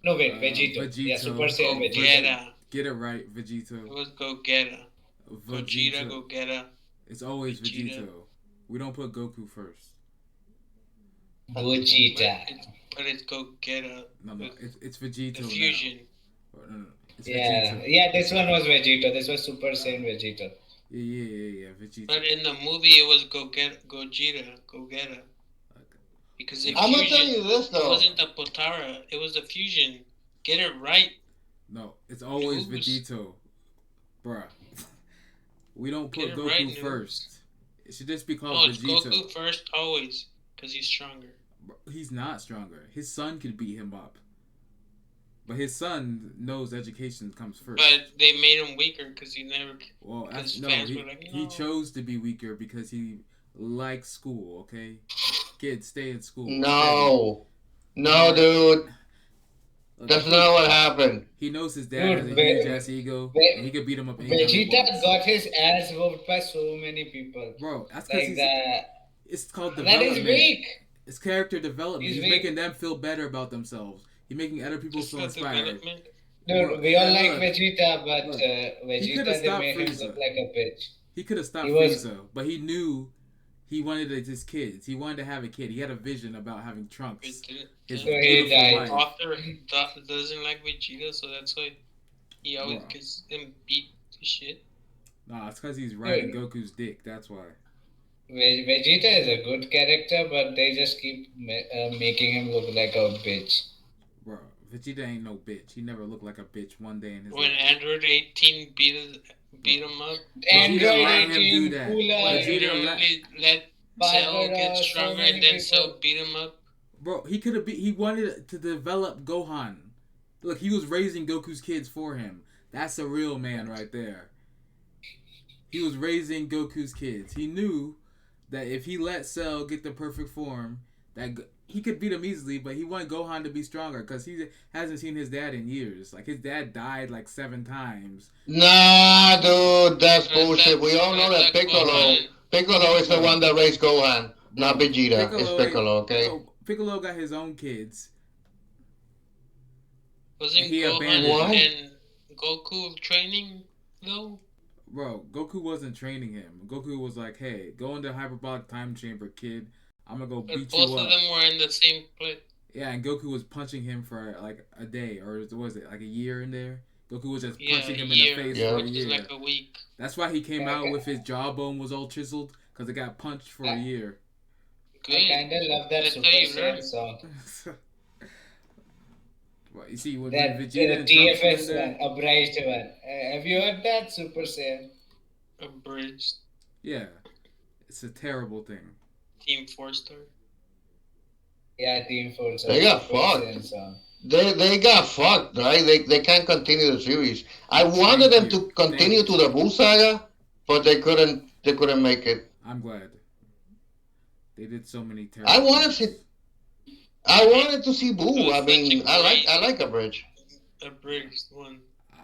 [SPEAKER 1] No wait, Vegito. Yeah,
[SPEAKER 3] Vegito.
[SPEAKER 1] Super Saiyan Vegeta.
[SPEAKER 2] Gogeta.
[SPEAKER 3] Get it right,
[SPEAKER 2] It
[SPEAKER 3] Vegito.
[SPEAKER 2] was Gogeta. Gogeta,
[SPEAKER 3] Vegeta.
[SPEAKER 2] Gogeta.
[SPEAKER 3] It's always
[SPEAKER 2] Vegeta.
[SPEAKER 3] Vegito. We don't put Goku first.
[SPEAKER 1] Gogeta.
[SPEAKER 2] But it's Gogeta.
[SPEAKER 3] No,
[SPEAKER 2] With
[SPEAKER 3] it's Vegito
[SPEAKER 2] the
[SPEAKER 3] now.
[SPEAKER 2] fusion.
[SPEAKER 3] No. It's
[SPEAKER 1] Yeah,
[SPEAKER 3] Vegito.
[SPEAKER 1] yeah. This one was Vegito. This was Super Saiyan Vegito.
[SPEAKER 3] Yeah, Vegito.
[SPEAKER 2] But in the movie, it was Gogeta.
[SPEAKER 3] Okay.
[SPEAKER 2] Because the
[SPEAKER 4] I'm gonna
[SPEAKER 2] fusion,
[SPEAKER 4] tell you this
[SPEAKER 2] it
[SPEAKER 4] though.
[SPEAKER 2] wasn't the Potara. It was the fusion. Get it right.
[SPEAKER 3] No, it's always
[SPEAKER 2] Noobs.
[SPEAKER 3] Vegito. Bruh. We don't put
[SPEAKER 2] Get it
[SPEAKER 3] Goku
[SPEAKER 2] right, noobs.
[SPEAKER 3] first. It should just be
[SPEAKER 2] No,
[SPEAKER 3] called
[SPEAKER 2] it's
[SPEAKER 3] Vegito.
[SPEAKER 2] Goku first always. Because he's stronger.
[SPEAKER 3] He's not stronger. His son could beat him up. But his son knows education comes first.
[SPEAKER 2] But they made him weaker because he never.
[SPEAKER 3] Well,
[SPEAKER 2] his
[SPEAKER 3] no,
[SPEAKER 2] fans
[SPEAKER 3] he,
[SPEAKER 2] were like,
[SPEAKER 3] he
[SPEAKER 2] "No."
[SPEAKER 3] chose to be weaker because he likes school, okay? Kids, stay in school.
[SPEAKER 4] No, dude.
[SPEAKER 3] Look,
[SPEAKER 4] That's not what happened.
[SPEAKER 3] He knows his dad has a
[SPEAKER 1] Dude,
[SPEAKER 3] huge ass ego, and he could beat him up anytime he
[SPEAKER 1] Vegeta
[SPEAKER 3] wants.
[SPEAKER 1] got his ass whooped by so many people.
[SPEAKER 3] Bro, that's because
[SPEAKER 1] Like
[SPEAKER 3] he's...
[SPEAKER 1] that.
[SPEAKER 3] It's called
[SPEAKER 1] That
[SPEAKER 3] development.
[SPEAKER 1] is weak.
[SPEAKER 3] It's character development.
[SPEAKER 1] He's
[SPEAKER 3] He's
[SPEAKER 1] weak.
[SPEAKER 3] making them feel better about themselves. He's making other people
[SPEAKER 2] It's
[SPEAKER 3] feel
[SPEAKER 2] not
[SPEAKER 3] inspired.
[SPEAKER 2] development.
[SPEAKER 1] Dude,
[SPEAKER 3] Bro,
[SPEAKER 1] we all
[SPEAKER 3] yeah,
[SPEAKER 1] like
[SPEAKER 3] look.
[SPEAKER 1] Vegeta, but
[SPEAKER 3] Look.
[SPEAKER 1] Vegeta
[SPEAKER 3] coulda
[SPEAKER 1] they
[SPEAKER 3] stopped
[SPEAKER 1] made him
[SPEAKER 3] Frieza.
[SPEAKER 1] look like a bitch.
[SPEAKER 3] He could have
[SPEAKER 1] He
[SPEAKER 3] stopped
[SPEAKER 1] was
[SPEAKER 3] Frieza, but he knew he wanted his kids. He wanted to have a kid. He had a vision about having
[SPEAKER 2] It
[SPEAKER 3] Trunks,
[SPEAKER 2] didn't.
[SPEAKER 3] his
[SPEAKER 1] so he
[SPEAKER 3] beautiful
[SPEAKER 1] died.
[SPEAKER 3] wife.
[SPEAKER 2] Author doesn't like Vegeta, so that's why he always
[SPEAKER 3] Bro.
[SPEAKER 2] gets him beat to shit.
[SPEAKER 3] Nah, it's because he's riding
[SPEAKER 1] Dude,
[SPEAKER 3] Goku's dick. That's why.
[SPEAKER 1] Vegeta is a good character, but they just keep making him look like a bitch.
[SPEAKER 3] Bro, Vegeta ain't no bitch. He never looked like a bitch one day in his
[SPEAKER 2] When
[SPEAKER 3] life.
[SPEAKER 2] Android 18 beat him up,
[SPEAKER 3] Vegeta
[SPEAKER 1] Android
[SPEAKER 3] let him do
[SPEAKER 1] 18,
[SPEAKER 3] that.
[SPEAKER 2] when
[SPEAKER 1] Cooler,
[SPEAKER 2] he
[SPEAKER 3] Vegeta let.
[SPEAKER 2] literally let Cell get
[SPEAKER 1] Barbaros, so
[SPEAKER 2] stronger and
[SPEAKER 1] many
[SPEAKER 2] then Cell
[SPEAKER 1] people.
[SPEAKER 2] beat him up.
[SPEAKER 3] Bro, he could have be. He wanted to develop Gohan. Look, he was raising Goku's kids for him. That's a real man right there. He was raising Goku's kids. He knew that if he let Cell get the perfect form, he could beat him easily. But he wanted Gohan to be stronger because he hasn't seen his dad in years. Like his dad died like 7 times.
[SPEAKER 4] Nah, dude, that's
[SPEAKER 2] But
[SPEAKER 4] bullshit. We all know that
[SPEAKER 2] Gohan,
[SPEAKER 4] Piccolo is the
[SPEAKER 3] Bro,
[SPEAKER 4] one that raised Gohan, not
[SPEAKER 3] bro,
[SPEAKER 4] Vegeta. It's Piccolo, okay?
[SPEAKER 3] no, Piccolo got his own kids. And
[SPEAKER 2] wasn't
[SPEAKER 3] he
[SPEAKER 2] Gohan
[SPEAKER 3] abandoned
[SPEAKER 4] What?
[SPEAKER 3] him.
[SPEAKER 2] and Goku training though?
[SPEAKER 3] Bro, Goku wasn't training him. Goku was like, "Hey, go into hyperbolic time chamber, kid. I'm gonna go
[SPEAKER 2] But
[SPEAKER 3] beat you
[SPEAKER 2] both of
[SPEAKER 3] up."
[SPEAKER 2] them were in the same place.
[SPEAKER 3] Yeah, and Goku was punching him for like a day, or was it like a year in there? Goku was just
[SPEAKER 2] Yeah,
[SPEAKER 3] punching
[SPEAKER 2] a
[SPEAKER 3] him in the
[SPEAKER 2] year,
[SPEAKER 3] face
[SPEAKER 4] Yeah.
[SPEAKER 3] for a
[SPEAKER 2] which is
[SPEAKER 3] year.
[SPEAKER 2] like a week.
[SPEAKER 3] That's why he came
[SPEAKER 1] I,
[SPEAKER 3] out with his jawbone was all chiseled because it got punched for a
[SPEAKER 1] I,
[SPEAKER 3] year.
[SPEAKER 2] Good.
[SPEAKER 1] I kinda love that
[SPEAKER 2] That's
[SPEAKER 1] Super
[SPEAKER 2] how you
[SPEAKER 1] Saiyan
[SPEAKER 2] learn.
[SPEAKER 1] song.
[SPEAKER 3] Well, you see, when
[SPEAKER 1] That
[SPEAKER 3] Vegeta and Trunks were in
[SPEAKER 1] TFS
[SPEAKER 3] there,
[SPEAKER 1] one, abridged one. Have you heard that Super Saiyan?
[SPEAKER 2] Abridged
[SPEAKER 3] yeah, it's a terrible thing.
[SPEAKER 2] Team 4-star.
[SPEAKER 1] Yeah, Team Force,
[SPEAKER 4] They got
[SPEAKER 1] Super
[SPEAKER 4] fucked.
[SPEAKER 1] Saiyan song.
[SPEAKER 4] They got fucked, right? They can't continue the series. I wanted
[SPEAKER 3] Thank
[SPEAKER 4] them
[SPEAKER 3] you,
[SPEAKER 4] to
[SPEAKER 3] thank
[SPEAKER 4] continue
[SPEAKER 3] you.
[SPEAKER 4] to the Buu saga, but they couldn't. They couldn't make it.
[SPEAKER 3] I'm glad they did so many
[SPEAKER 4] I
[SPEAKER 3] terrible
[SPEAKER 4] wanted to.
[SPEAKER 3] things.
[SPEAKER 4] I
[SPEAKER 2] It
[SPEAKER 4] wanted to see Boo.
[SPEAKER 2] was
[SPEAKER 4] I
[SPEAKER 2] such a
[SPEAKER 4] mean,
[SPEAKER 2] great
[SPEAKER 4] I like a bridge.
[SPEAKER 2] abridged one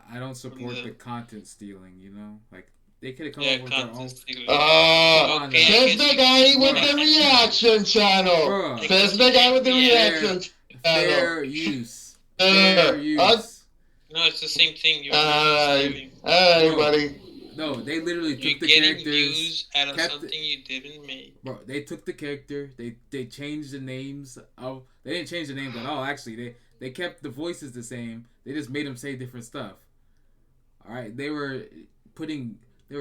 [SPEAKER 3] I don't
[SPEAKER 2] from
[SPEAKER 3] support the
[SPEAKER 2] the
[SPEAKER 3] content stealing. Like they could have come up with their own.
[SPEAKER 2] content stealing.
[SPEAKER 3] Come on
[SPEAKER 2] Okay,
[SPEAKER 3] now,
[SPEAKER 2] I
[SPEAKER 4] Says
[SPEAKER 2] guess
[SPEAKER 4] the
[SPEAKER 2] you
[SPEAKER 4] guy with
[SPEAKER 3] bruh,
[SPEAKER 4] the reaction channel.
[SPEAKER 3] bruh.
[SPEAKER 2] I
[SPEAKER 4] Says
[SPEAKER 2] guess you
[SPEAKER 4] the guy
[SPEAKER 2] can't
[SPEAKER 4] with the
[SPEAKER 2] react.
[SPEAKER 3] Fair,
[SPEAKER 4] reaction channel.
[SPEAKER 3] fair use, fair
[SPEAKER 4] Uh, uh,
[SPEAKER 3] use,
[SPEAKER 2] No, it's the same thing. You're literally
[SPEAKER 4] alright,
[SPEAKER 2] stealing.
[SPEAKER 4] alright,
[SPEAKER 3] bro.
[SPEAKER 4] buddy.
[SPEAKER 3] No, they literally
[SPEAKER 2] You're
[SPEAKER 3] took the
[SPEAKER 2] getting
[SPEAKER 3] characters,
[SPEAKER 2] views out of
[SPEAKER 3] kept it,
[SPEAKER 2] something you didn't make.
[SPEAKER 3] bro. They took the character. They changed the names of. They didn't change the names at all. Actually, they kept the voices the same. They just made them say different stuff. All right, they were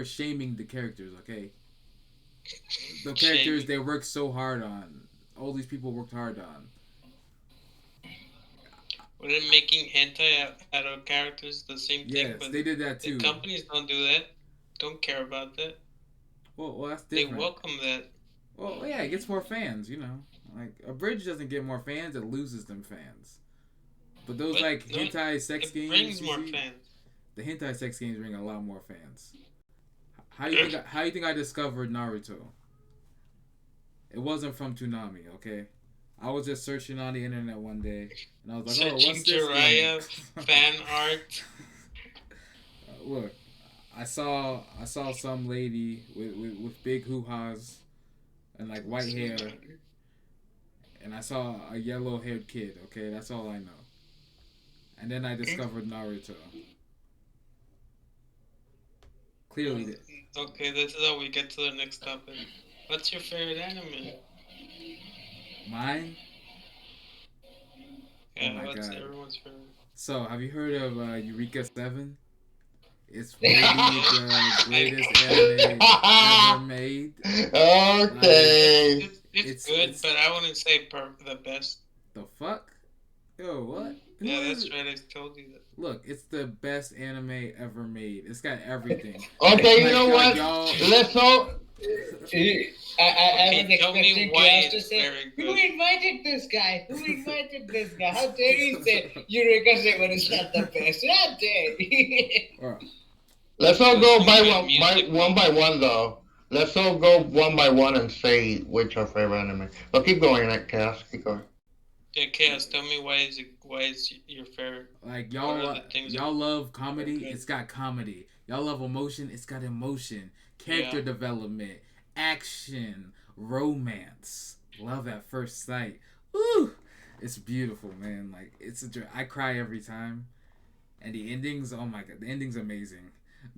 [SPEAKER 3] shaming the characters. Okay, the characters
[SPEAKER 2] Shaming.
[SPEAKER 3] they worked so hard on. All these people worked hard on.
[SPEAKER 2] We're making hentai out of characters the same thing,
[SPEAKER 3] Yes,
[SPEAKER 2] but
[SPEAKER 3] they did that
[SPEAKER 2] the
[SPEAKER 3] too.
[SPEAKER 2] companies don't do that. Don't care about that.
[SPEAKER 3] Well, that's
[SPEAKER 2] They
[SPEAKER 3] different.
[SPEAKER 2] welcome that.
[SPEAKER 3] Well, yeah, it gets more fans. Like a bridge doesn't get more fans; it loses them fans. But those
[SPEAKER 2] But
[SPEAKER 3] like
[SPEAKER 2] no,
[SPEAKER 3] hentai sex
[SPEAKER 2] it
[SPEAKER 3] games,
[SPEAKER 2] brings
[SPEAKER 3] you
[SPEAKER 2] more
[SPEAKER 3] see,
[SPEAKER 2] fans.
[SPEAKER 3] the hentai sex games bring a lot more fans. How do you think? How do you think I discovered Naruto? It wasn't from Toonami, okay? I was just searching on the internet one day, and I was like, "Oh,
[SPEAKER 2] Searching
[SPEAKER 3] what's this
[SPEAKER 2] Jiraiya
[SPEAKER 3] game?"
[SPEAKER 2] fan art.
[SPEAKER 3] Look, I saw some lady with big hoo ha's and like white hair, and I saw a yellow haired kid. Okay, that's all I know. And then I discovered Naruto. Clearly,
[SPEAKER 2] Okay, this is how we get to the next topic. What's your favorite anime?
[SPEAKER 3] mine.
[SPEAKER 2] Yeah,
[SPEAKER 3] Oh my
[SPEAKER 2] what's
[SPEAKER 3] god.
[SPEAKER 2] everyone's favorite?
[SPEAKER 3] So, have you heard of Eureka 7? It's maybe the greatest anime ever made. Like,
[SPEAKER 4] Okay.
[SPEAKER 2] It's good, but I wouldn't say the best.
[SPEAKER 3] the fuck? Yo, what? Who
[SPEAKER 2] Yeah,
[SPEAKER 3] is
[SPEAKER 2] that's
[SPEAKER 3] it?
[SPEAKER 2] right. I told you that.
[SPEAKER 3] Look, it's the best anime ever made. It's got everything.
[SPEAKER 4] Okay, you
[SPEAKER 3] Like,
[SPEAKER 4] know what?
[SPEAKER 3] y'all.
[SPEAKER 4] Let's all.
[SPEAKER 1] I was
[SPEAKER 2] Okay, tell me
[SPEAKER 1] expecting
[SPEAKER 2] why
[SPEAKER 1] Chaos to
[SPEAKER 2] it's
[SPEAKER 1] say,
[SPEAKER 2] very
[SPEAKER 1] "Who
[SPEAKER 2] good.
[SPEAKER 1] invited this guy? Who invited this guy? How dare you say Eureka 7 is not the best? How dare you?"
[SPEAKER 4] Let's all
[SPEAKER 2] With
[SPEAKER 4] go
[SPEAKER 2] some
[SPEAKER 4] by
[SPEAKER 2] good
[SPEAKER 4] one,
[SPEAKER 2] music,
[SPEAKER 4] one
[SPEAKER 2] though.
[SPEAKER 4] by one, though. Let's all go one by one and say which our favorite anime. But keep going, that Chaos. Keep going.
[SPEAKER 2] Yeah, Chaos, tell me why is your favorite?
[SPEAKER 3] Like
[SPEAKER 2] What are the things
[SPEAKER 3] y'all love comedy,
[SPEAKER 2] okay.
[SPEAKER 3] it's got comedy. Y'all love emotion, it's got emotion. Character
[SPEAKER 2] Yeah.
[SPEAKER 3] development, action, romance, love at first sight. Ooh, it's beautiful, man. Like I cry every time, and the endings. Oh my god, the ending's amazing.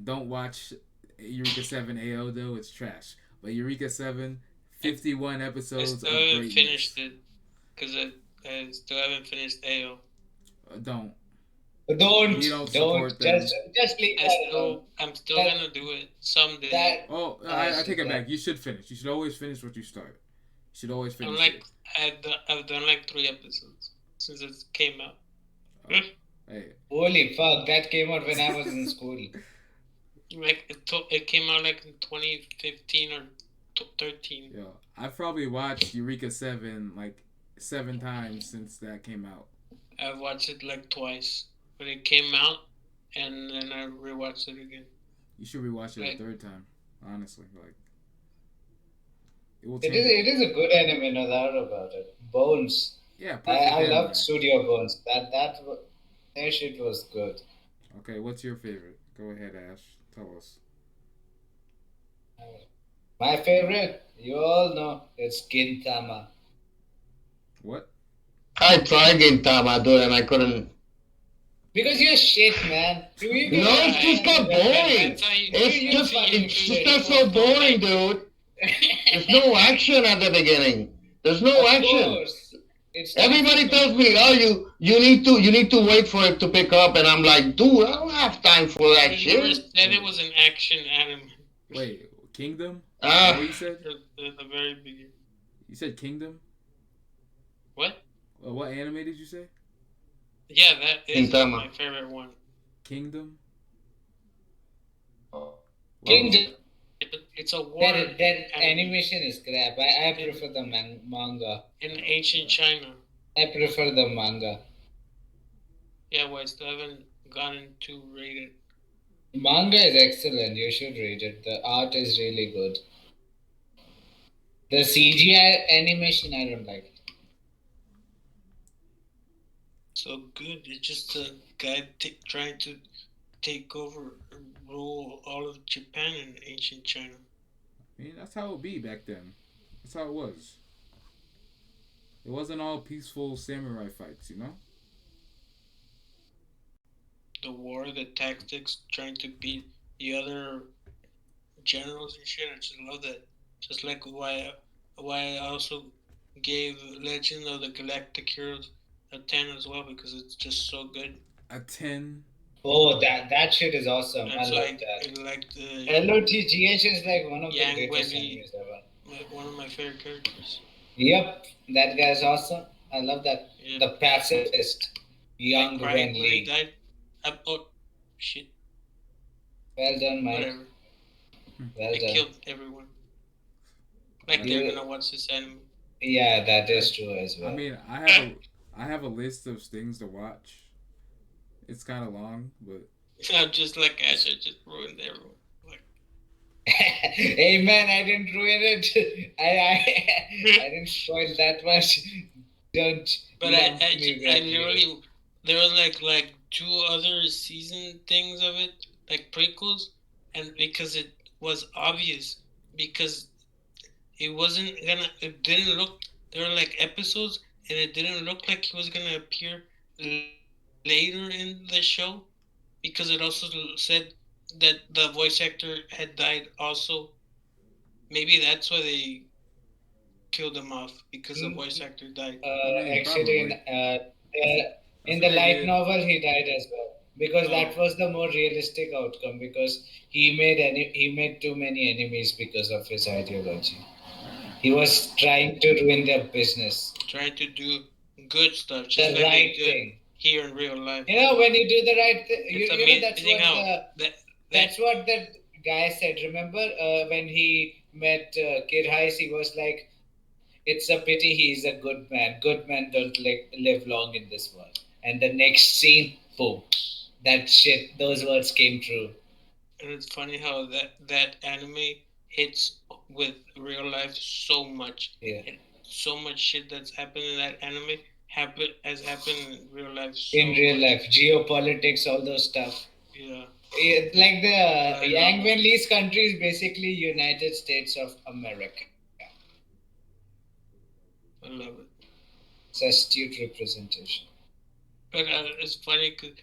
[SPEAKER 3] Don't watch Eureka 7 AO though, it's trash. But Eureka 7,
[SPEAKER 2] I,
[SPEAKER 3] 51
[SPEAKER 2] I
[SPEAKER 3] episodes
[SPEAKER 2] still
[SPEAKER 3] of
[SPEAKER 2] haven't finished
[SPEAKER 3] greatness.
[SPEAKER 2] it because I still haven't finished AO.
[SPEAKER 3] Don't.
[SPEAKER 1] Don't,
[SPEAKER 3] We don't
[SPEAKER 1] don't,
[SPEAKER 3] support them.
[SPEAKER 1] just leave that alone.
[SPEAKER 2] I'm still
[SPEAKER 1] That
[SPEAKER 2] gonna do it someday.
[SPEAKER 1] that
[SPEAKER 3] Oh, I
[SPEAKER 1] Ash,
[SPEAKER 3] take it back.
[SPEAKER 1] that
[SPEAKER 3] You should finish. You should always finish what you start. You should always
[SPEAKER 2] I'm
[SPEAKER 3] finish
[SPEAKER 2] like
[SPEAKER 3] it.
[SPEAKER 2] I've done like 3 episodes since it came out.
[SPEAKER 3] Oh, hey.
[SPEAKER 1] holy fuck, that came out when I was in school.
[SPEAKER 2] Like it came out like in 2015 or 13.
[SPEAKER 3] Yo, I've probably watched Eureka 7 like 7 times since that came out.
[SPEAKER 2] I've watched it like twice when it came out, and then I rewatched it again.
[SPEAKER 3] You should rewatch it a
[SPEAKER 2] Like
[SPEAKER 3] third time. Honestly, like it will
[SPEAKER 1] It
[SPEAKER 3] change
[SPEAKER 1] is
[SPEAKER 3] you.
[SPEAKER 1] it is a good anime, no doubt about it. Bones.
[SPEAKER 3] Yeah,
[SPEAKER 1] I,
[SPEAKER 3] perfect
[SPEAKER 1] I loved
[SPEAKER 3] anime.
[SPEAKER 1] Studio Bones. Their shit was good.
[SPEAKER 3] Okay, what's your favorite? Go ahead, Ash. Tell us.
[SPEAKER 1] My favorite, you all know, it's Gintama.
[SPEAKER 3] What?
[SPEAKER 4] I tried Gintama, dude, and I couldn't.
[SPEAKER 1] Because you're shit, man. You
[SPEAKER 4] No,
[SPEAKER 1] can
[SPEAKER 4] it
[SPEAKER 2] right,
[SPEAKER 4] just
[SPEAKER 1] understand
[SPEAKER 4] got
[SPEAKER 1] me well, but
[SPEAKER 4] boring.
[SPEAKER 2] that's how you.
[SPEAKER 4] It's
[SPEAKER 1] you
[SPEAKER 2] That's
[SPEAKER 4] just,
[SPEAKER 2] how you.
[SPEAKER 1] fucking
[SPEAKER 4] it's just
[SPEAKER 1] shit.
[SPEAKER 4] got
[SPEAKER 2] People
[SPEAKER 4] so
[SPEAKER 2] don't
[SPEAKER 4] boring,
[SPEAKER 2] like it.
[SPEAKER 4] dude. There's no action at the beginning. There's no
[SPEAKER 1] Of
[SPEAKER 4] action.
[SPEAKER 1] course. It starts
[SPEAKER 4] Everybody
[SPEAKER 1] with the
[SPEAKER 4] tells me, "Oh, you need to wait for it to pick up," and I'm like, "Dude, I don't have time for that
[SPEAKER 2] They never
[SPEAKER 4] shit."
[SPEAKER 2] said it
[SPEAKER 3] Wait,
[SPEAKER 2] was an action anime
[SPEAKER 3] wait. Kingdom? Is that
[SPEAKER 4] Ah,
[SPEAKER 3] what you said?
[SPEAKER 2] at the very beginning.
[SPEAKER 3] You said Kingdom?
[SPEAKER 2] What?
[SPEAKER 3] What anime did you say?
[SPEAKER 2] Yeah, that is
[SPEAKER 4] Gintama.
[SPEAKER 2] my favorite one.
[SPEAKER 3] Kingdom? Why would you?
[SPEAKER 1] Kingdom.
[SPEAKER 2] It's a war
[SPEAKER 1] That
[SPEAKER 2] anime
[SPEAKER 1] animation is crap. I
[SPEAKER 2] in
[SPEAKER 1] prefer the manga.
[SPEAKER 2] ancient China.
[SPEAKER 1] I prefer the manga.
[SPEAKER 2] Yeah, well, I still haven't gotten to read it.
[SPEAKER 1] Manga is excellent. You should read it. The art is really good. The CGI animation, I don't like it.
[SPEAKER 2] So good. It's just a guy trying to take over, rule all of Japan in ancient China.
[SPEAKER 3] I mean, that's how it be back then. That's how it was. It wasn't all peaceful samurai fights, you know?
[SPEAKER 2] The war, the tactics, trying to beat the other generals and shit. I just love that. Just like why I also gave Legend of the Galactic Heroes a 10 as well because it's just so good.
[SPEAKER 3] A 10.
[SPEAKER 1] Oh, that shit is awesome. I
[SPEAKER 2] That's
[SPEAKER 1] love
[SPEAKER 2] why
[SPEAKER 1] that.
[SPEAKER 2] I like the
[SPEAKER 1] LOTGH is like one of the
[SPEAKER 2] Yang
[SPEAKER 1] greatest
[SPEAKER 2] Wenli,
[SPEAKER 1] animes ever.
[SPEAKER 2] one of my favorite characters.
[SPEAKER 1] Yep, that guy's awesome. I love that.
[SPEAKER 2] Yeah,
[SPEAKER 1] The pacifist,
[SPEAKER 2] I
[SPEAKER 1] young
[SPEAKER 2] cried
[SPEAKER 1] Wen
[SPEAKER 2] when he
[SPEAKER 1] Li.
[SPEAKER 2] died. Oh shit,
[SPEAKER 1] Well done, Mike.
[SPEAKER 2] whatever.
[SPEAKER 1] Well
[SPEAKER 2] I
[SPEAKER 1] done.
[SPEAKER 2] killed everyone. Like they're gonna watch this anime.
[SPEAKER 1] Yeah, that is true as
[SPEAKER 3] I
[SPEAKER 1] well.
[SPEAKER 3] mean, I have a list of things to watch. It's kind of long, but
[SPEAKER 2] I'm just like Ash. I just ruined everyone. Like,
[SPEAKER 1] Hey man, I didn't ruin it. I didn't spoil that much. Don't
[SPEAKER 2] but
[SPEAKER 1] lump me
[SPEAKER 2] I
[SPEAKER 1] with you.
[SPEAKER 2] literally there was like 2 other season things of it, like prequels, and because it was obvious, because it didn't look, there were like episodes, and it didn't look like he was gonna appear later in the show, because it also said that the voice actor had died also. Maybe that's why they killed him off, because the
[SPEAKER 1] Mm,
[SPEAKER 2] voice actor died.
[SPEAKER 3] I mean,
[SPEAKER 1] Actually,
[SPEAKER 3] probably that's
[SPEAKER 1] in
[SPEAKER 3] what
[SPEAKER 1] the
[SPEAKER 3] they
[SPEAKER 1] light
[SPEAKER 3] did.
[SPEAKER 1] novel, he died as well because that
[SPEAKER 2] Oh,
[SPEAKER 1] was the more realistic outcome. Because he made too many enemies because of his ideology.
[SPEAKER 3] Ah,
[SPEAKER 1] He was trying to ruin their business.
[SPEAKER 2] trying to do good stuff, just
[SPEAKER 1] The
[SPEAKER 2] like they
[SPEAKER 1] right
[SPEAKER 2] did
[SPEAKER 1] thing.
[SPEAKER 2] here in real life.
[SPEAKER 1] When you do the right thing,
[SPEAKER 2] It's
[SPEAKER 1] that's
[SPEAKER 2] amazing
[SPEAKER 1] what
[SPEAKER 2] how that
[SPEAKER 1] that's what the guy said. Remember when he met Kid Heiss, he was like, "It's a pity he is a good man. Good men don't live long in this world." And the next scene, boom, that shit. Those words came true.
[SPEAKER 2] and it's funny how that anime hits with real life so much.
[SPEAKER 1] Yeah.
[SPEAKER 2] And so much shit that's happened in that anime happened in real life
[SPEAKER 1] In
[SPEAKER 2] so
[SPEAKER 1] real
[SPEAKER 2] much.
[SPEAKER 1] life, geopolitics, all those stuff.
[SPEAKER 2] Yeah,
[SPEAKER 1] Yeah, like the
[SPEAKER 2] I love
[SPEAKER 1] Yang
[SPEAKER 2] it.
[SPEAKER 1] Wen Lee's country is basically United States of America.
[SPEAKER 2] I love it.
[SPEAKER 1] It's astute representation.
[SPEAKER 2] But it's funny because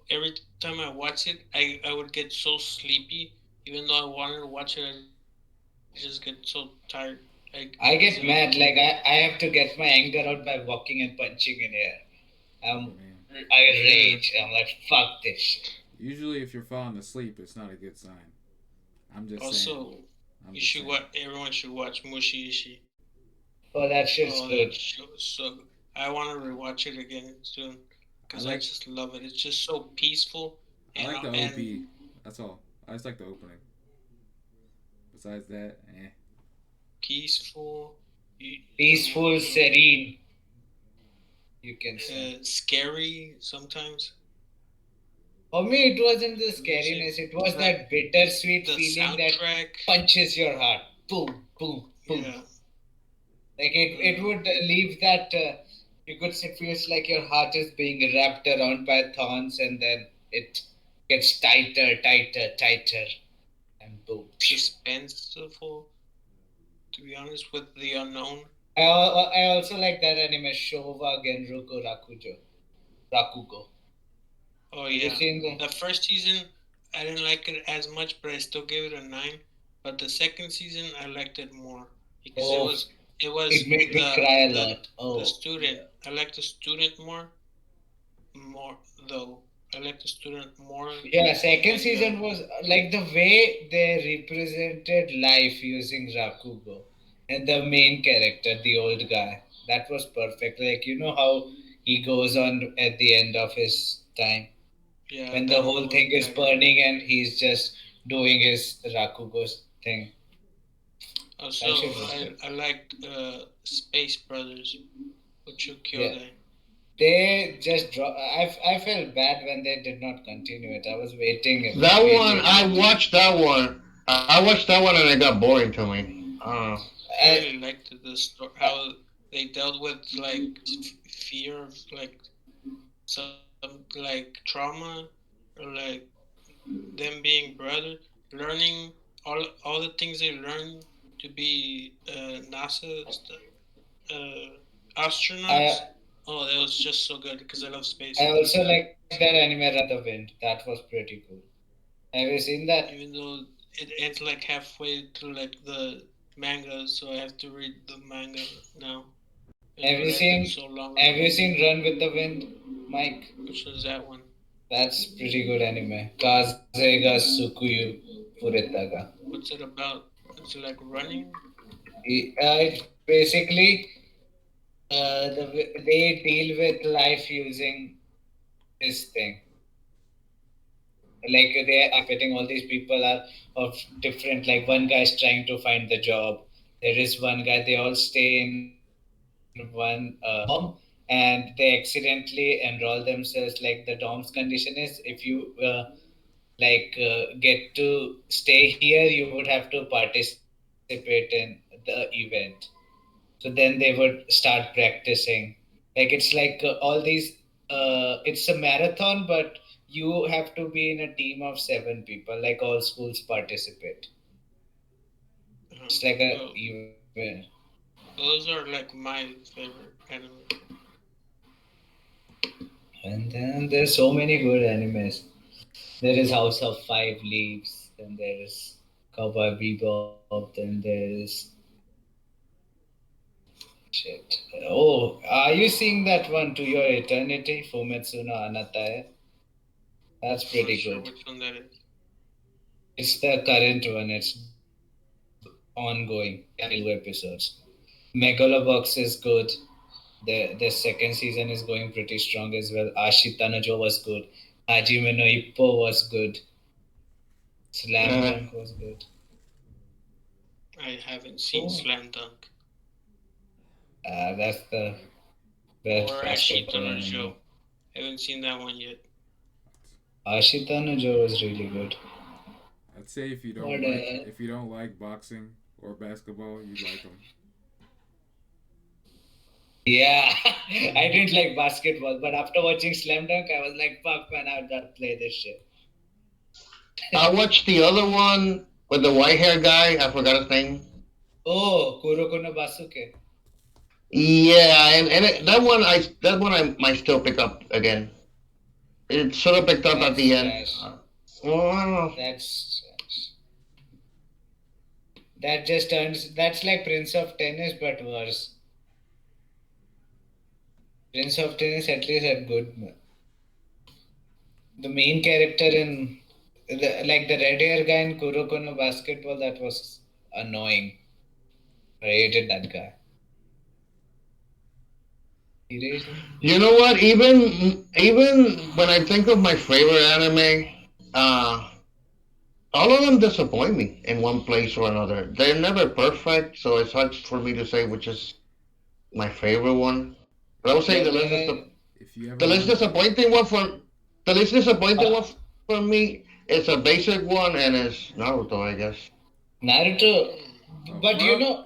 [SPEAKER 2] every time I watch it, I would get so sleepy Even though I wanted to watch it, I just get so tired. Like because it was
[SPEAKER 1] I get mad. Like I have to get my anger out by walking and punching in air. Um,
[SPEAKER 3] Man,
[SPEAKER 1] I
[SPEAKER 3] if you're
[SPEAKER 1] rage. I'm like, fuck this shit.
[SPEAKER 3] usually if you're falling asleep, it's not a good sign. I'm just saying.
[SPEAKER 2] also
[SPEAKER 3] I'm
[SPEAKER 2] you
[SPEAKER 3] just
[SPEAKER 2] should
[SPEAKER 3] saying.
[SPEAKER 2] watch. Everyone should watch Mushi Ishi.
[SPEAKER 1] Oh, that shit's
[SPEAKER 2] Oh, that
[SPEAKER 1] good.
[SPEAKER 2] show is so good. I want to rewatch it again soon
[SPEAKER 3] I
[SPEAKER 2] because I
[SPEAKER 3] like
[SPEAKER 2] just love it. It's just so peaceful
[SPEAKER 3] I
[SPEAKER 2] and
[SPEAKER 3] like the
[SPEAKER 2] and
[SPEAKER 3] OP. That's all. I just like the opening. Besides that, eh.
[SPEAKER 2] peaceful.
[SPEAKER 1] Peaceful, serene. You can say.
[SPEAKER 2] Scary sometimes.
[SPEAKER 1] For me, it wasn't the
[SPEAKER 2] The music,
[SPEAKER 1] scariness. It was
[SPEAKER 2] the
[SPEAKER 1] that bittersweet
[SPEAKER 2] the
[SPEAKER 1] feeling that
[SPEAKER 2] soundtrack.
[SPEAKER 1] punches your heart. Boom, boom, boom.
[SPEAKER 2] Yeah.
[SPEAKER 1] Like it
[SPEAKER 2] Uh,
[SPEAKER 1] would leave that. You could say it feels like your heart is being wrapped around by thorns, and then it gets tighter, tighter, tighter, and boom.
[SPEAKER 2] suspenseful. To be honest, with the unknown.
[SPEAKER 1] I also like that anime Shova Genroku Rakujo. Rakugo.
[SPEAKER 2] Oh
[SPEAKER 1] Have you
[SPEAKER 2] yeah,
[SPEAKER 1] seen the?
[SPEAKER 2] the first season I didn't like it as much, but I still gave it a 9. But the second season I liked it more because
[SPEAKER 1] Oh,
[SPEAKER 2] it
[SPEAKER 1] it
[SPEAKER 2] was
[SPEAKER 1] made me cry a
[SPEAKER 2] the
[SPEAKER 1] lot.
[SPEAKER 2] the
[SPEAKER 1] Oh,
[SPEAKER 2] student. I liked the student more though. I liked the student more
[SPEAKER 1] yeah. Second
[SPEAKER 2] than
[SPEAKER 1] season
[SPEAKER 2] the
[SPEAKER 1] was like the way they represented life using Rakugo and the main character, the old guy. That was perfect. Like you know how he goes on at the end of his time
[SPEAKER 2] yeah.
[SPEAKER 1] when the
[SPEAKER 2] That one
[SPEAKER 1] whole
[SPEAKER 2] was
[SPEAKER 1] thing is
[SPEAKER 2] better.
[SPEAKER 1] burning and he's just doing his Rakugo's thing. That
[SPEAKER 2] Also,
[SPEAKER 1] shit was good.
[SPEAKER 2] I liked Space Brothers Uchu
[SPEAKER 1] Yeah.
[SPEAKER 2] Kyodai.
[SPEAKER 1] They just I felt bad when they did not continue it. I was waiting
[SPEAKER 4] That one,
[SPEAKER 1] really.
[SPEAKER 4] I watched that one. I watched that one and it got boring to me. I don't know.
[SPEAKER 2] I
[SPEAKER 1] I,
[SPEAKER 2] really liked the story,
[SPEAKER 1] I,
[SPEAKER 2] how they dealt with like fear of like some like trauma or like them being brothers, learning all the things they learned to be astronauts.
[SPEAKER 1] I
[SPEAKER 2] Oh, that was just so good because I love
[SPEAKER 1] I
[SPEAKER 2] space.
[SPEAKER 1] also like that anime Run with the Wind. That was pretty cool. Have you seen that?
[SPEAKER 2] Even though it ends like halfway through like the manga, so I have to read the manga now. Even
[SPEAKER 1] Have
[SPEAKER 2] though
[SPEAKER 1] you
[SPEAKER 2] it ended
[SPEAKER 1] seen
[SPEAKER 2] so long
[SPEAKER 1] Have you
[SPEAKER 2] ago.
[SPEAKER 1] seen Run with the Wind, Mike?
[SPEAKER 2] Which was that one?
[SPEAKER 1] That's pretty good anime. Kazega Sukuyu Furetaga.
[SPEAKER 2] What's it about? It's like running.
[SPEAKER 1] It's basically they deal with life using this thing. Like they are participating, all these people are of different, like one guy is trying to find the job, there is one guy, they all stay in one dorm, and they accidentally enroll themselves. Like the dorm's condition is if you get to stay here, you would have to participate in the event. So then they would start practicing. Like it's like all these it's a marathon, but you have to be in a team of 7 people, like all schools participate.
[SPEAKER 2] Uh-huh.
[SPEAKER 1] It's like a
[SPEAKER 2] Oh,
[SPEAKER 1] event.
[SPEAKER 2] those are like my favorite anime.
[SPEAKER 1] And then there's so many good animes. There is House of Five Leaves, then there's Cowboy Bebop, then there's shit. Oh, are you seeing that one, To Your Eternity, Fumetsu no Anatae? That's
[SPEAKER 2] I'm not
[SPEAKER 1] pretty
[SPEAKER 2] sure
[SPEAKER 1] good.
[SPEAKER 2] which one that is.
[SPEAKER 1] It's the current one. It's ongoing. They are still doing 2 episodes. Megalobox is good. The second season is going pretty strong as well. Ashita no Jo was good. Hajime no Ippo was good. Slam
[SPEAKER 4] Uh,
[SPEAKER 1] Dunk was good.
[SPEAKER 2] I haven't seen
[SPEAKER 1] Oh,
[SPEAKER 2] Slam Dunk
[SPEAKER 1] that's the best
[SPEAKER 2] or
[SPEAKER 1] basketball
[SPEAKER 2] Ashita no
[SPEAKER 1] anime.
[SPEAKER 2] Joe. Haven't seen that one yet.
[SPEAKER 1] Ashita no Jo was really good.
[SPEAKER 3] I'd say
[SPEAKER 1] What?
[SPEAKER 3] if you don't like boxing or basketball, you'd like them.
[SPEAKER 1] Yeah, I didn't like basketball, but after watching Slam Dunk, I was like, fuck man, I've got to play this shit.
[SPEAKER 4] I watched the other one with the white hair guy. I forgot his name.
[SPEAKER 1] Oh, Kuroko no Basuke.
[SPEAKER 4] Yeah, and that one I might still pick up again. It sort of picked up at
[SPEAKER 1] That's
[SPEAKER 4] the end.
[SPEAKER 1] trash.
[SPEAKER 4] Well, I don't know.
[SPEAKER 1] That's trash. That just turns. That's like Prince of Tennis, but worse. Prince of Tennis at least had good. The main character in like the red hair guy in Kuroko no Basketball, that was annoying. I hated that guy. Seriously?
[SPEAKER 4] You know what? Even when I think of my favorite anime, uh, all of them disappoint me in one place or another. They're never perfect, so it's hard for me to say which is my favorite one. But I would say
[SPEAKER 3] If you
[SPEAKER 4] the
[SPEAKER 3] ever
[SPEAKER 4] least
[SPEAKER 3] want,
[SPEAKER 4] disappointing one for the least disappointing
[SPEAKER 1] Uh,
[SPEAKER 4] one for me is a basic one, and it's Naruto, I guess.
[SPEAKER 1] Naruto.
[SPEAKER 3] oh
[SPEAKER 1] But you
[SPEAKER 3] fuck,
[SPEAKER 1] know,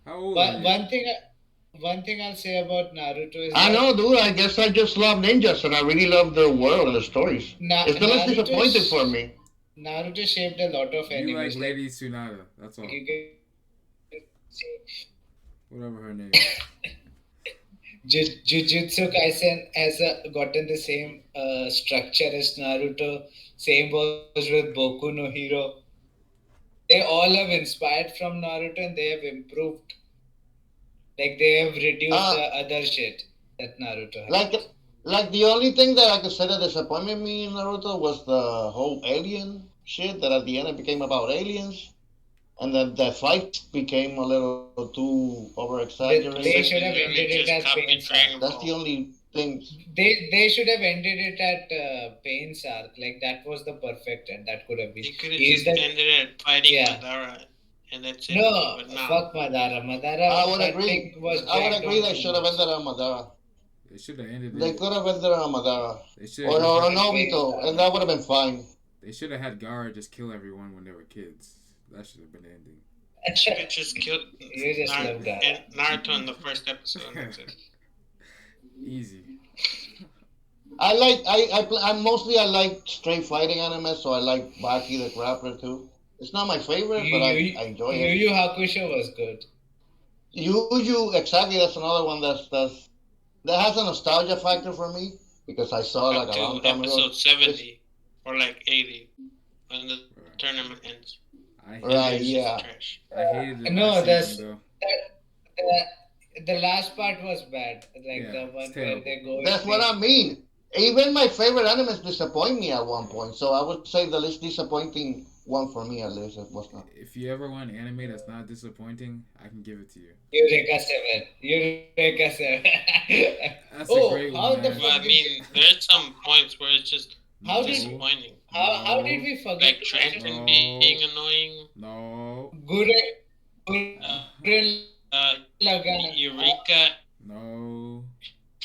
[SPEAKER 3] how old are
[SPEAKER 1] one,
[SPEAKER 3] you?
[SPEAKER 1] one thing, one thing I'll say about Naruto is
[SPEAKER 4] I know,
[SPEAKER 1] that
[SPEAKER 4] dude. I guess I just love ninjas, and I really love their world and the stories. It's the least
[SPEAKER 1] Naruto,
[SPEAKER 4] disappointing for me.
[SPEAKER 1] Naruto shaped a lot of
[SPEAKER 3] You like
[SPEAKER 1] enemies. Like
[SPEAKER 3] Lady
[SPEAKER 1] you can
[SPEAKER 3] Tsunade? That's
[SPEAKER 1] see,
[SPEAKER 3] all. Whatever her name.
[SPEAKER 1] Jujutsu Kaisen has gotten the same structure as Naruto. Same was with Boku no Hero. They all have inspired from Naruto and they have improved. Like they have reduced the
[SPEAKER 4] Uh,
[SPEAKER 1] other shit that Naruto
[SPEAKER 4] like,
[SPEAKER 1] had.
[SPEAKER 4] like the only thing that I could say that disappointed me in Naruto was the whole alien shit. That at the end it became about aliens, and then the fights became a little too over
[SPEAKER 1] They
[SPEAKER 4] exaggerated.
[SPEAKER 2] It's
[SPEAKER 1] should
[SPEAKER 2] like
[SPEAKER 1] have
[SPEAKER 2] they
[SPEAKER 1] ended
[SPEAKER 2] literally
[SPEAKER 1] it
[SPEAKER 2] just
[SPEAKER 1] at
[SPEAKER 2] copied
[SPEAKER 1] Pain's arc.
[SPEAKER 2] Dragon
[SPEAKER 4] That's the
[SPEAKER 2] Ball.
[SPEAKER 4] only thing.
[SPEAKER 1] They should have ended it at Pain's arc. Like that was the perfect end. That could have been.
[SPEAKER 2] They could have
[SPEAKER 1] Is
[SPEAKER 2] just
[SPEAKER 1] that
[SPEAKER 2] ended it fighting
[SPEAKER 1] yeah?
[SPEAKER 2] Madara, and that's it.
[SPEAKER 1] No,
[SPEAKER 2] But no,
[SPEAKER 1] fuck Madara.
[SPEAKER 4] I
[SPEAKER 1] Madara,
[SPEAKER 4] would
[SPEAKER 1] that
[SPEAKER 4] agree.
[SPEAKER 1] thing was
[SPEAKER 4] I would
[SPEAKER 1] dragged
[SPEAKER 4] agree
[SPEAKER 1] on
[SPEAKER 4] they
[SPEAKER 1] too
[SPEAKER 4] should have
[SPEAKER 1] much.
[SPEAKER 4] ended on Madara.
[SPEAKER 3] They should have ended
[SPEAKER 4] They
[SPEAKER 3] it.
[SPEAKER 4] could have ended on Madara.
[SPEAKER 3] They should have just
[SPEAKER 4] Or
[SPEAKER 3] had.
[SPEAKER 1] At Pain's
[SPEAKER 4] Nobito,
[SPEAKER 1] arc.
[SPEAKER 4] and that would have been fine.
[SPEAKER 3] They should have had Gara just kill everyone when they were kids. That should have been the ending.
[SPEAKER 2] should have just killed
[SPEAKER 1] You just love Gara.
[SPEAKER 2] Naruto in the first episode, and that's it.
[SPEAKER 3] Easy.
[SPEAKER 4] I mostly I like straight fighting anime, so I like Baki the Grappler too. It's not my favorite,
[SPEAKER 1] Yu
[SPEAKER 4] but
[SPEAKER 1] Yu
[SPEAKER 4] I enjoy
[SPEAKER 1] Yu
[SPEAKER 4] it.
[SPEAKER 1] Yu Hakusho was good.
[SPEAKER 4] Yuju, exactly. That's another one that has a nostalgia factor for me because I saw it like
[SPEAKER 2] Up
[SPEAKER 4] a
[SPEAKER 2] to
[SPEAKER 4] long time ago.
[SPEAKER 2] episode
[SPEAKER 4] It's
[SPEAKER 2] 70 or like 80 when the
[SPEAKER 3] Right.
[SPEAKER 2] tournament ends,
[SPEAKER 3] I
[SPEAKER 2] and then
[SPEAKER 3] hated
[SPEAKER 4] right,
[SPEAKER 3] it.
[SPEAKER 2] it's just
[SPEAKER 4] yeah.
[SPEAKER 2] trash.
[SPEAKER 3] I hated the
[SPEAKER 1] No,
[SPEAKER 3] last season though.
[SPEAKER 1] the last part was bad. Like
[SPEAKER 3] Yeah,
[SPEAKER 1] the
[SPEAKER 3] it's
[SPEAKER 1] one where
[SPEAKER 3] terrible.
[SPEAKER 1] they go
[SPEAKER 4] That's
[SPEAKER 1] and
[SPEAKER 4] what
[SPEAKER 1] they
[SPEAKER 4] I mean. Even my favorite animes disappoint me at one point, so I would say the least disappointing one for me at least it was not.
[SPEAKER 3] If you ever want anime that's not disappointing, I can give it to you.
[SPEAKER 1] Eureka 7. Eureka 7.
[SPEAKER 3] That's a
[SPEAKER 1] Oh,
[SPEAKER 3] great
[SPEAKER 1] how
[SPEAKER 3] one,
[SPEAKER 1] the
[SPEAKER 3] man.
[SPEAKER 1] fuck
[SPEAKER 2] Well, I
[SPEAKER 1] did we,
[SPEAKER 2] mean, there's some points where it's just
[SPEAKER 1] how did
[SPEAKER 3] No,
[SPEAKER 2] disappointing.
[SPEAKER 1] how did
[SPEAKER 3] no,
[SPEAKER 1] we forget
[SPEAKER 2] Like
[SPEAKER 1] to mention
[SPEAKER 2] Trenton
[SPEAKER 3] no,
[SPEAKER 2] being annoying,
[SPEAKER 3] no,
[SPEAKER 1] Gurren
[SPEAKER 2] uh,
[SPEAKER 1] Lagann?
[SPEAKER 2] Eureka
[SPEAKER 3] no.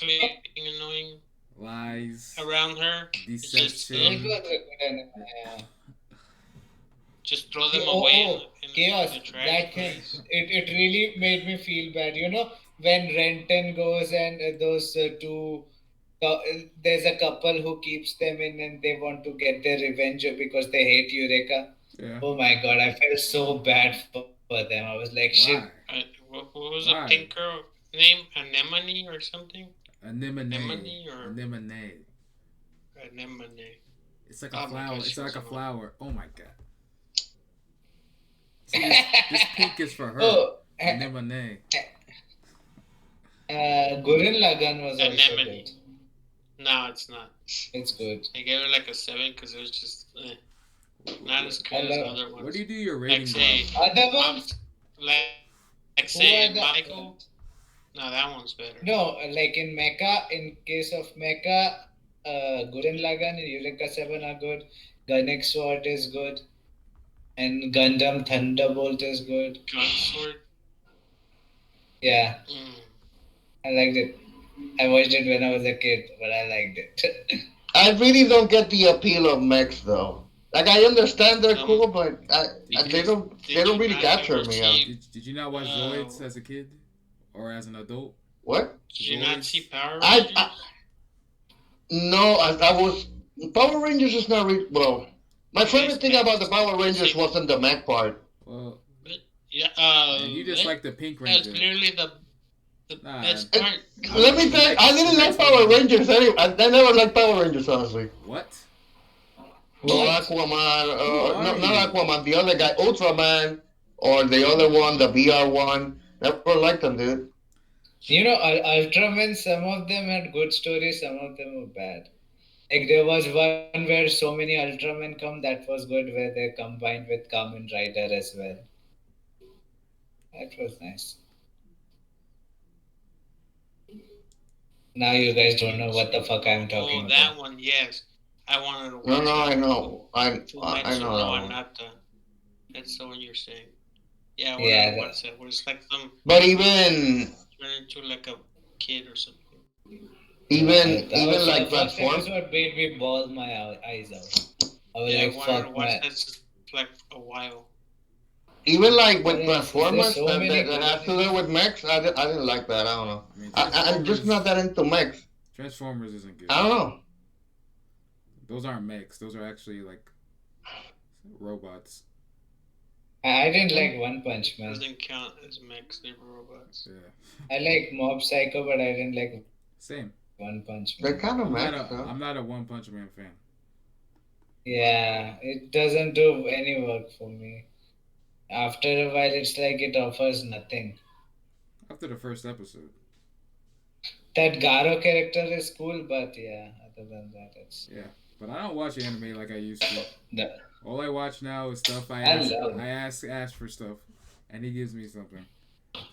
[SPEAKER 2] being annoying
[SPEAKER 3] Lies,
[SPEAKER 2] around her. It's just,
[SPEAKER 1] It was a
[SPEAKER 3] deception.
[SPEAKER 1] good anime. Yeah.
[SPEAKER 2] just throw them
[SPEAKER 1] Oh,
[SPEAKER 2] away
[SPEAKER 1] oh,
[SPEAKER 2] in
[SPEAKER 1] chaos!
[SPEAKER 2] the trash,
[SPEAKER 1] That thing.
[SPEAKER 2] please.
[SPEAKER 1] It really made me feel bad. You know when Renton goes and those two. There's a couple who keeps them in and they want to get their revenge because they hate Eureka.
[SPEAKER 3] Yeah.
[SPEAKER 1] Oh my god, I felt so bad for them. I was like, shit.
[SPEAKER 3] Why?
[SPEAKER 2] What was a
[SPEAKER 3] Why?
[SPEAKER 2] pink girl name? Anemone or something?
[SPEAKER 3] Anemone.
[SPEAKER 2] Anemone or
[SPEAKER 3] Anemone.
[SPEAKER 2] Anemone?
[SPEAKER 3] It's like a
[SPEAKER 2] Oh my
[SPEAKER 3] flower.
[SPEAKER 2] gosh,
[SPEAKER 3] It's
[SPEAKER 2] she
[SPEAKER 3] like
[SPEAKER 2] was
[SPEAKER 3] a
[SPEAKER 2] annoying.
[SPEAKER 3] flower. Oh my god. See, this pink is for her.
[SPEAKER 1] Oh,
[SPEAKER 3] Anemone.
[SPEAKER 1] Gurren Lagann was also
[SPEAKER 2] Anemone.
[SPEAKER 1] good.
[SPEAKER 2] No, it's not.
[SPEAKER 1] It's good.
[SPEAKER 2] I gave it like a 7 because it was just not as good as
[SPEAKER 1] Hello.
[SPEAKER 2] other ones.
[SPEAKER 3] What do you do your
[SPEAKER 2] Like
[SPEAKER 3] ratings
[SPEAKER 2] say,
[SPEAKER 3] on?
[SPEAKER 1] Other ones?
[SPEAKER 2] like
[SPEAKER 1] Who
[SPEAKER 2] say
[SPEAKER 1] are the
[SPEAKER 2] Michael. No, that one's better.
[SPEAKER 1] No, like in Mecha, in case of Mecha, Gurren Lagann and Eureka 7 are good. Gunnex Sword is good. And Gundam Thunderbolt is good.
[SPEAKER 2] Gunsword.
[SPEAKER 1] Yeah,
[SPEAKER 2] Mm.
[SPEAKER 1] I liked it. I watched it when I was a kid, but I liked it.
[SPEAKER 4] I really don't get the appeal of mechs though. Like I understand they're
[SPEAKER 2] Um,
[SPEAKER 4] cool, but
[SPEAKER 3] Did
[SPEAKER 4] they
[SPEAKER 3] you
[SPEAKER 4] don't really
[SPEAKER 2] not
[SPEAKER 4] capture
[SPEAKER 2] ever
[SPEAKER 4] me.
[SPEAKER 2] see?
[SPEAKER 3] did you not watch
[SPEAKER 2] Uh,
[SPEAKER 3] Zoids as a kid or as an adult?
[SPEAKER 4] What?
[SPEAKER 2] Did you not
[SPEAKER 3] Zoids?
[SPEAKER 2] see Power
[SPEAKER 4] I,
[SPEAKER 2] Rangers?
[SPEAKER 4] I no, I was Power Rangers is not really well. My favorite thing about the Power Rangers wasn't the mech part.
[SPEAKER 3] Well,
[SPEAKER 2] Yeah,
[SPEAKER 3] and you just like the Pink
[SPEAKER 2] that's
[SPEAKER 3] Ranger.
[SPEAKER 2] literally the
[SPEAKER 3] Nah,
[SPEAKER 2] best
[SPEAKER 4] And
[SPEAKER 2] part.
[SPEAKER 4] let me tell you, I didn't like Power Rangers anyway. I never liked Power Rangers honestly.
[SPEAKER 3] what?
[SPEAKER 4] No
[SPEAKER 1] What?
[SPEAKER 4] Aquaman,
[SPEAKER 3] Who are
[SPEAKER 4] not
[SPEAKER 3] you?
[SPEAKER 4] Aquaman, the other guy, Ultraman, or the other one, the VR one. Never liked them, dude.
[SPEAKER 1] Ultraman, some of them had good stories, some of them were bad. Like there was one where so many Ultramen come, that was good, where they combined with Kamen Rider as well. That was nice. Now you guys don't know what the fuck I'm
[SPEAKER 2] Oh,
[SPEAKER 1] talking
[SPEAKER 2] that
[SPEAKER 1] about.
[SPEAKER 2] one, yes. I wanted to
[SPEAKER 4] No,
[SPEAKER 2] watch
[SPEAKER 4] no,
[SPEAKER 2] that
[SPEAKER 4] I
[SPEAKER 2] one.
[SPEAKER 4] know, I
[SPEAKER 2] Fumetsu
[SPEAKER 4] know
[SPEAKER 2] no
[SPEAKER 4] that one.
[SPEAKER 2] Anata. That's the one you're saying. Yeah, I wanted to
[SPEAKER 1] Yeah,
[SPEAKER 2] watch that. Where it's like some
[SPEAKER 4] But even
[SPEAKER 2] turn into like a kid or something.
[SPEAKER 4] even
[SPEAKER 1] the
[SPEAKER 4] like
[SPEAKER 1] first
[SPEAKER 4] Transform,
[SPEAKER 1] episode made me bawl my eyes out. I was
[SPEAKER 2] Yeah, I
[SPEAKER 1] like,
[SPEAKER 2] wanted to
[SPEAKER 1] fuck
[SPEAKER 2] watch
[SPEAKER 1] my.
[SPEAKER 2] that since like a while.
[SPEAKER 4] even like
[SPEAKER 1] What
[SPEAKER 4] with
[SPEAKER 1] else? There's
[SPEAKER 4] Transformers
[SPEAKER 1] so many
[SPEAKER 4] that
[SPEAKER 1] good
[SPEAKER 4] has to do
[SPEAKER 1] animes.
[SPEAKER 4] with mechs, I didn't like that. I don't know.
[SPEAKER 3] I mean,
[SPEAKER 4] I'm just not that into mechs.
[SPEAKER 3] Transformers isn't
[SPEAKER 4] I
[SPEAKER 3] good.
[SPEAKER 4] don't know.
[SPEAKER 3] Those aren't mechs. Those are actually like robots.
[SPEAKER 1] I didn't
[SPEAKER 4] Hmm?
[SPEAKER 1] like One Punch Man.
[SPEAKER 2] Doesn't count as mechs, they're robots.
[SPEAKER 3] Yeah,
[SPEAKER 1] I like Mob Psycho, but I didn't like One Punch
[SPEAKER 3] same.
[SPEAKER 1] Man.
[SPEAKER 4] They're kind of
[SPEAKER 3] I'm not
[SPEAKER 4] mechs,
[SPEAKER 3] a
[SPEAKER 4] though.
[SPEAKER 3] I'm not a One Punch Man fan.
[SPEAKER 1] Yeah, it doesn't do any work for me. After a while, it's like it offers nothing.
[SPEAKER 3] After the first episode,
[SPEAKER 1] That Garo character is cool, but yeah, other than that, it's
[SPEAKER 3] yeah. But I don't watch anime like I used to.
[SPEAKER 1] the
[SPEAKER 3] All I watch now is stuff
[SPEAKER 1] I love
[SPEAKER 3] I ask Ash for stuff, and he gives me something.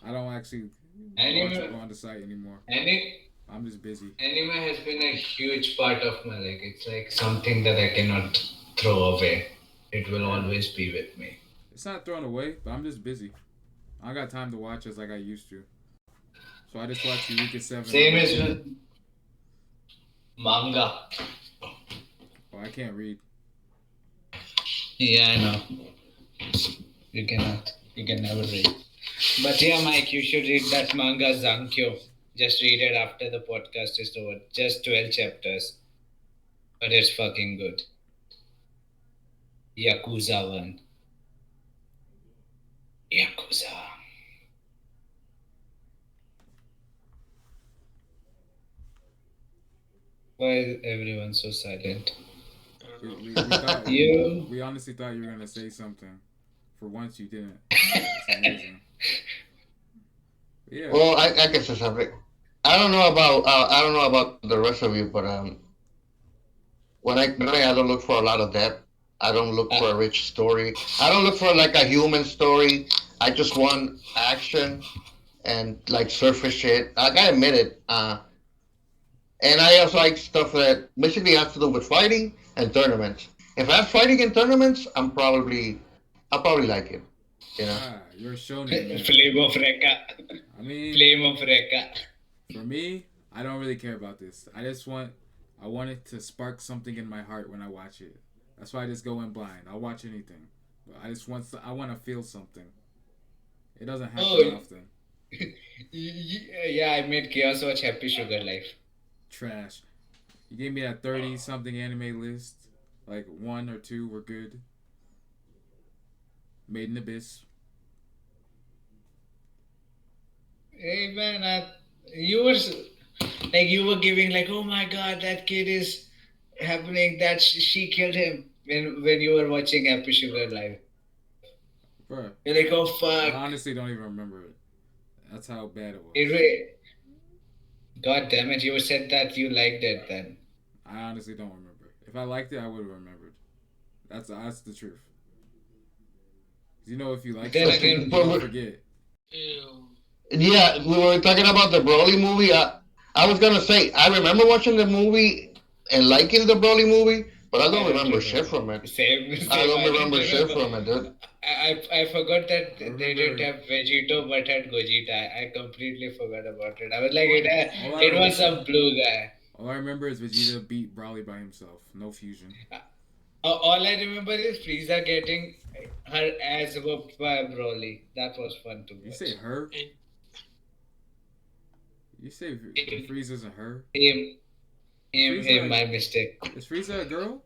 [SPEAKER 3] I don't actually go
[SPEAKER 1] anime.
[SPEAKER 3] on the site anymore.
[SPEAKER 1] Any
[SPEAKER 3] I'm just busy.
[SPEAKER 1] anime has been a huge part of my life. It's like something that I cannot throw away. It will
[SPEAKER 3] Yeah,
[SPEAKER 1] always be with me.
[SPEAKER 3] it's not thrown away, but I'm just busy. I got time to watch as like I used to. So I just watch Eureka 7 on
[SPEAKER 1] Same as
[SPEAKER 3] YouTube.
[SPEAKER 1] with manga.
[SPEAKER 3] Oh, I can't read.
[SPEAKER 1] Yeah, I know. You cannot. You can never read. But yeah, Mike, you should read that manga Zankyo. Just read it after the podcast is over. Just 12 chapters. But it's fucking good. Yakuza 1. Yakuza. Why is everyone so silent?
[SPEAKER 2] I don't
[SPEAKER 3] We,
[SPEAKER 2] know.
[SPEAKER 3] we, we thought
[SPEAKER 1] You.
[SPEAKER 3] we honestly thought you were gonna say something. For once, you didn't. It's amazing. But yeah,
[SPEAKER 4] Well, I guess it's something. I don't know about the rest of you, but when I don't look for a lot of depth. I don't look for a
[SPEAKER 1] Uh,
[SPEAKER 4] rich story. I don't look for like a human story. I just want action and like surface shit. Like I admit it. And I also like stuff that basically has to do with fighting and tournaments. If I have fighting and tournaments, I'll probably like it. You know.
[SPEAKER 3] you're a shonen man.
[SPEAKER 1] Flame of Reka.
[SPEAKER 3] I mean,
[SPEAKER 1] Flame of Reka.
[SPEAKER 3] for me, I don't really care about this. I want it to spark something in my heart when I watch it. That's why I just go in blind. I'll watch anything. But I want to feel something. It doesn't happen
[SPEAKER 1] Oh,
[SPEAKER 3] often.
[SPEAKER 1] yeah, I made Chaos watch Happy Sugar Life.
[SPEAKER 3] Trash. You gave me that 30 something anime list. Like one or two were good. Made in Abyss.
[SPEAKER 1] Hey man, you were giving like, oh my god, that kid is happening. That she killed him when you were watching Happy Sugar Life. You're
[SPEAKER 3] Bruh,
[SPEAKER 1] like, oh fuck.
[SPEAKER 3] I honestly don't even remember it. That's how bad it
[SPEAKER 1] It,
[SPEAKER 3] was.
[SPEAKER 1] wa- God damn it, you said that you liked it then.
[SPEAKER 3] I honestly don't remember. If I liked it, I would have remembered. That's the truth. 'Cause you know, if you like
[SPEAKER 1] Then
[SPEAKER 3] something,
[SPEAKER 1] again,
[SPEAKER 3] you don't forget.
[SPEAKER 2] Ew.
[SPEAKER 4] Yeah, we were talking about the Broly movie. I was gonna say I remember watching the movie and liking the Broly movie, but I
[SPEAKER 1] I
[SPEAKER 4] don't
[SPEAKER 1] don't
[SPEAKER 4] remember shit
[SPEAKER 1] remember.
[SPEAKER 4] from it.
[SPEAKER 1] Same,
[SPEAKER 4] I
[SPEAKER 1] same.
[SPEAKER 4] don't
[SPEAKER 1] I don't
[SPEAKER 4] remember shit
[SPEAKER 1] remember.
[SPEAKER 4] from it, dude.
[SPEAKER 1] I forgot that
[SPEAKER 3] I
[SPEAKER 1] they didn't
[SPEAKER 3] remember.
[SPEAKER 1] have Vegito but had Gogeta. I completely forgot about it. I was like,
[SPEAKER 2] What?
[SPEAKER 3] All I
[SPEAKER 1] it was
[SPEAKER 3] remember.
[SPEAKER 1] some blue guy.
[SPEAKER 3] All I remember is Vegeta beat Broly by himself. No fusion.
[SPEAKER 1] All I remember is Frieza getting her ass whooped by Broly. That was fun to
[SPEAKER 3] You say
[SPEAKER 1] watch.
[SPEAKER 3] her?
[SPEAKER 2] And
[SPEAKER 3] You say
[SPEAKER 1] Him,
[SPEAKER 3] Frieza's a her?
[SPEAKER 1] him,
[SPEAKER 3] Is Frieza
[SPEAKER 1] my mistake.
[SPEAKER 3] is Frieza a girl?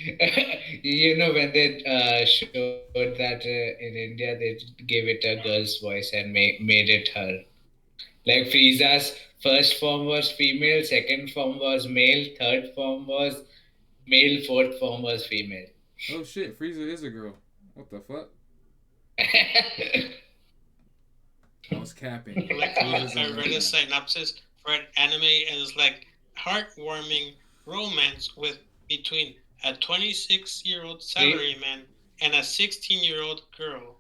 [SPEAKER 1] When they showed that in India, they gave it a girl's voice and made it her. Like Frieza's first form was female, second form was male, third form was male, fourth form was female.
[SPEAKER 3] Oh shit, Frieza is a girl. What the fuck? I was capping.
[SPEAKER 2] Like
[SPEAKER 3] Frieza's
[SPEAKER 2] I
[SPEAKER 3] a
[SPEAKER 2] read a
[SPEAKER 3] redneck.
[SPEAKER 2] synopsis for an anime and it's like heartwarming romance with between a 26-year-old
[SPEAKER 1] See,
[SPEAKER 2] salaryman and a 16-year-old girl.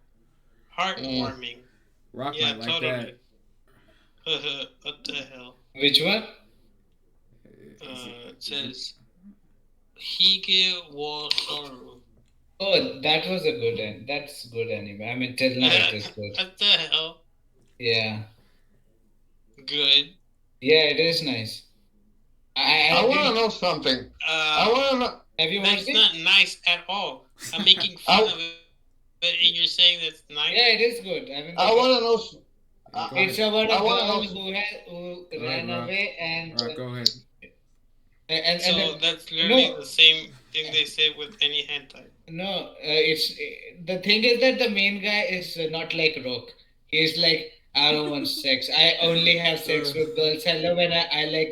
[SPEAKER 4] Mm.
[SPEAKER 2] Heartwarming.
[SPEAKER 3] Rock
[SPEAKER 2] Yeah,
[SPEAKER 3] might like that.
[SPEAKER 2] totally. What the hell?
[SPEAKER 1] which one?
[SPEAKER 2] It
[SPEAKER 3] Is it?
[SPEAKER 2] says Hige wo Soru.
[SPEAKER 1] Oh, that was a good end. That's good anime. I mean, till now it is good.
[SPEAKER 2] What the hell?
[SPEAKER 1] Yeah,
[SPEAKER 2] Good.
[SPEAKER 1] yeah, it is nice.
[SPEAKER 4] I
[SPEAKER 1] I
[SPEAKER 4] want to
[SPEAKER 1] didn't.
[SPEAKER 4] know something. I
[SPEAKER 2] Uh,
[SPEAKER 4] want to know.
[SPEAKER 1] Have you watched
[SPEAKER 2] that's
[SPEAKER 1] it?
[SPEAKER 2] not nice at all. I'm making fun
[SPEAKER 4] I,
[SPEAKER 2] of it, and you're saying that's nice.
[SPEAKER 1] Yeah, it is good. I mean,
[SPEAKER 4] I want to know.
[SPEAKER 3] Yeah, go
[SPEAKER 1] it's
[SPEAKER 3] ahead.
[SPEAKER 1] about
[SPEAKER 4] I
[SPEAKER 1] a
[SPEAKER 4] want to
[SPEAKER 1] girl
[SPEAKER 4] know.
[SPEAKER 1] who
[SPEAKER 3] Go ahead,
[SPEAKER 1] ran
[SPEAKER 3] Rock.
[SPEAKER 1] away and
[SPEAKER 3] Rock, go ahead.
[SPEAKER 1] and
[SPEAKER 2] So
[SPEAKER 1] then
[SPEAKER 2] that's literally
[SPEAKER 1] no,
[SPEAKER 2] the same thing they say with any hentai.
[SPEAKER 1] no. It's the thing is that the main guy is not like Rock. He's like, I don't want sex. I only have sex
[SPEAKER 3] Uh,
[SPEAKER 1] with girls. Hello, when I like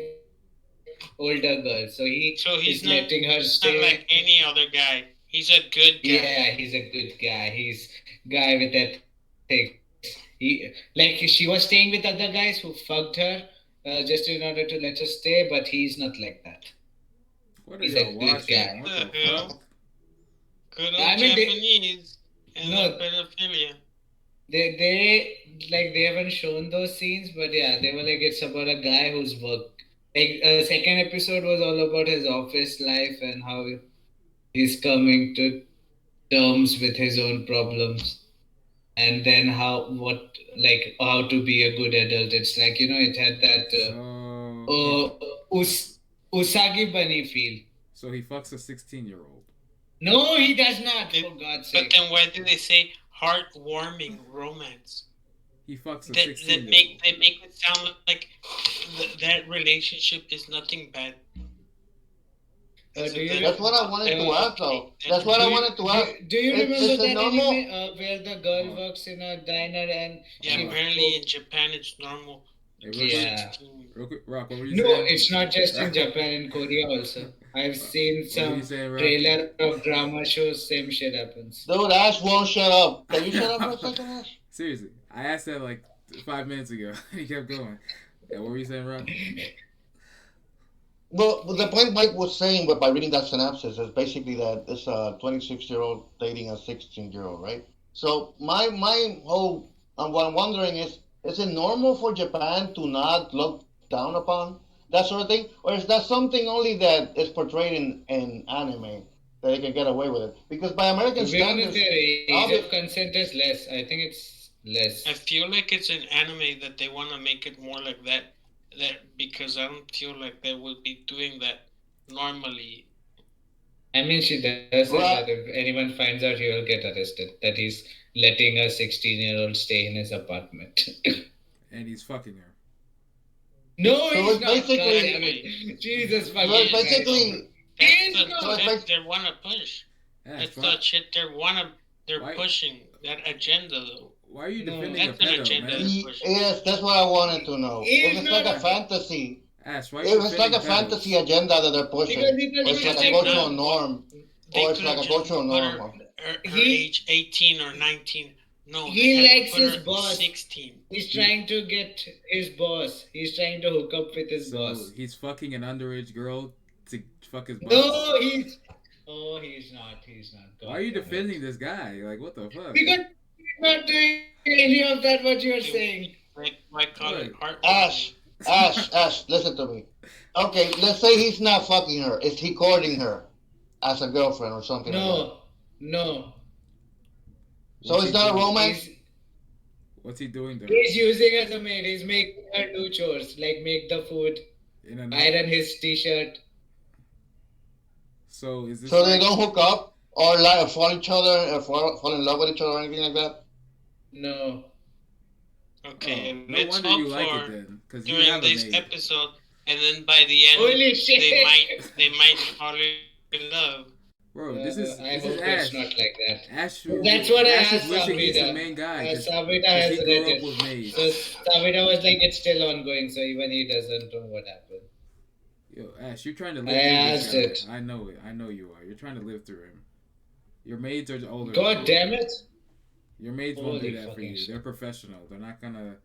[SPEAKER 1] older girls. So he is
[SPEAKER 2] So
[SPEAKER 1] letting
[SPEAKER 2] he's
[SPEAKER 1] her
[SPEAKER 2] not like
[SPEAKER 1] stay.
[SPEAKER 2] any other guy. He's a good guy.
[SPEAKER 1] Yeah, he's a good guy. He's guy with ethics. She was staying with other guys who fucked her just in order to let her stay, but he's not like that.
[SPEAKER 3] what
[SPEAKER 1] He's
[SPEAKER 3] are
[SPEAKER 1] a
[SPEAKER 3] y'all
[SPEAKER 1] good guy.
[SPEAKER 3] watching? What
[SPEAKER 2] The
[SPEAKER 3] the fuck?
[SPEAKER 2] hell? Good
[SPEAKER 1] I
[SPEAKER 2] old
[SPEAKER 1] mean,
[SPEAKER 2] Japanese and their
[SPEAKER 1] no,
[SPEAKER 2] pedophilia.
[SPEAKER 1] they haven't shown those scenes, but yeah, they were like it's about a guy who's work. Like second episode was all about his office life and how he's coming to terms with his own problems. And then how to be a good adult. It's like it had that
[SPEAKER 3] So he,
[SPEAKER 1] uh, usagi bunny feel.
[SPEAKER 3] so he fucks a 16-year-old.
[SPEAKER 1] No, he does not,
[SPEAKER 2] It,
[SPEAKER 1] for God's
[SPEAKER 2] but
[SPEAKER 1] sake.
[SPEAKER 2] then why do they say heartwarming romance?
[SPEAKER 3] He fucks a
[SPEAKER 2] That
[SPEAKER 3] 16-year-old.
[SPEAKER 2] make it sound like that relationship is nothing bad.
[SPEAKER 1] Do
[SPEAKER 2] That
[SPEAKER 4] That's
[SPEAKER 1] you
[SPEAKER 4] what I wanted to ask,
[SPEAKER 2] okay,
[SPEAKER 4] though. That's what
[SPEAKER 1] do
[SPEAKER 4] I
[SPEAKER 1] you
[SPEAKER 4] wanted to ask.
[SPEAKER 1] do you remember
[SPEAKER 4] Is it
[SPEAKER 1] that anime
[SPEAKER 4] normal?
[SPEAKER 1] where the girl
[SPEAKER 3] Oh,
[SPEAKER 1] works in a diner and
[SPEAKER 2] yeah,
[SPEAKER 3] oh.
[SPEAKER 2] apparently in Japan it's normal
[SPEAKER 3] Hey,
[SPEAKER 2] for
[SPEAKER 3] real quick,
[SPEAKER 1] yeah.
[SPEAKER 2] 16.
[SPEAKER 3] real quick, Rock. What were you
[SPEAKER 1] No,
[SPEAKER 3] saying?
[SPEAKER 1] it's not just in
[SPEAKER 3] Rock,
[SPEAKER 1] Japan, in Korea also. I've seen
[SPEAKER 3] what were you
[SPEAKER 1] some
[SPEAKER 3] saying, Rock?
[SPEAKER 1] trailer of drama shows, same shit happens.
[SPEAKER 4] Dude, Ash won't shut up. Can you shut up for a second, Ash?
[SPEAKER 3] Seriously, I asked that like 5 minutes ago. He kept going. Yeah, what were you saying, Rock?
[SPEAKER 4] Well, the point Mike was saying, but by reading that synopsis, is basically that it's a 26-year-old dating a 16-year-old, right? So my whole, what I'm wondering is it normal for Japan to not look down upon that sort of thing, or is that something only that is portrayed in anime that they can get away with it? Because by American
[SPEAKER 1] To be honest,
[SPEAKER 4] standards,
[SPEAKER 1] their age of
[SPEAKER 4] obvious.
[SPEAKER 1] consent is less. I think it's less.
[SPEAKER 2] I feel like it's an anime that they want to make it more like that. That because I don't feel like they would be doing that normally.
[SPEAKER 1] I mean, she does it that
[SPEAKER 4] Right.
[SPEAKER 1] if anyone finds out, he will get arrested. That he's letting a 16-year-old stay in his apartment.
[SPEAKER 3] And he's fucking her.
[SPEAKER 1] No,
[SPEAKER 4] So
[SPEAKER 1] he's
[SPEAKER 4] it's
[SPEAKER 1] not. God damn
[SPEAKER 4] basically,
[SPEAKER 1] it. Jesus
[SPEAKER 4] so
[SPEAKER 1] fucking
[SPEAKER 4] it's
[SPEAKER 2] Yes,
[SPEAKER 1] Christ.
[SPEAKER 4] basically,
[SPEAKER 1] He
[SPEAKER 2] that's
[SPEAKER 1] is
[SPEAKER 2] the
[SPEAKER 4] so it's
[SPEAKER 1] not.
[SPEAKER 2] shit
[SPEAKER 4] bas-
[SPEAKER 2] they want to push.
[SPEAKER 3] Ash,
[SPEAKER 2] That's
[SPEAKER 3] why,
[SPEAKER 2] the shit they're
[SPEAKER 3] why,
[SPEAKER 2] pushing. That agenda though.
[SPEAKER 3] why are you
[SPEAKER 1] No.
[SPEAKER 3] defending a
[SPEAKER 2] That's an
[SPEAKER 3] pedo,
[SPEAKER 2] agenda
[SPEAKER 3] man?
[SPEAKER 2] they're pushing.
[SPEAKER 4] Yes, that's what I wanted to know. If
[SPEAKER 1] He's
[SPEAKER 4] it's
[SPEAKER 1] not
[SPEAKER 4] like a
[SPEAKER 1] a.
[SPEAKER 4] fantasy,
[SPEAKER 3] Ash, why are you
[SPEAKER 4] if it's like
[SPEAKER 3] defending
[SPEAKER 4] a fantasy
[SPEAKER 3] pedos?
[SPEAKER 4] agenda that they're pushing, or it's
[SPEAKER 1] Because
[SPEAKER 4] like
[SPEAKER 2] Because
[SPEAKER 4] a
[SPEAKER 2] they
[SPEAKER 1] he's
[SPEAKER 2] could
[SPEAKER 4] cultural
[SPEAKER 1] not.
[SPEAKER 2] have put
[SPEAKER 4] norm,
[SPEAKER 2] they
[SPEAKER 4] or it's
[SPEAKER 2] could
[SPEAKER 4] like
[SPEAKER 2] have
[SPEAKER 4] a
[SPEAKER 2] just
[SPEAKER 4] cultural
[SPEAKER 2] put
[SPEAKER 4] norm.
[SPEAKER 2] her
[SPEAKER 1] He
[SPEAKER 2] age 18 or 19. No, they
[SPEAKER 1] he
[SPEAKER 2] had to
[SPEAKER 1] likes
[SPEAKER 2] put
[SPEAKER 1] his
[SPEAKER 2] her
[SPEAKER 1] boss.
[SPEAKER 2] 16.
[SPEAKER 1] He's
[SPEAKER 3] He
[SPEAKER 1] trying to get his boss. He's trying to hook up with his
[SPEAKER 3] so
[SPEAKER 1] boss.
[SPEAKER 3] he's fucking an underage girl to fuck his boss.
[SPEAKER 1] No, he's. Oh, he's not. He's not.
[SPEAKER 3] Why are
[SPEAKER 1] God
[SPEAKER 3] you
[SPEAKER 1] damn it.
[SPEAKER 3] defending this guy? Like, what the fuck?
[SPEAKER 1] Because he's not doing any of that. What you are saying.
[SPEAKER 2] Why call it
[SPEAKER 3] What?
[SPEAKER 2] heartwarming?
[SPEAKER 4] Ash, Ash, listen to me. Okay, let's say he's not fucking her. Is he courting her as a girlfriend or something like that?
[SPEAKER 1] No, no.
[SPEAKER 4] So
[SPEAKER 3] What's
[SPEAKER 4] it's
[SPEAKER 3] he
[SPEAKER 4] not a
[SPEAKER 3] doing?
[SPEAKER 4] romance.
[SPEAKER 3] What's he doing to her?
[SPEAKER 1] He's using as a maid. He's making her do chores, like make the food,
[SPEAKER 3] In and out.
[SPEAKER 1] iron his t-shirt.
[SPEAKER 3] So is this
[SPEAKER 4] So they
[SPEAKER 3] like
[SPEAKER 4] don't hook up or like fall each other, or fall in love with each other or anything like that.
[SPEAKER 1] No.
[SPEAKER 2] Okay,
[SPEAKER 3] oh, no
[SPEAKER 2] let's
[SPEAKER 3] wonder
[SPEAKER 2] hope
[SPEAKER 3] you like it
[SPEAKER 2] for
[SPEAKER 3] then, because you
[SPEAKER 2] during
[SPEAKER 3] have a
[SPEAKER 2] this
[SPEAKER 3] maid.
[SPEAKER 2] episode, and then by the end
[SPEAKER 1] Holy shit!
[SPEAKER 2] they might fall in love.
[SPEAKER 3] Bro, this is
[SPEAKER 1] I
[SPEAKER 3] this
[SPEAKER 1] hope
[SPEAKER 3] is
[SPEAKER 1] it's
[SPEAKER 3] Ash.
[SPEAKER 1] not like that.
[SPEAKER 3] Ash,
[SPEAKER 1] That's what I
[SPEAKER 3] Ash is
[SPEAKER 1] asked
[SPEAKER 3] wishing he's the
[SPEAKER 1] Sabita.
[SPEAKER 3] main guy
[SPEAKER 1] Sabita
[SPEAKER 3] because
[SPEAKER 1] has
[SPEAKER 3] he
[SPEAKER 1] read
[SPEAKER 3] grew up with
[SPEAKER 1] it. So
[SPEAKER 3] maids.
[SPEAKER 1] Sabita was like, it's still ongoing, so even he doesn't know what happened.
[SPEAKER 3] Yo, Ash, you're trying to
[SPEAKER 1] I
[SPEAKER 3] live through this
[SPEAKER 1] asked
[SPEAKER 3] guy.
[SPEAKER 1] it.
[SPEAKER 3] I know it. I know you are. You're trying to live through him. Your maids are older than
[SPEAKER 1] God
[SPEAKER 3] you.
[SPEAKER 1] damn it!
[SPEAKER 3] Your maids won't do
[SPEAKER 1] Holy
[SPEAKER 3] that for
[SPEAKER 1] fucking
[SPEAKER 3] you. They're
[SPEAKER 1] shit.
[SPEAKER 3] professional. They're not gonna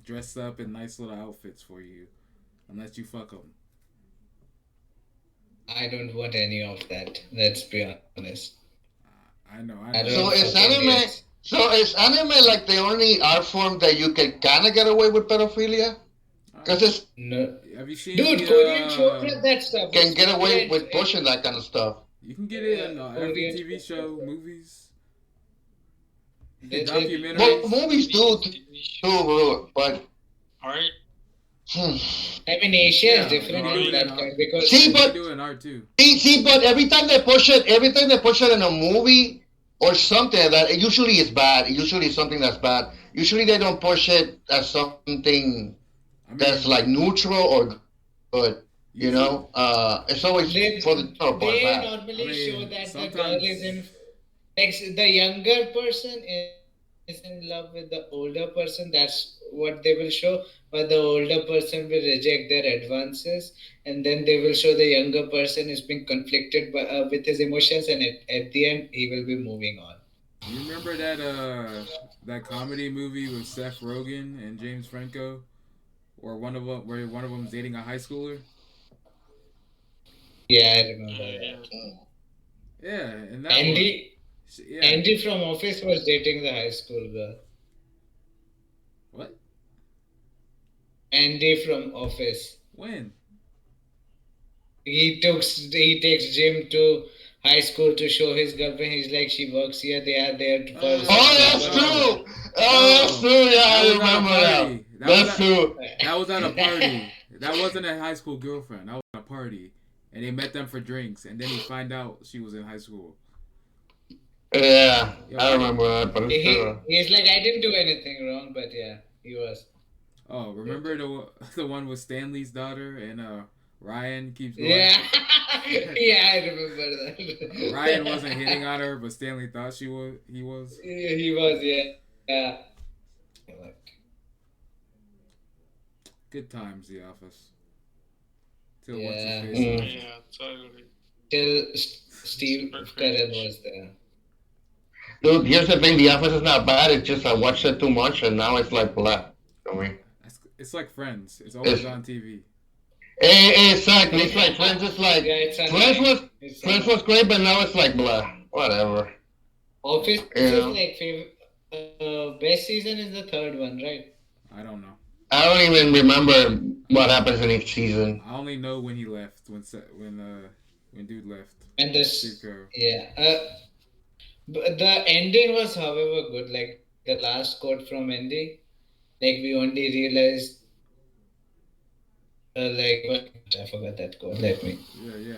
[SPEAKER 3] dress up in nice little outfits for you unless you fuck them.
[SPEAKER 1] I don't want any of that. Let's be honest.
[SPEAKER 3] I know,
[SPEAKER 1] I
[SPEAKER 3] I
[SPEAKER 1] don't
[SPEAKER 3] know.
[SPEAKER 4] So
[SPEAKER 1] fuck
[SPEAKER 4] is
[SPEAKER 1] Indians.
[SPEAKER 4] anime? So is anime like the only art form that you can kind of get away with pedophilia?
[SPEAKER 3] Uh,
[SPEAKER 4] Because it's
[SPEAKER 1] No.
[SPEAKER 3] have you seen
[SPEAKER 1] Dude,
[SPEAKER 3] the?
[SPEAKER 1] Korean shows and that stuff.
[SPEAKER 4] can
[SPEAKER 1] It's
[SPEAKER 4] get away
[SPEAKER 1] brilliant.
[SPEAKER 4] with pushing that kind of stuff.
[SPEAKER 3] You can get it in every
[SPEAKER 1] Korean
[SPEAKER 3] TV
[SPEAKER 1] shows and
[SPEAKER 3] show,
[SPEAKER 1] stuff.
[SPEAKER 3] movies,
[SPEAKER 1] They
[SPEAKER 4] Well,
[SPEAKER 3] documentaries.
[SPEAKER 4] movies do too,
[SPEAKER 2] TV show,
[SPEAKER 4] bro. But
[SPEAKER 2] art.
[SPEAKER 4] hmm.
[SPEAKER 1] I mean, Asia is
[SPEAKER 3] Yeah, you
[SPEAKER 1] different
[SPEAKER 3] can do
[SPEAKER 1] in
[SPEAKER 3] it
[SPEAKER 2] Drawing.
[SPEAKER 3] in
[SPEAKER 1] that
[SPEAKER 3] art.
[SPEAKER 1] kind because
[SPEAKER 3] Yeah,
[SPEAKER 4] see,
[SPEAKER 3] you can
[SPEAKER 4] but
[SPEAKER 3] do it in art too.
[SPEAKER 4] but every time they push it in a movie or something like that, it usually is bad. Usually it's something that's bad. Usually they don't push it as something
[SPEAKER 3] I
[SPEAKER 4] that's like
[SPEAKER 3] mean,
[SPEAKER 4] neutral or good. You
[SPEAKER 3] usually,
[SPEAKER 4] know, it's always for the general part
[SPEAKER 1] they
[SPEAKER 4] bad.
[SPEAKER 3] I
[SPEAKER 1] normally show
[SPEAKER 3] mean,
[SPEAKER 1] that the girl is in
[SPEAKER 3] sometimes.
[SPEAKER 1] like the younger person is in love with the older person. That's what they will show, but the older person will reject their advances, and then they will show the younger person is being conflicted with his emotions, and at the end he will be moving on.
[SPEAKER 3] You remember that comedy movie with Seth Rogen and James Franco, where one of them's dating a high schooler?
[SPEAKER 1] Yeah, I remember
[SPEAKER 2] Yeah.
[SPEAKER 1] that.
[SPEAKER 3] Yeah, and that one.
[SPEAKER 1] Andy
[SPEAKER 3] Yeah.
[SPEAKER 1] Andy from Office was dating the high school girl.
[SPEAKER 3] What?
[SPEAKER 1] Andy from Office.
[SPEAKER 3] When?
[SPEAKER 1] He takes Jim to high school to show his girlfriend. He's like, she works here. They are there for
[SPEAKER 4] Oh,
[SPEAKER 1] some
[SPEAKER 4] that's
[SPEAKER 1] purpose and
[SPEAKER 3] No,
[SPEAKER 4] true.
[SPEAKER 1] all.
[SPEAKER 4] Oh, that's
[SPEAKER 3] no,
[SPEAKER 4] true. Yeah,
[SPEAKER 3] that
[SPEAKER 4] I
[SPEAKER 3] was at a
[SPEAKER 4] remember now.
[SPEAKER 3] party.
[SPEAKER 4] That's true.
[SPEAKER 3] That was at a party. That wasn't a high school girlfriend. That was at a party, and they met them for drinks, and then he find out she was in high school.
[SPEAKER 4] Yeah,
[SPEAKER 3] Yo,
[SPEAKER 4] I
[SPEAKER 3] I did.
[SPEAKER 4] remember that, but it's true.
[SPEAKER 1] He's like, I didn't do anything wrong, but yeah, he was.
[SPEAKER 3] Oh, remember the one with Stanley's daughter and Ryan keeps going.
[SPEAKER 1] Yeah, yeah, I remember
[SPEAKER 3] Ryan wasn't
[SPEAKER 1] that.
[SPEAKER 3] hitting on her, but Stanley thought she was. He was.
[SPEAKER 1] He was, yeah. Like,
[SPEAKER 3] Good times, The Office. Till what's his
[SPEAKER 1] yeah,
[SPEAKER 3] face left.
[SPEAKER 4] Mm.
[SPEAKER 2] Yeah, totally.
[SPEAKER 1] till Steve
[SPEAKER 2] Super
[SPEAKER 1] Carell
[SPEAKER 2] cringe.
[SPEAKER 1] was there.
[SPEAKER 4] Dude, here's the thing: The Office is not bad. It's just I watched it too much, and now it's like blah. I mean,
[SPEAKER 3] It's like Friends. It's always
[SPEAKER 4] it's
[SPEAKER 3] on TV.
[SPEAKER 4] exactly. It's like Friends. It's like
[SPEAKER 1] Yeah, it's
[SPEAKER 4] Friends
[SPEAKER 1] annoying.
[SPEAKER 4] was
[SPEAKER 1] It's
[SPEAKER 4] Friends was
[SPEAKER 1] annoying.
[SPEAKER 4] great, but now it's like blah. Whatever.
[SPEAKER 1] Office
[SPEAKER 4] You
[SPEAKER 1] is
[SPEAKER 4] know.
[SPEAKER 1] like best season is the third one, right?
[SPEAKER 3] I don't know.
[SPEAKER 4] I don't even remember what happens in each season.
[SPEAKER 3] I only know when he left. When dude left.
[SPEAKER 1] And
[SPEAKER 3] Steve
[SPEAKER 1] this,
[SPEAKER 3] Carell.
[SPEAKER 1] yeah. But the ending was, however, good. Like the last quote from Andy, like we only realized, like what I forgot that quote. Let me.
[SPEAKER 3] Yeah, yeah,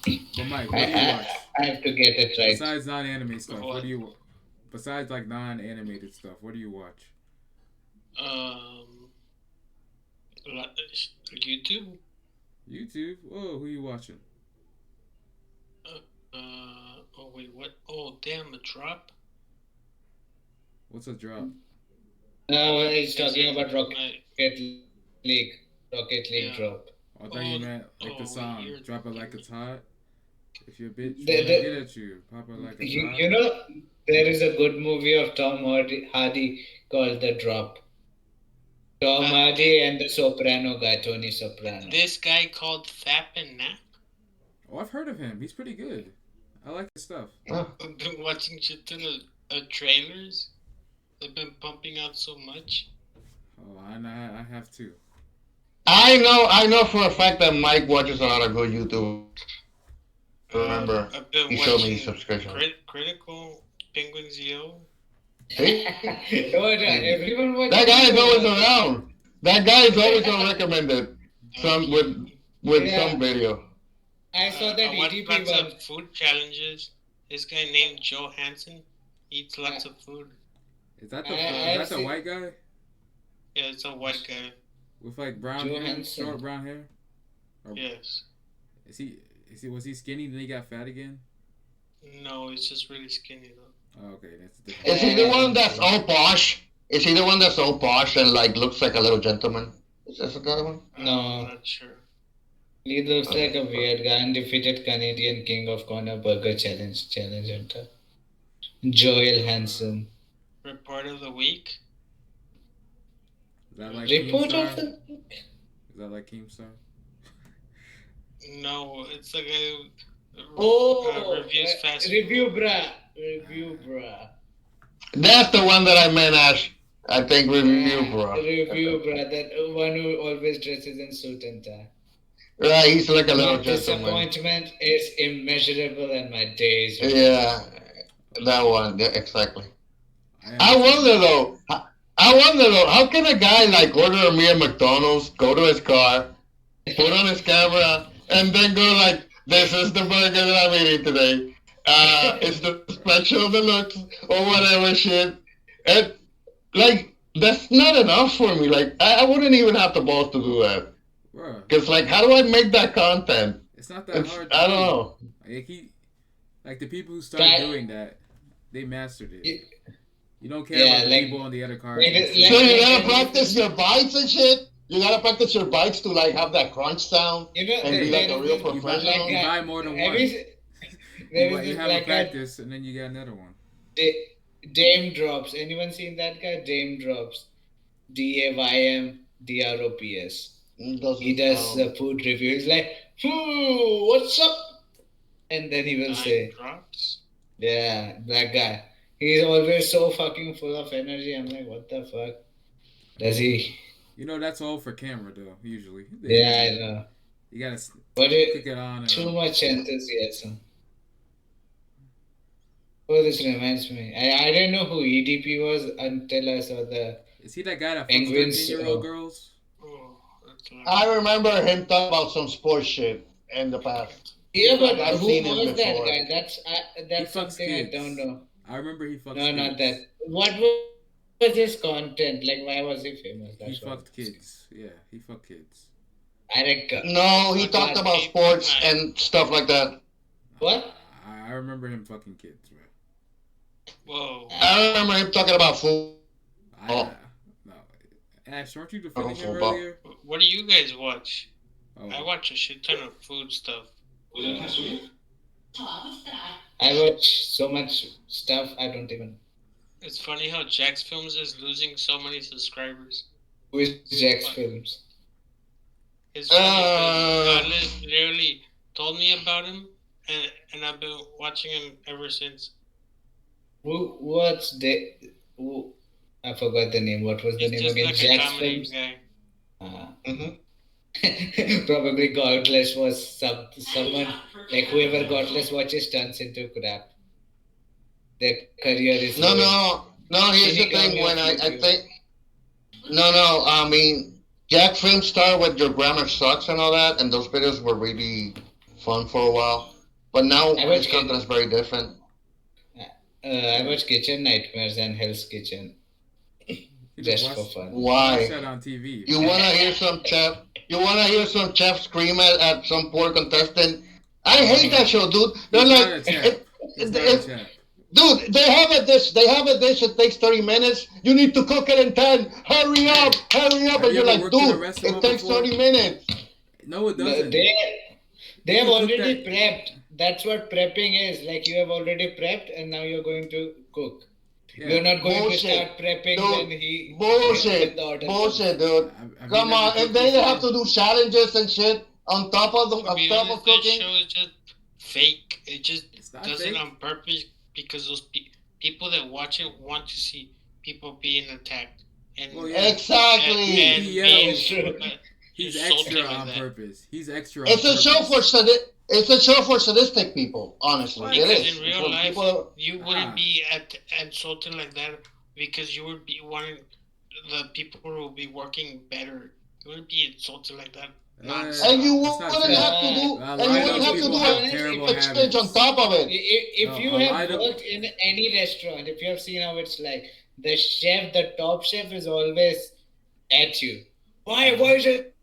[SPEAKER 3] yeah. But Mike,
[SPEAKER 1] I,
[SPEAKER 3] what do you
[SPEAKER 1] I
[SPEAKER 3] watch
[SPEAKER 1] I have to get it right.
[SPEAKER 3] besides non-anime stuff? What
[SPEAKER 2] What?
[SPEAKER 3] do you besides like non-animated stuff? What do you watch?
[SPEAKER 2] Um, YouTube.
[SPEAKER 3] YouTube. Oh, who you watching?
[SPEAKER 2] Oh wait, what? Oh damn, a drop.
[SPEAKER 3] What's a drop?
[SPEAKER 1] No, he's
[SPEAKER 2] Is
[SPEAKER 1] talking
[SPEAKER 2] it
[SPEAKER 1] about
[SPEAKER 2] my?
[SPEAKER 1] League, Rocket League
[SPEAKER 2] Yeah.
[SPEAKER 1] drop.
[SPEAKER 3] I thought you meant like the
[SPEAKER 2] Wait,
[SPEAKER 3] song.
[SPEAKER 2] you're
[SPEAKER 3] Drop it like
[SPEAKER 2] thinking.
[SPEAKER 3] it's hot. If your bitch
[SPEAKER 1] The,
[SPEAKER 3] wanna get
[SPEAKER 1] the,
[SPEAKER 3] at you, pop it like it's
[SPEAKER 1] you,
[SPEAKER 3] hot.
[SPEAKER 1] you know, there is a good movie of Tom Hardy called The Drop. Tom Hardy and the Soprano guy, Tony Soprano.
[SPEAKER 2] This guy called Fap and Nap.
[SPEAKER 3] Oh, I've heard of him. He's pretty good. I like his stuff.
[SPEAKER 2] I've been watching shit ton of trailers. They've been pumping out so much.
[SPEAKER 3] Oh, I have too.
[SPEAKER 4] I know for a fact that Mike watches a lot of good YouTube. Remember,
[SPEAKER 2] I've been
[SPEAKER 4] he showed me his
[SPEAKER 2] watching
[SPEAKER 4] subscription.
[SPEAKER 2] Critical Penguins Yo.
[SPEAKER 4] See?
[SPEAKER 1] Everyone watches
[SPEAKER 4] That guy is
[SPEAKER 1] it.
[SPEAKER 4] always around. That guy is always on recommended some with
[SPEAKER 1] Yeah.
[SPEAKER 4] some video.
[SPEAKER 1] I saw that
[SPEAKER 2] I watch
[SPEAKER 1] EDP
[SPEAKER 2] lots
[SPEAKER 1] one.
[SPEAKER 2] of food challenges. This guy named Joe Hansen eats lots of food.
[SPEAKER 3] Is that
[SPEAKER 1] I-
[SPEAKER 3] the
[SPEAKER 1] I've
[SPEAKER 3] is that the
[SPEAKER 1] seen-
[SPEAKER 3] white guy
[SPEAKER 2] Yeah, it's a white guy.
[SPEAKER 3] with like brown hair,
[SPEAKER 1] Johansson.
[SPEAKER 3] short brown hair? Or
[SPEAKER 2] Yes.
[SPEAKER 3] is he was he skinny then he got fat again?
[SPEAKER 2] No, it's just really skinny though.
[SPEAKER 3] Oh, okay, that's different.
[SPEAKER 4] Is he the one that's all posh? Is he the one that's all posh and like looks like a little gentleman? Is that the other one?
[SPEAKER 1] No.
[SPEAKER 2] I'm not sure.
[SPEAKER 1] He looks like a weird guy, undefeated Canadian king of corner burger challenge hunter. Joel Hansen.
[SPEAKER 2] Report of the week.
[SPEAKER 3] Is that like
[SPEAKER 1] Report of
[SPEAKER 3] Keemstar?
[SPEAKER 1] the
[SPEAKER 3] Is that like Keemstar?
[SPEAKER 2] No, it's a guy who
[SPEAKER 1] Oh,
[SPEAKER 2] reviews fast
[SPEAKER 1] review,
[SPEAKER 2] food.
[SPEAKER 1] bruh. Review, bruh.
[SPEAKER 4] That's the one that I meant, Ash. I think review, bro.
[SPEAKER 1] Review, bruh. That one who always dresses in suit and tie.
[SPEAKER 4] Right, he's like a
[SPEAKER 1] My
[SPEAKER 4] little gentleman.
[SPEAKER 1] disappointment is immeasurable and my day is ruined.
[SPEAKER 4] Yeah, that one. Yeah, exactly.
[SPEAKER 3] I
[SPEAKER 4] I
[SPEAKER 3] haven't seen
[SPEAKER 4] wonder
[SPEAKER 3] that.
[SPEAKER 4] though. I wonder though. How can a guy like order a meal at McDonald's, go to his car, put on his camera, and then go like, "This is the burger that I'm eating today. It's the special deluxe or whatever shit." And like, that's not enough for me. Like, I wouldn't even have the balls to do that.
[SPEAKER 3] Bruh,
[SPEAKER 4] Cause like, how do I make that content?
[SPEAKER 3] it's not that
[SPEAKER 4] It's
[SPEAKER 3] hard to
[SPEAKER 4] I don't
[SPEAKER 3] do.
[SPEAKER 4] know.
[SPEAKER 3] Like the people who started
[SPEAKER 1] Guy,
[SPEAKER 3] doing that, they mastered it.
[SPEAKER 1] y-
[SPEAKER 3] You don't care
[SPEAKER 1] yeah,
[SPEAKER 3] about the people on the other cars
[SPEAKER 1] like,
[SPEAKER 3] next to
[SPEAKER 4] So
[SPEAKER 1] like,
[SPEAKER 3] you.
[SPEAKER 4] you
[SPEAKER 1] like
[SPEAKER 4] gotta
[SPEAKER 1] there is
[SPEAKER 4] practice
[SPEAKER 1] this,
[SPEAKER 4] your bites and shit. You gotta practice your bites to like have that crunch sound and be
[SPEAKER 3] Hey,
[SPEAKER 4] like
[SPEAKER 1] there
[SPEAKER 4] a
[SPEAKER 1] is
[SPEAKER 4] real
[SPEAKER 1] this
[SPEAKER 3] you buy
[SPEAKER 1] black
[SPEAKER 4] professional.
[SPEAKER 3] you
[SPEAKER 1] guy.
[SPEAKER 3] buy more than
[SPEAKER 1] Have you
[SPEAKER 3] one.
[SPEAKER 1] se- there is
[SPEAKER 3] You
[SPEAKER 1] this
[SPEAKER 3] have a
[SPEAKER 1] black guy,
[SPEAKER 3] practice and then you get another one.
[SPEAKER 1] Dame Drops. Anyone seen that guy? Dame Drops. DAYMDROPS. He
[SPEAKER 4] Doesn't
[SPEAKER 1] does the food review. He's like, what's up? And then he will
[SPEAKER 2] Dime
[SPEAKER 1] say,
[SPEAKER 2] drops.
[SPEAKER 1] yeah, black guy. He's always so fucking full of energy. I'm like, what the fuck? Does
[SPEAKER 3] Well,
[SPEAKER 1] he?
[SPEAKER 3] you know that's all for camera though. Usually,
[SPEAKER 1] Yeah, I know.
[SPEAKER 3] you gotta
[SPEAKER 1] But
[SPEAKER 3] click it on and
[SPEAKER 1] too
[SPEAKER 3] off.
[SPEAKER 1] much enthusiasm. Oh, this reminds me. I didn't know who EDP was until I saw the
[SPEAKER 3] Is he that guy that fucks
[SPEAKER 1] Penguins.
[SPEAKER 3] 13-year-old girls?
[SPEAKER 2] Oh, that's
[SPEAKER 4] I remember him talking about some sports shit in the past.
[SPEAKER 1] Yeah, but
[SPEAKER 4] I've
[SPEAKER 1] who
[SPEAKER 4] seen him
[SPEAKER 1] was that
[SPEAKER 4] before.
[SPEAKER 1] guy?
[SPEAKER 3] He
[SPEAKER 1] That's
[SPEAKER 3] fucks
[SPEAKER 1] something I don't
[SPEAKER 3] kids.
[SPEAKER 1] know.
[SPEAKER 3] I remember he fucks
[SPEAKER 1] No, not that.
[SPEAKER 3] kids.
[SPEAKER 1] What was his content? Like, why was he famous?
[SPEAKER 3] He
[SPEAKER 1] That's what I'm
[SPEAKER 3] fucked
[SPEAKER 1] asking.
[SPEAKER 3] kids. Yeah, he fucked kids.
[SPEAKER 1] I reckon.
[SPEAKER 4] No, he
[SPEAKER 2] What
[SPEAKER 4] talked
[SPEAKER 2] did
[SPEAKER 4] about
[SPEAKER 2] he
[SPEAKER 4] sports
[SPEAKER 2] like?
[SPEAKER 4] and stuff like that.
[SPEAKER 1] What?
[SPEAKER 3] I remember him fucking kids, bro.
[SPEAKER 2] Whoa.
[SPEAKER 4] I remember him talking about football.
[SPEAKER 3] No. Ash, weren't you defending him
[SPEAKER 4] Football.
[SPEAKER 3] earlier?
[SPEAKER 2] What do you guys watch? I
[SPEAKER 3] Oh,
[SPEAKER 2] watch a shit ton of food stuff.
[SPEAKER 1] I watch so much stuff. I don't even.
[SPEAKER 2] It's funny how Jack's Films is losing so many subscribers.
[SPEAKER 1] Who is Jack's Films?
[SPEAKER 2] It's funny because Carlos literally told me about him, and I've been watching him ever since.
[SPEAKER 1] What's the? Who, I forgot the name. What was the
[SPEAKER 2] He's
[SPEAKER 1] name
[SPEAKER 2] just
[SPEAKER 1] again?
[SPEAKER 2] like a
[SPEAKER 1] Jack's
[SPEAKER 2] comedy
[SPEAKER 1] Films.
[SPEAKER 2] guy.
[SPEAKER 1] Probably Godless was someone like whoever Godless watches turns into crap. Their career is
[SPEAKER 4] No,
[SPEAKER 1] ruined.
[SPEAKER 4] no. Here's the thing. When I think no. I mean, Jack Film started with Your Grammar Sucks and all that, and those videos were really fun for a while. But now his content is very different.
[SPEAKER 1] I watch Kitchen Nightmares and Hell's Kitchen just for fun.
[SPEAKER 4] Why?
[SPEAKER 3] Watch that on TV.
[SPEAKER 4] You wanna hear some chef? You wanna hear some chef scream at some poor contestant? I hate that show, dude. They're
[SPEAKER 3] He's
[SPEAKER 4] like,
[SPEAKER 3] not a champ. He's not a champ.
[SPEAKER 4] dude, they have a dish. They have a dish. It takes 30 minutes. You need to cook it in 10. Hurry up, hurry up!
[SPEAKER 3] Have
[SPEAKER 4] And
[SPEAKER 3] you
[SPEAKER 4] you're
[SPEAKER 3] ever
[SPEAKER 4] like,
[SPEAKER 3] worked in a
[SPEAKER 4] dude,
[SPEAKER 3] restaurant
[SPEAKER 4] it takes
[SPEAKER 3] before?
[SPEAKER 4] 30 minutes.
[SPEAKER 3] No, it doesn't.
[SPEAKER 1] They have
[SPEAKER 3] You cook
[SPEAKER 1] already
[SPEAKER 3] that-
[SPEAKER 1] prepped. That's what prepping is. Like you have already prepped, and now you're going to cook.
[SPEAKER 3] Yeah.
[SPEAKER 1] You're not going
[SPEAKER 4] Bullshit.
[SPEAKER 1] to start prepping
[SPEAKER 4] Dude,
[SPEAKER 1] when he
[SPEAKER 4] Bullshit,
[SPEAKER 1] when the order
[SPEAKER 4] bullshit, dude.
[SPEAKER 3] Have
[SPEAKER 4] Come
[SPEAKER 3] you never
[SPEAKER 4] on, and
[SPEAKER 3] cooked
[SPEAKER 4] then they
[SPEAKER 3] before?
[SPEAKER 4] have to do challenges and shit on top of
[SPEAKER 2] To be
[SPEAKER 4] of
[SPEAKER 2] honest, that
[SPEAKER 4] cooking.
[SPEAKER 2] show is just fake. It just
[SPEAKER 3] It's not
[SPEAKER 2] does
[SPEAKER 3] fake.
[SPEAKER 2] it on purpose because those people that watch it want to see people being attacked. And
[SPEAKER 3] Well, yeah.
[SPEAKER 4] Exactly.
[SPEAKER 2] and
[SPEAKER 3] He
[SPEAKER 2] being,
[SPEAKER 3] yells. He's
[SPEAKER 2] insulting
[SPEAKER 3] extra
[SPEAKER 2] like
[SPEAKER 3] on
[SPEAKER 2] that.
[SPEAKER 3] purpose. He's extra
[SPEAKER 4] It's
[SPEAKER 3] on
[SPEAKER 4] a show for
[SPEAKER 3] purpose.
[SPEAKER 4] it's a show for sadistic people. Honestly,
[SPEAKER 3] What?
[SPEAKER 4] it
[SPEAKER 2] Because
[SPEAKER 4] is.
[SPEAKER 2] in real
[SPEAKER 4] For
[SPEAKER 2] life,
[SPEAKER 4] people-
[SPEAKER 2] you wouldn't be insulting like that because you would be wanting the people who will be working better. You wouldn't be insulting like that. Nonsense.
[SPEAKER 4] and you
[SPEAKER 3] That's not
[SPEAKER 4] wouldn't
[SPEAKER 3] true.
[SPEAKER 4] have to do,
[SPEAKER 3] A
[SPEAKER 4] and
[SPEAKER 3] lot
[SPEAKER 4] you
[SPEAKER 3] of
[SPEAKER 4] wouldn't have to
[SPEAKER 3] people
[SPEAKER 4] do
[SPEAKER 3] have
[SPEAKER 4] an
[SPEAKER 3] terrible
[SPEAKER 4] exchange on
[SPEAKER 3] habits.
[SPEAKER 4] top of it.
[SPEAKER 1] If
[SPEAKER 3] No,
[SPEAKER 1] you
[SPEAKER 3] a
[SPEAKER 1] have
[SPEAKER 3] lot of-
[SPEAKER 1] worked in any restaurant, if you have seen how it's like, the chef, the top chef is always at you. Why is it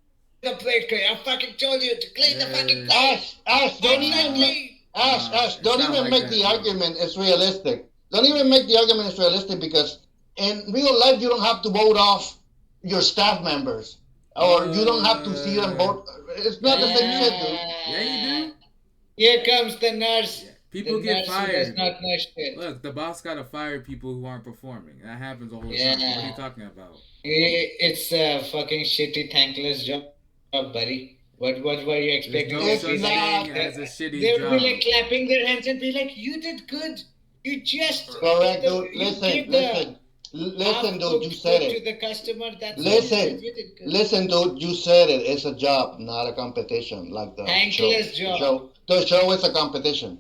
[SPEAKER 1] the plate clean? I fucking told you to clean the fucking plate.
[SPEAKER 4] Ash, don't even
[SPEAKER 3] It's
[SPEAKER 4] don't
[SPEAKER 3] not
[SPEAKER 4] even
[SPEAKER 3] like
[SPEAKER 4] make
[SPEAKER 3] that,
[SPEAKER 4] the
[SPEAKER 3] no.
[SPEAKER 4] argument it's realistic. Don't even make the argument it's realistic because in real life you don't have to vote off your staff members. Or you don't have to see them vote. It's not the same shit, dude.
[SPEAKER 3] Yeah, you do.
[SPEAKER 1] Here comes the nurse.
[SPEAKER 3] People
[SPEAKER 1] The
[SPEAKER 3] get
[SPEAKER 1] nurse who does
[SPEAKER 3] fired.
[SPEAKER 1] not know shit.
[SPEAKER 3] Look, the boss gotta fire people who aren't performing. That happens all the time. What are you
[SPEAKER 1] Yeah.
[SPEAKER 3] talking about?
[SPEAKER 1] It's a fucking shitty, thankless job, buddy. What were you expecting
[SPEAKER 3] There's
[SPEAKER 1] them to
[SPEAKER 3] no
[SPEAKER 1] be
[SPEAKER 4] It's
[SPEAKER 3] such
[SPEAKER 1] like?
[SPEAKER 3] thing
[SPEAKER 4] not
[SPEAKER 3] as a
[SPEAKER 1] They
[SPEAKER 3] shitty
[SPEAKER 1] would be like
[SPEAKER 3] job.
[SPEAKER 1] clapping their hands and be like, "You did good. You just
[SPEAKER 2] Correct.
[SPEAKER 1] gave
[SPEAKER 4] correct,
[SPEAKER 1] the
[SPEAKER 4] dude.
[SPEAKER 1] you
[SPEAKER 4] Listen,
[SPEAKER 1] gave the
[SPEAKER 4] listen, listen,
[SPEAKER 1] half
[SPEAKER 4] dude. You
[SPEAKER 1] cooked
[SPEAKER 4] said
[SPEAKER 1] food to
[SPEAKER 4] it.
[SPEAKER 1] the customer. That's all you did.
[SPEAKER 4] Listen,
[SPEAKER 1] You did good.
[SPEAKER 4] listen, dude. You said it. It's a job, not a competition. Like the show.
[SPEAKER 1] Thankless
[SPEAKER 4] The
[SPEAKER 1] job.
[SPEAKER 4] show. The show is a competition.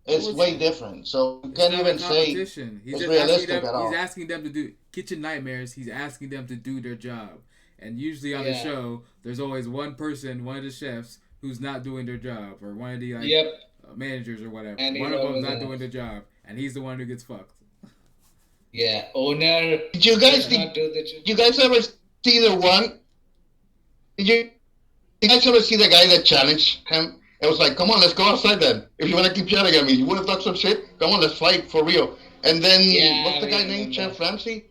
[SPEAKER 3] No,
[SPEAKER 4] It's
[SPEAKER 3] it's
[SPEAKER 4] way
[SPEAKER 3] not.
[SPEAKER 4] different. So you
[SPEAKER 3] It's
[SPEAKER 4] can't
[SPEAKER 3] not a
[SPEAKER 4] even say
[SPEAKER 3] competition. He's
[SPEAKER 4] it's
[SPEAKER 3] just asking
[SPEAKER 4] realistic
[SPEAKER 3] them.
[SPEAKER 4] at
[SPEAKER 3] He's
[SPEAKER 4] all.
[SPEAKER 3] asking them to do kitchen nightmares. He's asking them to do their job. And usually on the
[SPEAKER 1] Yeah.
[SPEAKER 3] show, there's always one person, one of the chefs, who's not doing their job, or one of the
[SPEAKER 1] Yep.
[SPEAKER 3] managers or whatever.
[SPEAKER 1] And he's
[SPEAKER 3] One of them's
[SPEAKER 1] always
[SPEAKER 3] not
[SPEAKER 1] an
[SPEAKER 3] doing the job, and he's the one who gets fucked.
[SPEAKER 1] yeah. Owner
[SPEAKER 4] Did you
[SPEAKER 1] does
[SPEAKER 4] guys
[SPEAKER 1] not do the
[SPEAKER 4] did you guys ever see the one? Did you guys ever see the guy that challenged him? It was like, come on, let's go outside then. If you want to keep yelling at me, you want to talk some shit? Come on, let's fight for real. And then what's
[SPEAKER 1] Yeah,
[SPEAKER 4] the
[SPEAKER 1] we
[SPEAKER 4] guy named
[SPEAKER 1] remember.
[SPEAKER 4] Chef Ramsay?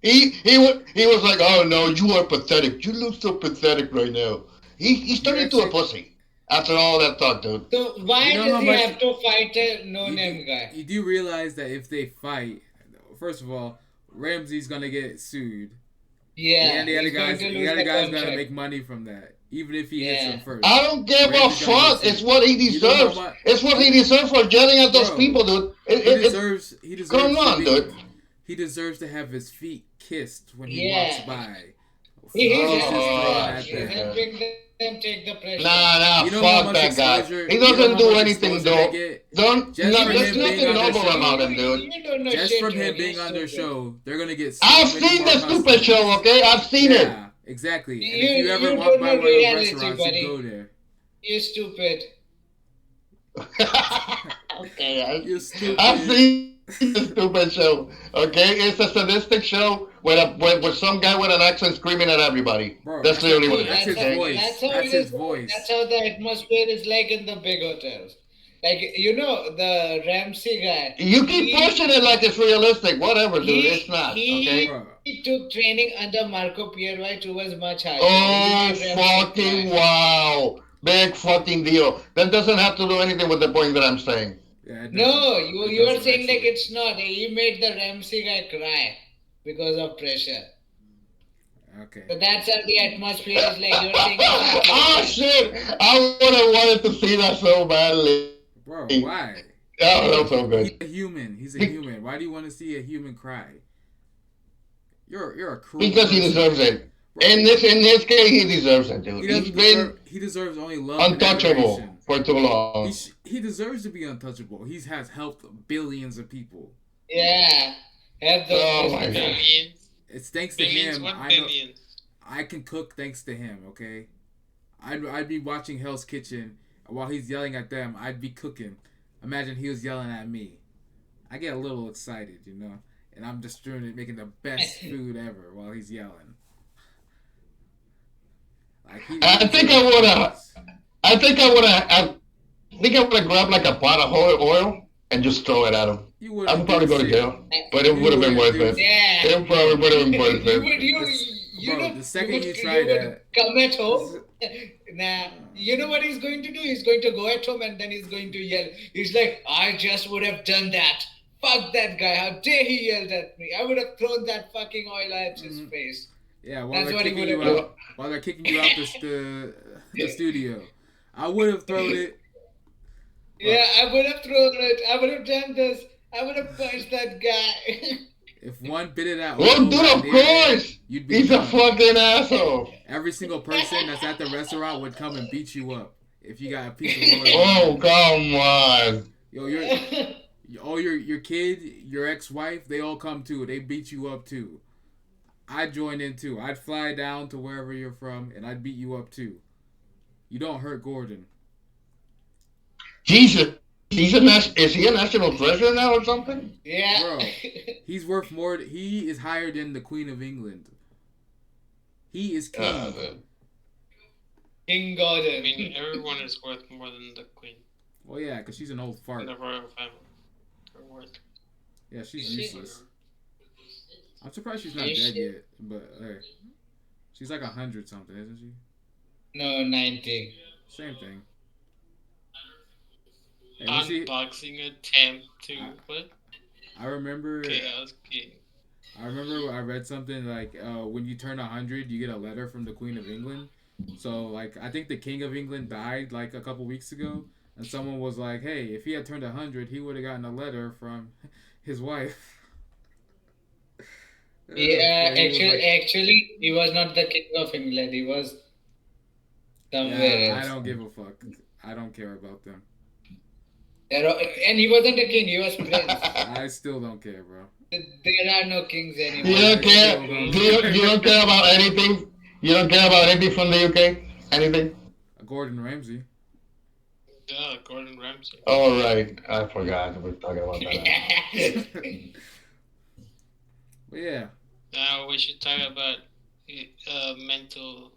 [SPEAKER 4] He was like, oh no, you are pathetic. You look so pathetic right now. He's
[SPEAKER 3] You
[SPEAKER 4] turned into a
[SPEAKER 3] actually,
[SPEAKER 4] pussy after all that talk, dude.
[SPEAKER 1] So
[SPEAKER 3] you
[SPEAKER 1] why
[SPEAKER 3] know
[SPEAKER 1] does
[SPEAKER 3] how
[SPEAKER 1] he
[SPEAKER 3] much
[SPEAKER 1] have to fight a no
[SPEAKER 3] you do.
[SPEAKER 1] name guy?
[SPEAKER 3] You do realize that if they fight, first of all, Ramsey's gonna get sued.
[SPEAKER 1] Yeah,
[SPEAKER 3] And the other
[SPEAKER 1] he's going
[SPEAKER 3] guys,
[SPEAKER 1] to
[SPEAKER 3] the
[SPEAKER 1] lose
[SPEAKER 3] other
[SPEAKER 1] the
[SPEAKER 3] guy's gonna
[SPEAKER 1] contract.
[SPEAKER 3] make money from that, even if he hits
[SPEAKER 1] Yeah.
[SPEAKER 3] them first.
[SPEAKER 4] I don't give a
[SPEAKER 3] Ramsey's gonna get
[SPEAKER 4] fuck. It's
[SPEAKER 3] sued.
[SPEAKER 4] what he
[SPEAKER 3] You know how
[SPEAKER 4] deserves.
[SPEAKER 3] much
[SPEAKER 4] It's what he deserves for yelling at those
[SPEAKER 3] Bro,
[SPEAKER 4] people, dude.
[SPEAKER 3] he
[SPEAKER 4] Come
[SPEAKER 3] deserves to
[SPEAKER 4] on,
[SPEAKER 3] be
[SPEAKER 4] dude.
[SPEAKER 3] he deserves to have his feet kissed when he walks
[SPEAKER 1] Yeah.
[SPEAKER 3] by.
[SPEAKER 1] He's
[SPEAKER 3] Fluids is thrown
[SPEAKER 4] Oh,
[SPEAKER 3] at
[SPEAKER 1] he's
[SPEAKER 3] them.
[SPEAKER 1] helping them take the pressure.
[SPEAKER 4] Nah,
[SPEAKER 3] You know how
[SPEAKER 4] fuck
[SPEAKER 3] much
[SPEAKER 4] that guy.
[SPEAKER 3] exposure
[SPEAKER 4] He
[SPEAKER 3] you know
[SPEAKER 4] doesn't
[SPEAKER 3] how
[SPEAKER 4] do
[SPEAKER 3] much
[SPEAKER 4] anything,
[SPEAKER 3] exposure they
[SPEAKER 4] though.
[SPEAKER 3] get?
[SPEAKER 4] Don't,
[SPEAKER 3] Just
[SPEAKER 4] no,
[SPEAKER 3] for
[SPEAKER 4] there's
[SPEAKER 3] him being
[SPEAKER 4] nothing
[SPEAKER 3] on their
[SPEAKER 4] noble
[SPEAKER 3] show.
[SPEAKER 4] about him, dude.
[SPEAKER 1] You don't know
[SPEAKER 3] Just
[SPEAKER 1] shit,
[SPEAKER 3] from him
[SPEAKER 1] Ron.
[SPEAKER 3] being
[SPEAKER 1] You're
[SPEAKER 3] on their
[SPEAKER 1] stupid.
[SPEAKER 3] show, they're gonna get so
[SPEAKER 4] I've
[SPEAKER 3] many
[SPEAKER 4] seen
[SPEAKER 3] more
[SPEAKER 4] the stupid
[SPEAKER 3] customers.
[SPEAKER 4] show, okay? I've seen it.
[SPEAKER 3] Yeah, exactly. And
[SPEAKER 1] You
[SPEAKER 3] if you ever
[SPEAKER 1] you
[SPEAKER 3] walk
[SPEAKER 1] don't
[SPEAKER 3] by
[SPEAKER 1] know
[SPEAKER 3] one of those
[SPEAKER 1] reality,
[SPEAKER 3] restaurants, you go
[SPEAKER 1] buddy.
[SPEAKER 3] there.
[SPEAKER 1] You're stupid.
[SPEAKER 4] Okay,
[SPEAKER 3] You're
[SPEAKER 4] I've
[SPEAKER 3] stupid.
[SPEAKER 4] seen the stupid show, okay? It's a sadistic show with some guy with an accent screaming at everybody.
[SPEAKER 3] Bro,
[SPEAKER 4] That's clearly what
[SPEAKER 1] See,
[SPEAKER 4] it
[SPEAKER 3] that's
[SPEAKER 4] is,
[SPEAKER 3] his
[SPEAKER 4] okay?
[SPEAKER 3] voice.
[SPEAKER 1] That's how
[SPEAKER 3] That's
[SPEAKER 1] it
[SPEAKER 3] his
[SPEAKER 1] is.
[SPEAKER 3] voice.
[SPEAKER 1] That's how the atmosphere is like in the big hotels. Like the Ramsey guy.
[SPEAKER 4] You keep pushing it like it's realistic. Whatever, dude. It's not, okay?
[SPEAKER 3] Bro,
[SPEAKER 1] He took training under Marco Pierre, who was much higher.
[SPEAKER 4] Oh,
[SPEAKER 1] He made Ramsey
[SPEAKER 4] fucking
[SPEAKER 1] cry.
[SPEAKER 4] wow. Big fucking deal. That doesn't have to do anything with the point that I'm saying.
[SPEAKER 3] yeah, it doesn't.
[SPEAKER 1] No,
[SPEAKER 3] It
[SPEAKER 1] you are
[SPEAKER 3] doesn't
[SPEAKER 1] saying like
[SPEAKER 3] actually.
[SPEAKER 1] it's not. He made the Ramsey guy cry because of pressure.
[SPEAKER 3] Okay.
[SPEAKER 1] So that's how the atmosphere is like. You're saying it's not
[SPEAKER 4] Oh,
[SPEAKER 1] like
[SPEAKER 4] shit. I would have wanted to see that so badly.
[SPEAKER 3] Bro, why?
[SPEAKER 4] Oh, that's so
[SPEAKER 3] He's
[SPEAKER 4] good.
[SPEAKER 3] a human. He's a human. Why do you want to see a human cry? You're a cruel
[SPEAKER 4] Because he
[SPEAKER 3] person.
[SPEAKER 4] deserves it.
[SPEAKER 3] Bro,
[SPEAKER 4] In this case, he deserves it, dude.
[SPEAKER 3] he
[SPEAKER 4] He's
[SPEAKER 3] doesn't
[SPEAKER 4] been
[SPEAKER 3] deserve. He deserves only love and
[SPEAKER 4] untouchable
[SPEAKER 3] admiration.
[SPEAKER 4] for too long.
[SPEAKER 3] He deserves to be untouchable. He has helped billions of people.
[SPEAKER 1] Yeah. Have those
[SPEAKER 4] Oh, my
[SPEAKER 1] business.
[SPEAKER 4] God.
[SPEAKER 2] Billions.
[SPEAKER 3] It's thanks to
[SPEAKER 2] Billions.
[SPEAKER 3] him.
[SPEAKER 2] What
[SPEAKER 3] I know.
[SPEAKER 2] billions?
[SPEAKER 3] I can cook thanks to him. Okay. I'd be watching Hell's Kitchen while he's yelling at them. I'd be cooking. Imagine he was yelling at me. I get a little excited, you know, and I'm just doing it, making the best food ever while he's yelling. Like
[SPEAKER 4] I think I would have. I think I would have. I think I would have grabbed like a pot of oil and just throw it at him.
[SPEAKER 3] You would.
[SPEAKER 4] I would probably go to jail, but it
[SPEAKER 3] You
[SPEAKER 4] would have been worth
[SPEAKER 3] wouldn't
[SPEAKER 4] it.
[SPEAKER 3] do-
[SPEAKER 1] Yeah.
[SPEAKER 4] It probably would have been worth
[SPEAKER 1] You
[SPEAKER 4] it.
[SPEAKER 1] would, you
[SPEAKER 3] Bro,
[SPEAKER 1] know,
[SPEAKER 3] the second
[SPEAKER 1] would,
[SPEAKER 3] you try
[SPEAKER 1] would
[SPEAKER 3] that-
[SPEAKER 1] come at home. Nah, you know what he's going to do? He's going to go at home and then he's going to yell. He's like, I just would have done that. Fuck that guy. How dare he yelled at me? I would have thrown that fucking oil at his face.
[SPEAKER 3] Yeah, while
[SPEAKER 1] That's
[SPEAKER 3] they're
[SPEAKER 1] what he
[SPEAKER 3] kicking you
[SPEAKER 1] would've
[SPEAKER 3] out, while they're kicking you out the studio, I would have thrown it.
[SPEAKER 1] Yeah, I would have thrown it. I would have done this. I would have punched that guy.
[SPEAKER 3] If one bit of that
[SPEAKER 4] Well,
[SPEAKER 3] oil
[SPEAKER 4] dude,
[SPEAKER 3] got
[SPEAKER 4] of
[SPEAKER 3] near there,
[SPEAKER 4] course.
[SPEAKER 3] you'd be
[SPEAKER 4] He's a
[SPEAKER 3] done.
[SPEAKER 4] fucking asshole.
[SPEAKER 3] Every single person that's at the restaurant would come and beat you up if you got a piece of oil.
[SPEAKER 4] Oh, come on.
[SPEAKER 3] Yo, your kid, your ex-wife, they all come too. They beat you up too. I'd join in too. I'd fly down to wherever you're from and I'd beat you up too. You don't hurt Gordon.
[SPEAKER 4] Jesus. Is he a national treasure now or something?
[SPEAKER 1] Yeah.
[SPEAKER 3] Bro, he's worth more. He is higher than the Queen of England. He is king.
[SPEAKER 1] King
[SPEAKER 2] I
[SPEAKER 1] Gordon.
[SPEAKER 2] mean, everyone is worth more than the queen
[SPEAKER 3] Well, yeah, because she's an old fart.
[SPEAKER 2] and the royal family. Are worth.
[SPEAKER 3] Yeah, she's
[SPEAKER 1] Is she?
[SPEAKER 3] useless. I'm surprised she's not
[SPEAKER 1] Is
[SPEAKER 3] dead
[SPEAKER 1] she?
[SPEAKER 3] yet, but hey, she's like 100 something, isn't she?
[SPEAKER 1] No, 90.
[SPEAKER 3] Same thing. Hey, we see.
[SPEAKER 2] Unboxing attempt
[SPEAKER 3] I,
[SPEAKER 2] to what?
[SPEAKER 3] I remember.
[SPEAKER 2] Chaos King.
[SPEAKER 3] I remember I read something like when you turn 100, you get a letter from the Queen of England. So like I think the King of England died like a couple weeks ago, and someone was like, "Hey, if he had turned 100, he would have gotten a letter from his wife."
[SPEAKER 1] Yeah,
[SPEAKER 3] Where he was like,
[SPEAKER 1] actually, he was not the king of England. He was
[SPEAKER 3] "Yeah,
[SPEAKER 1] somewhere
[SPEAKER 3] I
[SPEAKER 1] else.
[SPEAKER 3] don't give a fuck. I don't care about them.
[SPEAKER 1] And he wasn't a king. He was prince.
[SPEAKER 3] I still don't care, bro.
[SPEAKER 1] There are no kings
[SPEAKER 4] You
[SPEAKER 1] anymore.
[SPEAKER 4] don't
[SPEAKER 3] I
[SPEAKER 1] Everything
[SPEAKER 4] care.
[SPEAKER 3] still
[SPEAKER 1] is
[SPEAKER 3] don't
[SPEAKER 4] You
[SPEAKER 3] care."
[SPEAKER 4] don't care about anything. You don't care about anything from the UK. Anything.
[SPEAKER 3] Gordon Ramsay.
[SPEAKER 2] Duh, Gordon Ramsay.
[SPEAKER 4] All right, I forgot we're talking about that.
[SPEAKER 1] racist.
[SPEAKER 3] But yeah,
[SPEAKER 2] Now we should talk about mental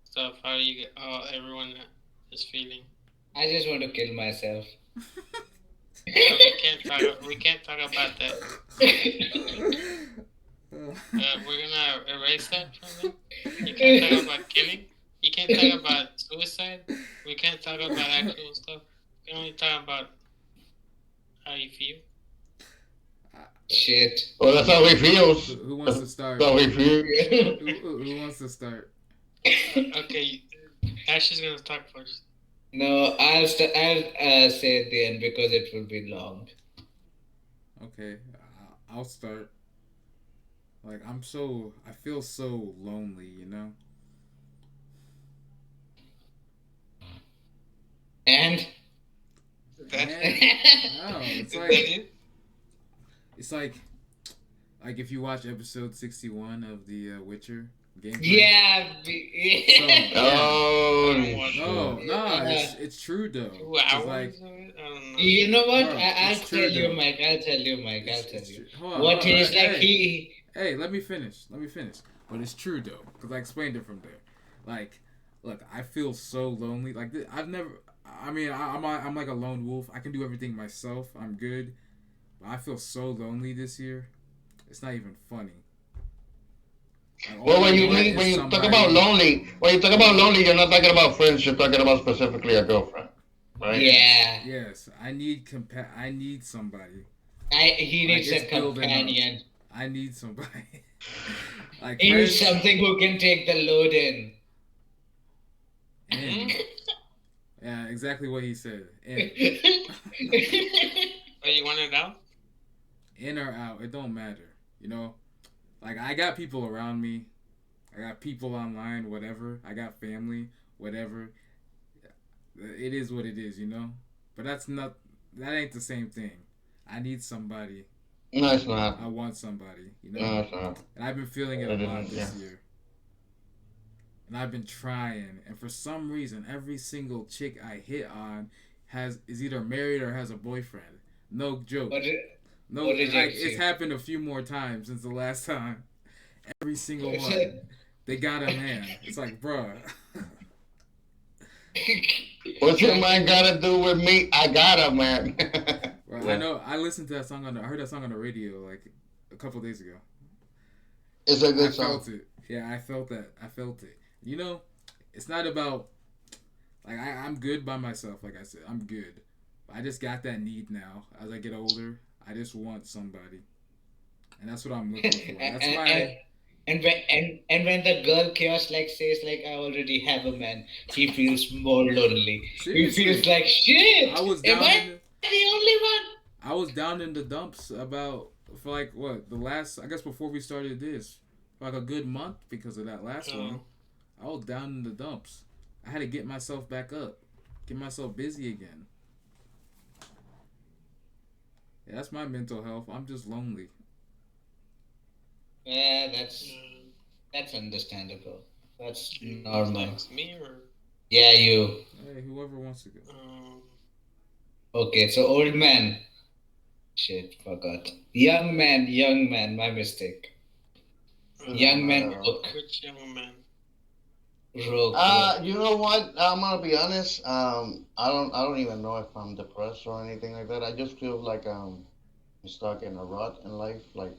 [SPEAKER 2] stuff. How you get, how everyone is feeling.
[SPEAKER 1] I just want to kill myself.
[SPEAKER 2] We can't talk. We can't talk about that. We're gonna erase that from it. You can't talk about killing. You can't talk about suicide. We can't talk about actual stuff. We can only talk about how you feel.
[SPEAKER 1] Shit.
[SPEAKER 4] Well, that's how he feels.
[SPEAKER 3] who wants
[SPEAKER 4] That's
[SPEAKER 3] to start?
[SPEAKER 4] how he feels.
[SPEAKER 3] Who wants to start?
[SPEAKER 2] Okay, Ash is gonna talk first.
[SPEAKER 1] No, I'll say at the end because it will be long.
[SPEAKER 3] Okay, I'll start. Like I feel so lonely, you know.
[SPEAKER 1] And
[SPEAKER 2] That
[SPEAKER 3] And no,
[SPEAKER 2] is that it?
[SPEAKER 3] it's like if you watch episode 61 of the Witcher gameplay.
[SPEAKER 1] yeah,
[SPEAKER 3] So yeah,
[SPEAKER 4] Oh,
[SPEAKER 2] I don't watch
[SPEAKER 3] no,
[SPEAKER 2] it.
[SPEAKER 3] nah,
[SPEAKER 1] yeah.
[SPEAKER 3] it's true though.
[SPEAKER 2] 2 hours
[SPEAKER 3] It's like,
[SPEAKER 2] of it? I don't know.
[SPEAKER 1] You know what?
[SPEAKER 3] bro,
[SPEAKER 1] I'll
[SPEAKER 3] it's
[SPEAKER 1] tell
[SPEAKER 3] true
[SPEAKER 1] you,
[SPEAKER 3] though.
[SPEAKER 1] Mike. I'll tell you, Mike. I'll tell
[SPEAKER 3] It's
[SPEAKER 1] you.
[SPEAKER 3] true. Hold
[SPEAKER 1] What
[SPEAKER 3] on,
[SPEAKER 1] he's like,
[SPEAKER 3] hey,
[SPEAKER 1] he.
[SPEAKER 3] hey, let me finish. Let me finish. But it's true though, because I explained it from there. Like, look, I feel so lonely. Like, I've never. I mean, I'm like a lone wolf. I can do everything myself. I'm good. But I feel so lonely this year. It's not even funny. Like, all
[SPEAKER 4] well,
[SPEAKER 3] I
[SPEAKER 4] when you
[SPEAKER 3] want
[SPEAKER 4] mean
[SPEAKER 3] is
[SPEAKER 4] when you talk about
[SPEAKER 3] somebody.
[SPEAKER 4] lonely, when you talk about lonely, you're not talking about friends. You're talking about specifically a girlfriend, right?
[SPEAKER 3] Yes,
[SPEAKER 1] Yeah,
[SPEAKER 3] yes. I need somebody.
[SPEAKER 1] he
[SPEAKER 3] Like
[SPEAKER 1] needs
[SPEAKER 3] it's
[SPEAKER 1] a
[SPEAKER 3] building up.
[SPEAKER 1] companion.
[SPEAKER 3] I need somebody. Like
[SPEAKER 1] He needs
[SPEAKER 3] friends
[SPEAKER 1] something who can take the load in.
[SPEAKER 3] in. Yeah, exactly what he said. In.
[SPEAKER 2] Oh, you want it out?
[SPEAKER 3] In or out, it don't matter. You know? Like I got people around me. I got people online, whatever. I got family, whatever. It is what it is, you know? But that ain't the same thing. I need somebody.
[SPEAKER 4] No, it's not.
[SPEAKER 3] I want somebody, you know?
[SPEAKER 4] No, it's not.
[SPEAKER 3] And I've been feeling it a
[SPEAKER 4] It
[SPEAKER 3] lot
[SPEAKER 4] isn't. Yeah.
[SPEAKER 3] this year. And I've been trying, and for some reason, every single chick I hit on is either married or has a boyfriend. No joke.
[SPEAKER 1] Or,
[SPEAKER 3] No,
[SPEAKER 1] or
[SPEAKER 3] like
[SPEAKER 1] rejects
[SPEAKER 3] it's
[SPEAKER 1] you.
[SPEAKER 3] happened a few more times since the last time. Every single one, they got a man. It's like, bruh.
[SPEAKER 4] What's your man got to do with me? I got a man.
[SPEAKER 3] Bro, I
[SPEAKER 4] Yeah.
[SPEAKER 3] know. I listened to that song I heard that song on the radio like a couple days ago.
[SPEAKER 4] It's a
[SPEAKER 3] I
[SPEAKER 4] good song.
[SPEAKER 3] felt it. Yeah, I felt that. I felt it. You know, it's not about like I'm good by myself. Like I said, I'm good. I just got that need now. As I get older, I just want somebody, and that's what I'm looking for. That's
[SPEAKER 1] and,
[SPEAKER 3] why.
[SPEAKER 1] and when the girl chaos like says like I already have a man, he feels more lonely. He feels
[SPEAKER 3] Seriously,
[SPEAKER 1] like shit.
[SPEAKER 3] I was
[SPEAKER 1] Am
[SPEAKER 3] down
[SPEAKER 1] I
[SPEAKER 3] in the
[SPEAKER 1] the only one?
[SPEAKER 3] I was down in the dumps about for like what the last I guess before we started this for like a good month because of that last one.
[SPEAKER 2] Oh,
[SPEAKER 3] I was down in the dumps. I had to get myself back up, get myself busy again. Yeah, that's my mental health. I'm just lonely.
[SPEAKER 1] Yeah,
[SPEAKER 2] mm,
[SPEAKER 1] that's understandable. That's
[SPEAKER 2] who's
[SPEAKER 1] normal.
[SPEAKER 2] next? Me or?
[SPEAKER 1] Yeah, you.
[SPEAKER 3] Hey, whoever wants to go.
[SPEAKER 2] Um,
[SPEAKER 1] Okay, so old man. Shit, forgot. Young man, my mistake.
[SPEAKER 4] No,
[SPEAKER 1] Young
[SPEAKER 4] not
[SPEAKER 1] man
[SPEAKER 4] at all.
[SPEAKER 1] rogue.
[SPEAKER 2] which young man?
[SPEAKER 1] Rogue.
[SPEAKER 4] You know what? I'm gonna be honest. I don't even know if I'm depressed or anything like that. I just feel like I'm stuck in a rut in life. Like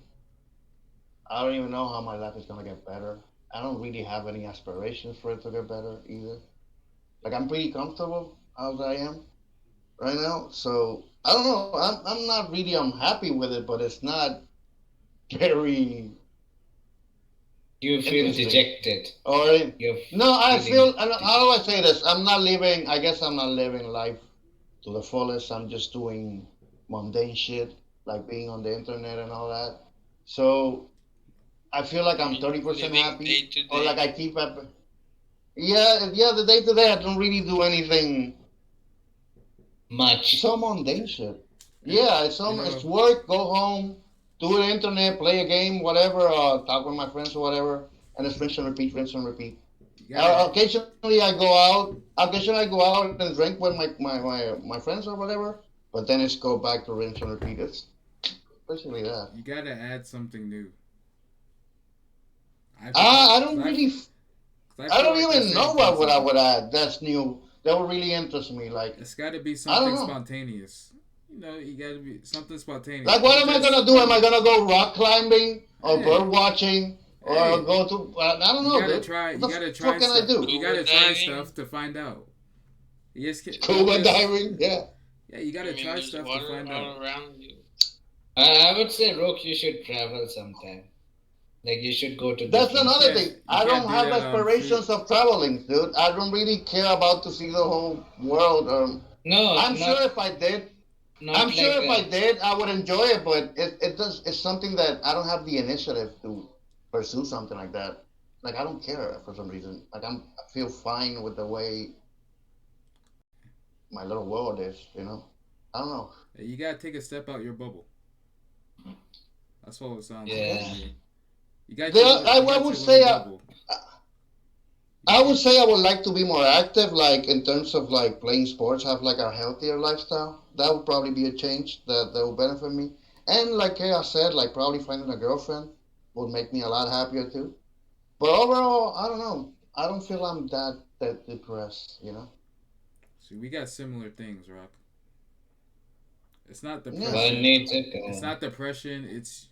[SPEAKER 4] I don't even know how my life is gonna get better. I don't really have any aspirations for it to get better either. Like I'm pretty comfortable as I am. right now. So I don't know. I'm not really unhappy with it, but it's not very
[SPEAKER 1] You feel
[SPEAKER 4] interesting.
[SPEAKER 1] dejected.
[SPEAKER 4] Or
[SPEAKER 1] You're
[SPEAKER 4] no, I feel.
[SPEAKER 1] feeling
[SPEAKER 4] How do I
[SPEAKER 1] dejected.
[SPEAKER 4] say this? I'm not living. I guess I'm not living life to the fullest. I'm just doing mundane shit like being on the internet and all that. So I feel like
[SPEAKER 2] I
[SPEAKER 4] I'm
[SPEAKER 2] mean,
[SPEAKER 4] 30%
[SPEAKER 2] living day
[SPEAKER 4] happy,
[SPEAKER 2] to
[SPEAKER 4] or like
[SPEAKER 2] day.
[SPEAKER 4] I keep up. Yeah, yeah. The day to day, I don't really do anything. It's
[SPEAKER 1] Much.
[SPEAKER 4] all mundane shit.
[SPEAKER 3] And
[SPEAKER 4] Yeah,
[SPEAKER 3] you
[SPEAKER 4] it's
[SPEAKER 3] know,
[SPEAKER 4] work. Go home, do the internet, play a game, whatever. Talk with my friends or whatever, and it's rinse and repeat, rinse and repeat.
[SPEAKER 3] you gotta
[SPEAKER 4] Occasionally I go out. Occasionally I go out and drink with my friends or whatever. But then it's go back to rinse and repeat. It's basically that.
[SPEAKER 3] you gotta add something new. I feel I
[SPEAKER 4] I don't
[SPEAKER 3] cause
[SPEAKER 4] really.
[SPEAKER 3] I
[SPEAKER 4] I
[SPEAKER 3] feel
[SPEAKER 4] don't
[SPEAKER 3] like the
[SPEAKER 4] even
[SPEAKER 3] same
[SPEAKER 4] know
[SPEAKER 3] thing
[SPEAKER 4] what I would
[SPEAKER 3] sometimes.
[SPEAKER 4] add. That's new. That would really interest me. Like
[SPEAKER 3] It's gotta be
[SPEAKER 4] I don't
[SPEAKER 3] something
[SPEAKER 4] know.
[SPEAKER 3] spontaneous. You know, you gotta be something spontaneous.
[SPEAKER 4] Like, what
[SPEAKER 3] Don't
[SPEAKER 4] am I gonna
[SPEAKER 3] just
[SPEAKER 4] do? Am I
[SPEAKER 3] go.
[SPEAKER 4] gonna go rock climbing or bird
[SPEAKER 3] Hey,
[SPEAKER 4] watching or
[SPEAKER 3] hey,
[SPEAKER 4] go to? I don't
[SPEAKER 3] you
[SPEAKER 4] know,
[SPEAKER 3] gotta
[SPEAKER 4] dude.
[SPEAKER 3] try.
[SPEAKER 4] What
[SPEAKER 3] You
[SPEAKER 4] the
[SPEAKER 3] gotta
[SPEAKER 4] fuck
[SPEAKER 3] try
[SPEAKER 4] can I
[SPEAKER 3] stuff.
[SPEAKER 4] do?
[SPEAKER 3] You
[SPEAKER 2] Scuba
[SPEAKER 3] gotta try
[SPEAKER 2] diving.
[SPEAKER 3] stuff to find out. You just don't
[SPEAKER 4] Scuba
[SPEAKER 3] just.
[SPEAKER 4] diving, yeah.
[SPEAKER 3] Yeah, you
[SPEAKER 2] I
[SPEAKER 3] gotta
[SPEAKER 2] mean,
[SPEAKER 3] try
[SPEAKER 2] there's
[SPEAKER 3] stuff to
[SPEAKER 2] water
[SPEAKER 3] find out.
[SPEAKER 2] all around you.
[SPEAKER 1] I would say, Rook, you should travel sometime. Like, you should go to
[SPEAKER 4] That's
[SPEAKER 3] You
[SPEAKER 1] different
[SPEAKER 4] another
[SPEAKER 3] can't.
[SPEAKER 4] thing.
[SPEAKER 1] places.
[SPEAKER 3] You
[SPEAKER 4] I
[SPEAKER 3] can't
[SPEAKER 4] don't
[SPEAKER 3] do
[SPEAKER 4] have
[SPEAKER 3] that on free.
[SPEAKER 4] aspirations of traveling, dude. I don't really care about to see the whole world.
[SPEAKER 1] No,
[SPEAKER 4] I'm sure if I did, I'm
[SPEAKER 1] not
[SPEAKER 4] sure
[SPEAKER 1] like
[SPEAKER 4] if I did, I would enjoy it. But it does. It's something that I don't have the initiative to pursue something like that. Like I don't care for some reason. I feel fine with the way my little world is. I don't know.
[SPEAKER 3] You gotta take a step out your bubble. That's what it sounds
[SPEAKER 4] I
[SPEAKER 3] like to
[SPEAKER 1] yeah.
[SPEAKER 4] guess.
[SPEAKER 3] me. You got
[SPEAKER 4] There,
[SPEAKER 3] your little. You
[SPEAKER 4] I
[SPEAKER 3] got
[SPEAKER 4] would
[SPEAKER 3] your little
[SPEAKER 4] say
[SPEAKER 3] bubble. You
[SPEAKER 4] I would
[SPEAKER 3] can't.
[SPEAKER 4] say I would like to be more active, like in terms of like playing sports, have like a healthier lifestyle. That would probably be a change that would benefit me. And like I said, like probably finding a girlfriend would make me a lot happier too. But overall, I don't know. I don't feel I'm that depressed.
[SPEAKER 3] See, we got similar things, Rock. It's not
[SPEAKER 4] Yeah.
[SPEAKER 1] One
[SPEAKER 3] depression.
[SPEAKER 1] needs a
[SPEAKER 3] It's
[SPEAKER 1] go.
[SPEAKER 3] not depression. It's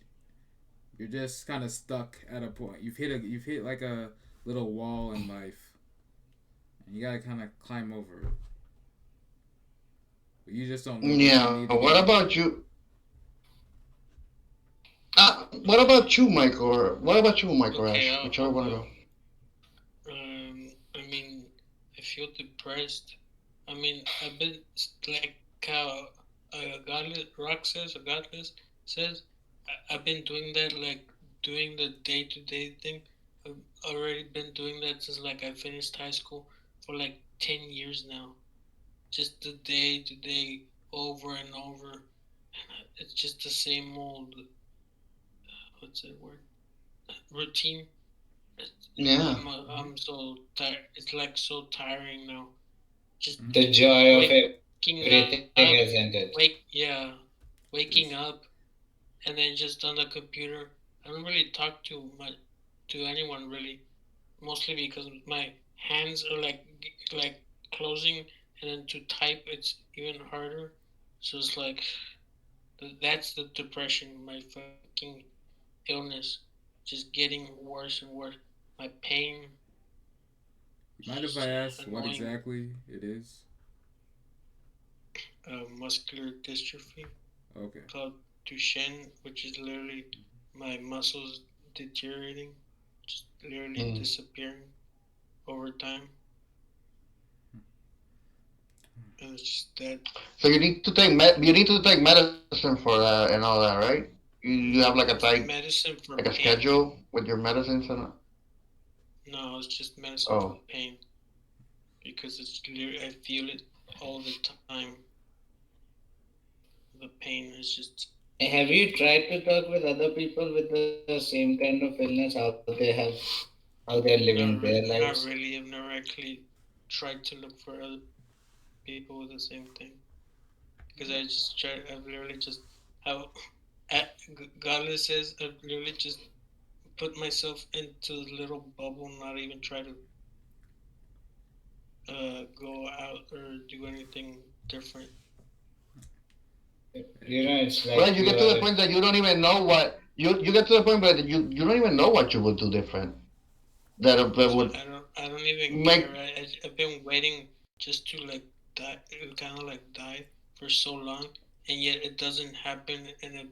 [SPEAKER 3] you're just kind of stuck at a point. You've hit like a little wall in life, and you gotta kind of climb over it. But you just don't know what you
[SPEAKER 4] Yeah.
[SPEAKER 3] need to
[SPEAKER 4] What
[SPEAKER 3] get
[SPEAKER 4] about
[SPEAKER 3] over it.
[SPEAKER 4] you? What about you, Mike? Or what about you, Mike or
[SPEAKER 2] Okay,
[SPEAKER 4] Ash? Whichever
[SPEAKER 2] I'll
[SPEAKER 4] one to
[SPEAKER 2] go.
[SPEAKER 4] go.
[SPEAKER 2] I mean, I feel depressed. I mean, I've been like how Godless Rock says, or Godless says, I've been doing that, like doing the day to day thing. I've already been doing that since like I finished high school for like 10 years now. Just the day to day over and over. And it's just the same old, what's that word? Routine.
[SPEAKER 4] Yeah.
[SPEAKER 2] I'm so tired. It's like so tiring now. Just
[SPEAKER 3] Mm-hmm.
[SPEAKER 1] The joy of
[SPEAKER 2] waking
[SPEAKER 1] everything
[SPEAKER 2] up,
[SPEAKER 1] has ended.
[SPEAKER 2] waking
[SPEAKER 3] It's
[SPEAKER 2] up, and then just on the computer. I don't really talk to anyone really, mostly because my hands are like closing, and then to type it's even harder. So it's like that's the depression, my fucking illness, just getting worse and worse. My pain
[SPEAKER 3] You
[SPEAKER 2] is
[SPEAKER 3] mind if I
[SPEAKER 2] just
[SPEAKER 3] ask what
[SPEAKER 2] annoying.
[SPEAKER 3] exactly it is?
[SPEAKER 2] Muscular dystrophy
[SPEAKER 3] Okay.
[SPEAKER 2] called Duchenne, which is literally my muscles deteriorating, just literally
[SPEAKER 4] Mm.
[SPEAKER 2] disappearing over time. And it's just that.
[SPEAKER 4] So you need to take medicine for that and all that, right? You have like a
[SPEAKER 2] It's
[SPEAKER 4] tight
[SPEAKER 2] medicine for
[SPEAKER 4] like a
[SPEAKER 2] pain.
[SPEAKER 4] schedule with your medicines and
[SPEAKER 2] No, it's just medicine for
[SPEAKER 4] oh
[SPEAKER 2] pain because it's literally, I feel it all the time. The pain is just.
[SPEAKER 1] Have you tried to talk with other people with the same kind of illness, how they are living their lives?
[SPEAKER 2] Not really. I've never actually tried to look for other people with the same thing because I just try. I've literally just how Godless says I've literally just put myself into a little bubble, not even try to go out or do anything different.
[SPEAKER 1] It's
[SPEAKER 4] right.
[SPEAKER 1] like
[SPEAKER 4] You
[SPEAKER 1] you
[SPEAKER 4] get to the
[SPEAKER 1] are.
[SPEAKER 4] point that you don't even know what you get to the point where you don't even know what you would do different that
[SPEAKER 2] So
[SPEAKER 4] would
[SPEAKER 2] I don't even care.
[SPEAKER 4] make
[SPEAKER 2] I've been waiting just to like die. It kind of like die for so long, and yet it doesn't happen, and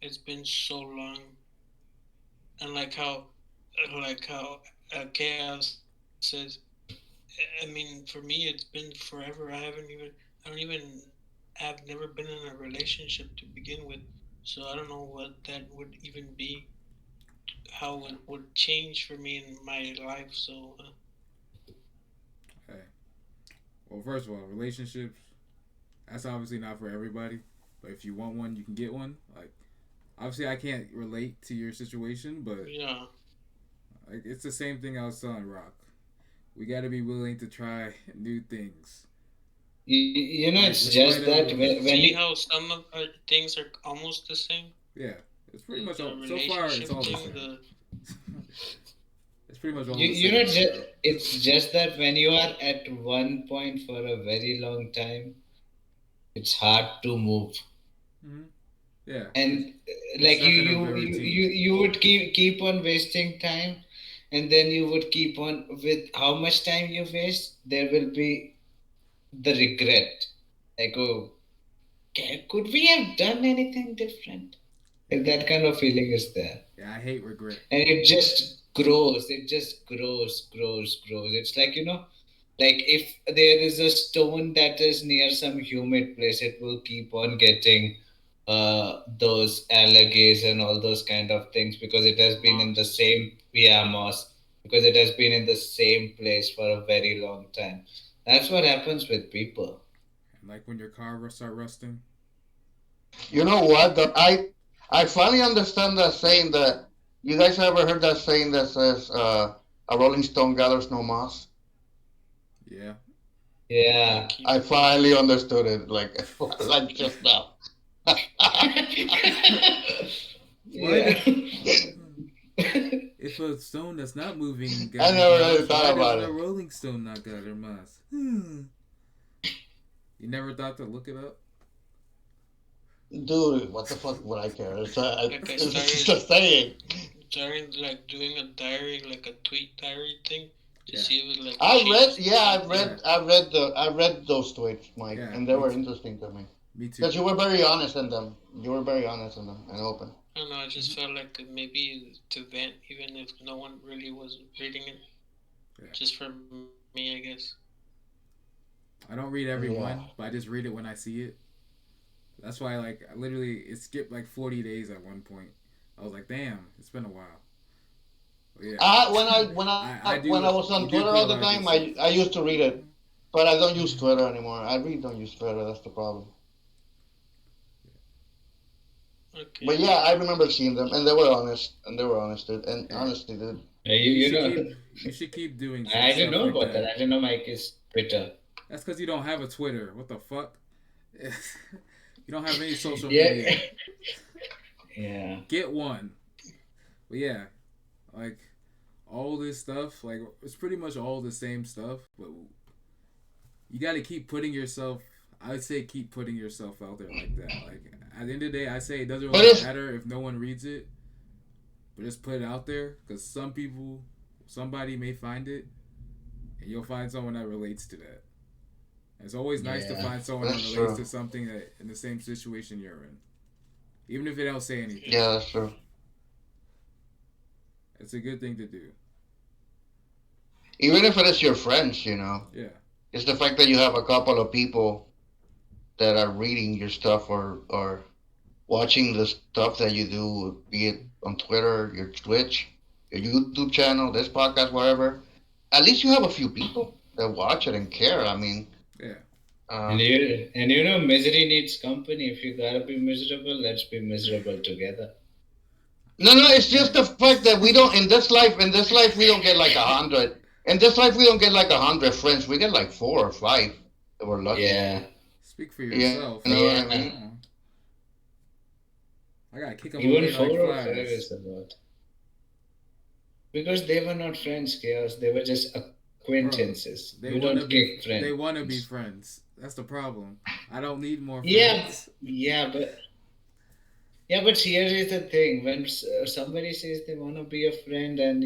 [SPEAKER 2] it's been so long, and Chaos says, I mean, for me, it's been forever. I don't even, I've never been in a relationship to begin with, so I don't know what that would even be, how it would change for me in my life. So,
[SPEAKER 3] Hey, well, first of all, relationships, that's obviously not for everybody. But if you want one, you can get one. Like, obviously, I can't relate to your situation, but
[SPEAKER 2] yeah,
[SPEAKER 3] like, it's the same thing I was telling Rock. We got to be willing to try new things. Like,
[SPEAKER 1] It's
[SPEAKER 3] despite
[SPEAKER 1] just that
[SPEAKER 3] of
[SPEAKER 1] when
[SPEAKER 2] see
[SPEAKER 1] you,
[SPEAKER 2] how some of our things are almost the same.
[SPEAKER 3] yeah, it's pretty much
[SPEAKER 2] The
[SPEAKER 3] all. So far, it's
[SPEAKER 2] relationship
[SPEAKER 3] all the
[SPEAKER 2] thing,
[SPEAKER 3] same.
[SPEAKER 2] the
[SPEAKER 3] It's pretty much all
[SPEAKER 1] you
[SPEAKER 3] the
[SPEAKER 1] you know
[SPEAKER 3] same right
[SPEAKER 1] just,
[SPEAKER 3] now.
[SPEAKER 1] it's just that when you are at one point for a very long time, it's hard to move.
[SPEAKER 3] Hmm. Yeah,
[SPEAKER 1] And
[SPEAKER 3] you're
[SPEAKER 1] like
[SPEAKER 3] stuck in a routine.
[SPEAKER 1] you would keep on wasting time, and then you would keep on with how much time you waste, there will be the regret, like, oh, could we have done anything different?
[SPEAKER 3] Yeah,
[SPEAKER 1] Like, that kind of feeling is there,
[SPEAKER 3] yeah. I hate regret.
[SPEAKER 1] and it just grows, grows. It's like, like if there is a stone that is near some humid place, it will keep on getting those algae and all those kind of things, because it has been in the
[SPEAKER 2] moss.
[SPEAKER 1] same, yeah, moss, because it has been in the same place for a very long time. That's what happens with people.
[SPEAKER 3] And like when your car start rusting.
[SPEAKER 4] You know what? I finally understand that saying that. You guys ever heard that saying that says a Rolling Stone gathers no moss?
[SPEAKER 3] Yeah.
[SPEAKER 2] Yeah,
[SPEAKER 1] Yeah.
[SPEAKER 2] keep
[SPEAKER 4] I
[SPEAKER 2] it moving.
[SPEAKER 4] finally understood it, like just now.
[SPEAKER 3] Why
[SPEAKER 1] Yeah.
[SPEAKER 3] did if a stone that's not moving
[SPEAKER 4] I
[SPEAKER 3] gathers
[SPEAKER 4] never really
[SPEAKER 3] moss, why
[SPEAKER 4] thought about
[SPEAKER 3] doesn't a
[SPEAKER 4] it.
[SPEAKER 3] rolling stone not gather moss? You never thought to look it up?
[SPEAKER 4] Dude, what the fuck would I care?
[SPEAKER 2] Like I
[SPEAKER 4] It's just
[SPEAKER 2] started
[SPEAKER 4] a saying.
[SPEAKER 2] like doing a diary, like a tweet diary thing, to
[SPEAKER 3] Yeah.
[SPEAKER 2] see if it like
[SPEAKER 4] I read,
[SPEAKER 2] changes
[SPEAKER 4] yeah,
[SPEAKER 2] something.
[SPEAKER 3] Yeah.
[SPEAKER 4] I read those tweets, Mike,
[SPEAKER 3] Yeah.
[SPEAKER 4] and they
[SPEAKER 3] Me
[SPEAKER 4] were
[SPEAKER 3] too.
[SPEAKER 4] interesting to me
[SPEAKER 3] Me
[SPEAKER 4] because
[SPEAKER 3] too.
[SPEAKER 4] you were very honest in them. You were very honest in them and open.
[SPEAKER 2] I don't know. I just
[SPEAKER 3] Hmm.
[SPEAKER 2] felt like maybe to vent, even if no one really was reading it,
[SPEAKER 3] Yeah.
[SPEAKER 2] just for me, I guess.
[SPEAKER 3] I don't read every
[SPEAKER 4] Yeah.
[SPEAKER 3] one, but I just read it when I see it. That's why, like, I literally, it skipped like 40 days at one point. I was like, damn, it's been a while. But yeah.
[SPEAKER 4] When I was on Twitter
[SPEAKER 3] You
[SPEAKER 4] all
[SPEAKER 3] do
[SPEAKER 4] the
[SPEAKER 3] put a
[SPEAKER 4] time,
[SPEAKER 3] lot of good
[SPEAKER 4] I
[SPEAKER 3] stuff.
[SPEAKER 4] used to read it, but I don't use Twitter anymore. I really don't use Twitter. That's the problem.
[SPEAKER 2] Okay.
[SPEAKER 4] But yeah, I remember seeing them, and they were honest, dude. And
[SPEAKER 3] Yeah.
[SPEAKER 4] honestly, dude,
[SPEAKER 1] You,
[SPEAKER 3] You
[SPEAKER 1] you
[SPEAKER 3] should
[SPEAKER 1] know,
[SPEAKER 3] keep, you should keep doing
[SPEAKER 1] I didn't
[SPEAKER 3] stuff
[SPEAKER 1] know
[SPEAKER 3] like
[SPEAKER 1] about that.
[SPEAKER 3] that.
[SPEAKER 1] I didn't know Mike is Twitter.
[SPEAKER 3] That's because you don't have a Twitter. What the fuck? You don't have any social
[SPEAKER 1] Yeah.
[SPEAKER 3] media.
[SPEAKER 1] Yeah.
[SPEAKER 3] Get one. But yeah, like all this stuff, like it's pretty much all the same stuff, but you got to keep putting yourself. I would say keep putting yourself out there like that. Like at the end of the day, I say it doesn't
[SPEAKER 4] but
[SPEAKER 3] really
[SPEAKER 4] it's
[SPEAKER 3] matter if no one reads it, but just put it out there because somebody may find it, and you'll find someone that relates to that. And it's always nice to
[SPEAKER 1] Yeah.
[SPEAKER 3] find someone that
[SPEAKER 4] that's
[SPEAKER 3] relates
[SPEAKER 4] true.
[SPEAKER 3] to something that in the same situation you're in, even if they don't say anything.
[SPEAKER 4] Yeah, that's true.
[SPEAKER 3] It's a good thing to do.
[SPEAKER 4] Even if it is your friends,
[SPEAKER 3] Yeah,
[SPEAKER 4] it's the fact that you have a couple of people that are reading your stuff or watching the stuff that you do, be it on Twitter, your Twitch, your YouTube channel, this podcast, wherever. At least you have a few people that watch it and care. I mean,
[SPEAKER 3] yeah,
[SPEAKER 4] uh,
[SPEAKER 1] And misery needs company. If you gotta be miserable, let's be miserable together.
[SPEAKER 4] no, it's just
[SPEAKER 3] yeah.
[SPEAKER 4] the fact that we don't in this life we don't get like 100. In this life we don't get like 100 friends. We get like 4 or 5 if we're lucky.
[SPEAKER 1] Yeah.
[SPEAKER 3] Speak for
[SPEAKER 4] You know what I
[SPEAKER 3] yourself.
[SPEAKER 4] mean?
[SPEAKER 1] Yeah.
[SPEAKER 3] Oh, I gotta kick them
[SPEAKER 1] Even
[SPEAKER 3] away like
[SPEAKER 1] 4 or 5
[SPEAKER 3] flies.
[SPEAKER 1] is a lot. Because they were not friends, Chaos. They were just
[SPEAKER 3] Bro,
[SPEAKER 1] acquaintances. You don't kick
[SPEAKER 3] they
[SPEAKER 1] friends.
[SPEAKER 3] wanna be friends. That's the problem. I don't need more
[SPEAKER 1] Yeah,
[SPEAKER 3] friends.
[SPEAKER 1] yeah, but here is the thing. When somebody says they want to be a friend, and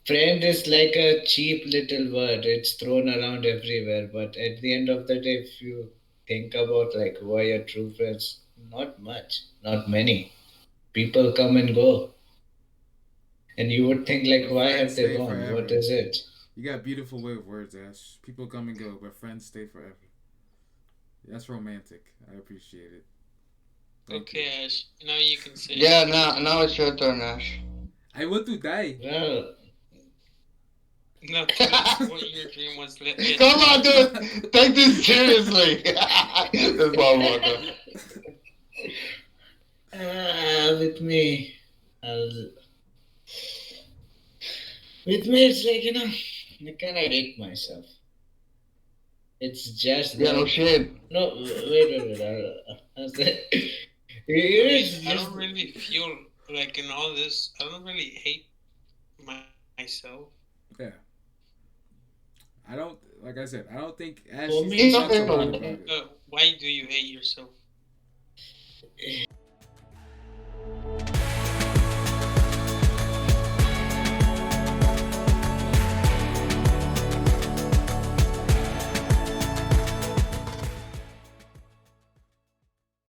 [SPEAKER 1] Friend is like a cheap little word. It's thrown around everywhere. But at the end of the day, if you think about like who are your true friends, not much, not many. People come and go, and you would think like,
[SPEAKER 3] But
[SPEAKER 1] why
[SPEAKER 3] friends
[SPEAKER 1] have they
[SPEAKER 3] stay
[SPEAKER 1] gone? What
[SPEAKER 3] forever.
[SPEAKER 1] is it?
[SPEAKER 3] You got a beautiful way of words, Ash. People come and go, but friends stay forever. That's romantic. I appreciate it. Thank you.
[SPEAKER 2] Okay, Ash. Now you can say it.
[SPEAKER 4] Yeah, now it's your turn, Ash.
[SPEAKER 3] I want to die.
[SPEAKER 1] Well,
[SPEAKER 2] Now tell us what your dream was.
[SPEAKER 4] Come on, dude. Take this seriously. This motherfucker.
[SPEAKER 1] with me, I'll, with me, it's like I kind of hate myself. It's just
[SPEAKER 4] Yeah, no
[SPEAKER 1] that.
[SPEAKER 4] shit.
[SPEAKER 1] No, wait. I'll say,
[SPEAKER 2] I
[SPEAKER 1] it
[SPEAKER 2] mean,
[SPEAKER 1] is
[SPEAKER 2] I
[SPEAKER 1] just.
[SPEAKER 2] don't really feel like in all this. I don't really hate myself.
[SPEAKER 3] Yeah. I don't, like I said, I don't think Ash
[SPEAKER 1] For
[SPEAKER 3] needs to
[SPEAKER 1] me,
[SPEAKER 3] talk a
[SPEAKER 1] something
[SPEAKER 3] lot
[SPEAKER 1] like
[SPEAKER 3] about it.
[SPEAKER 2] Why do you hate yourself?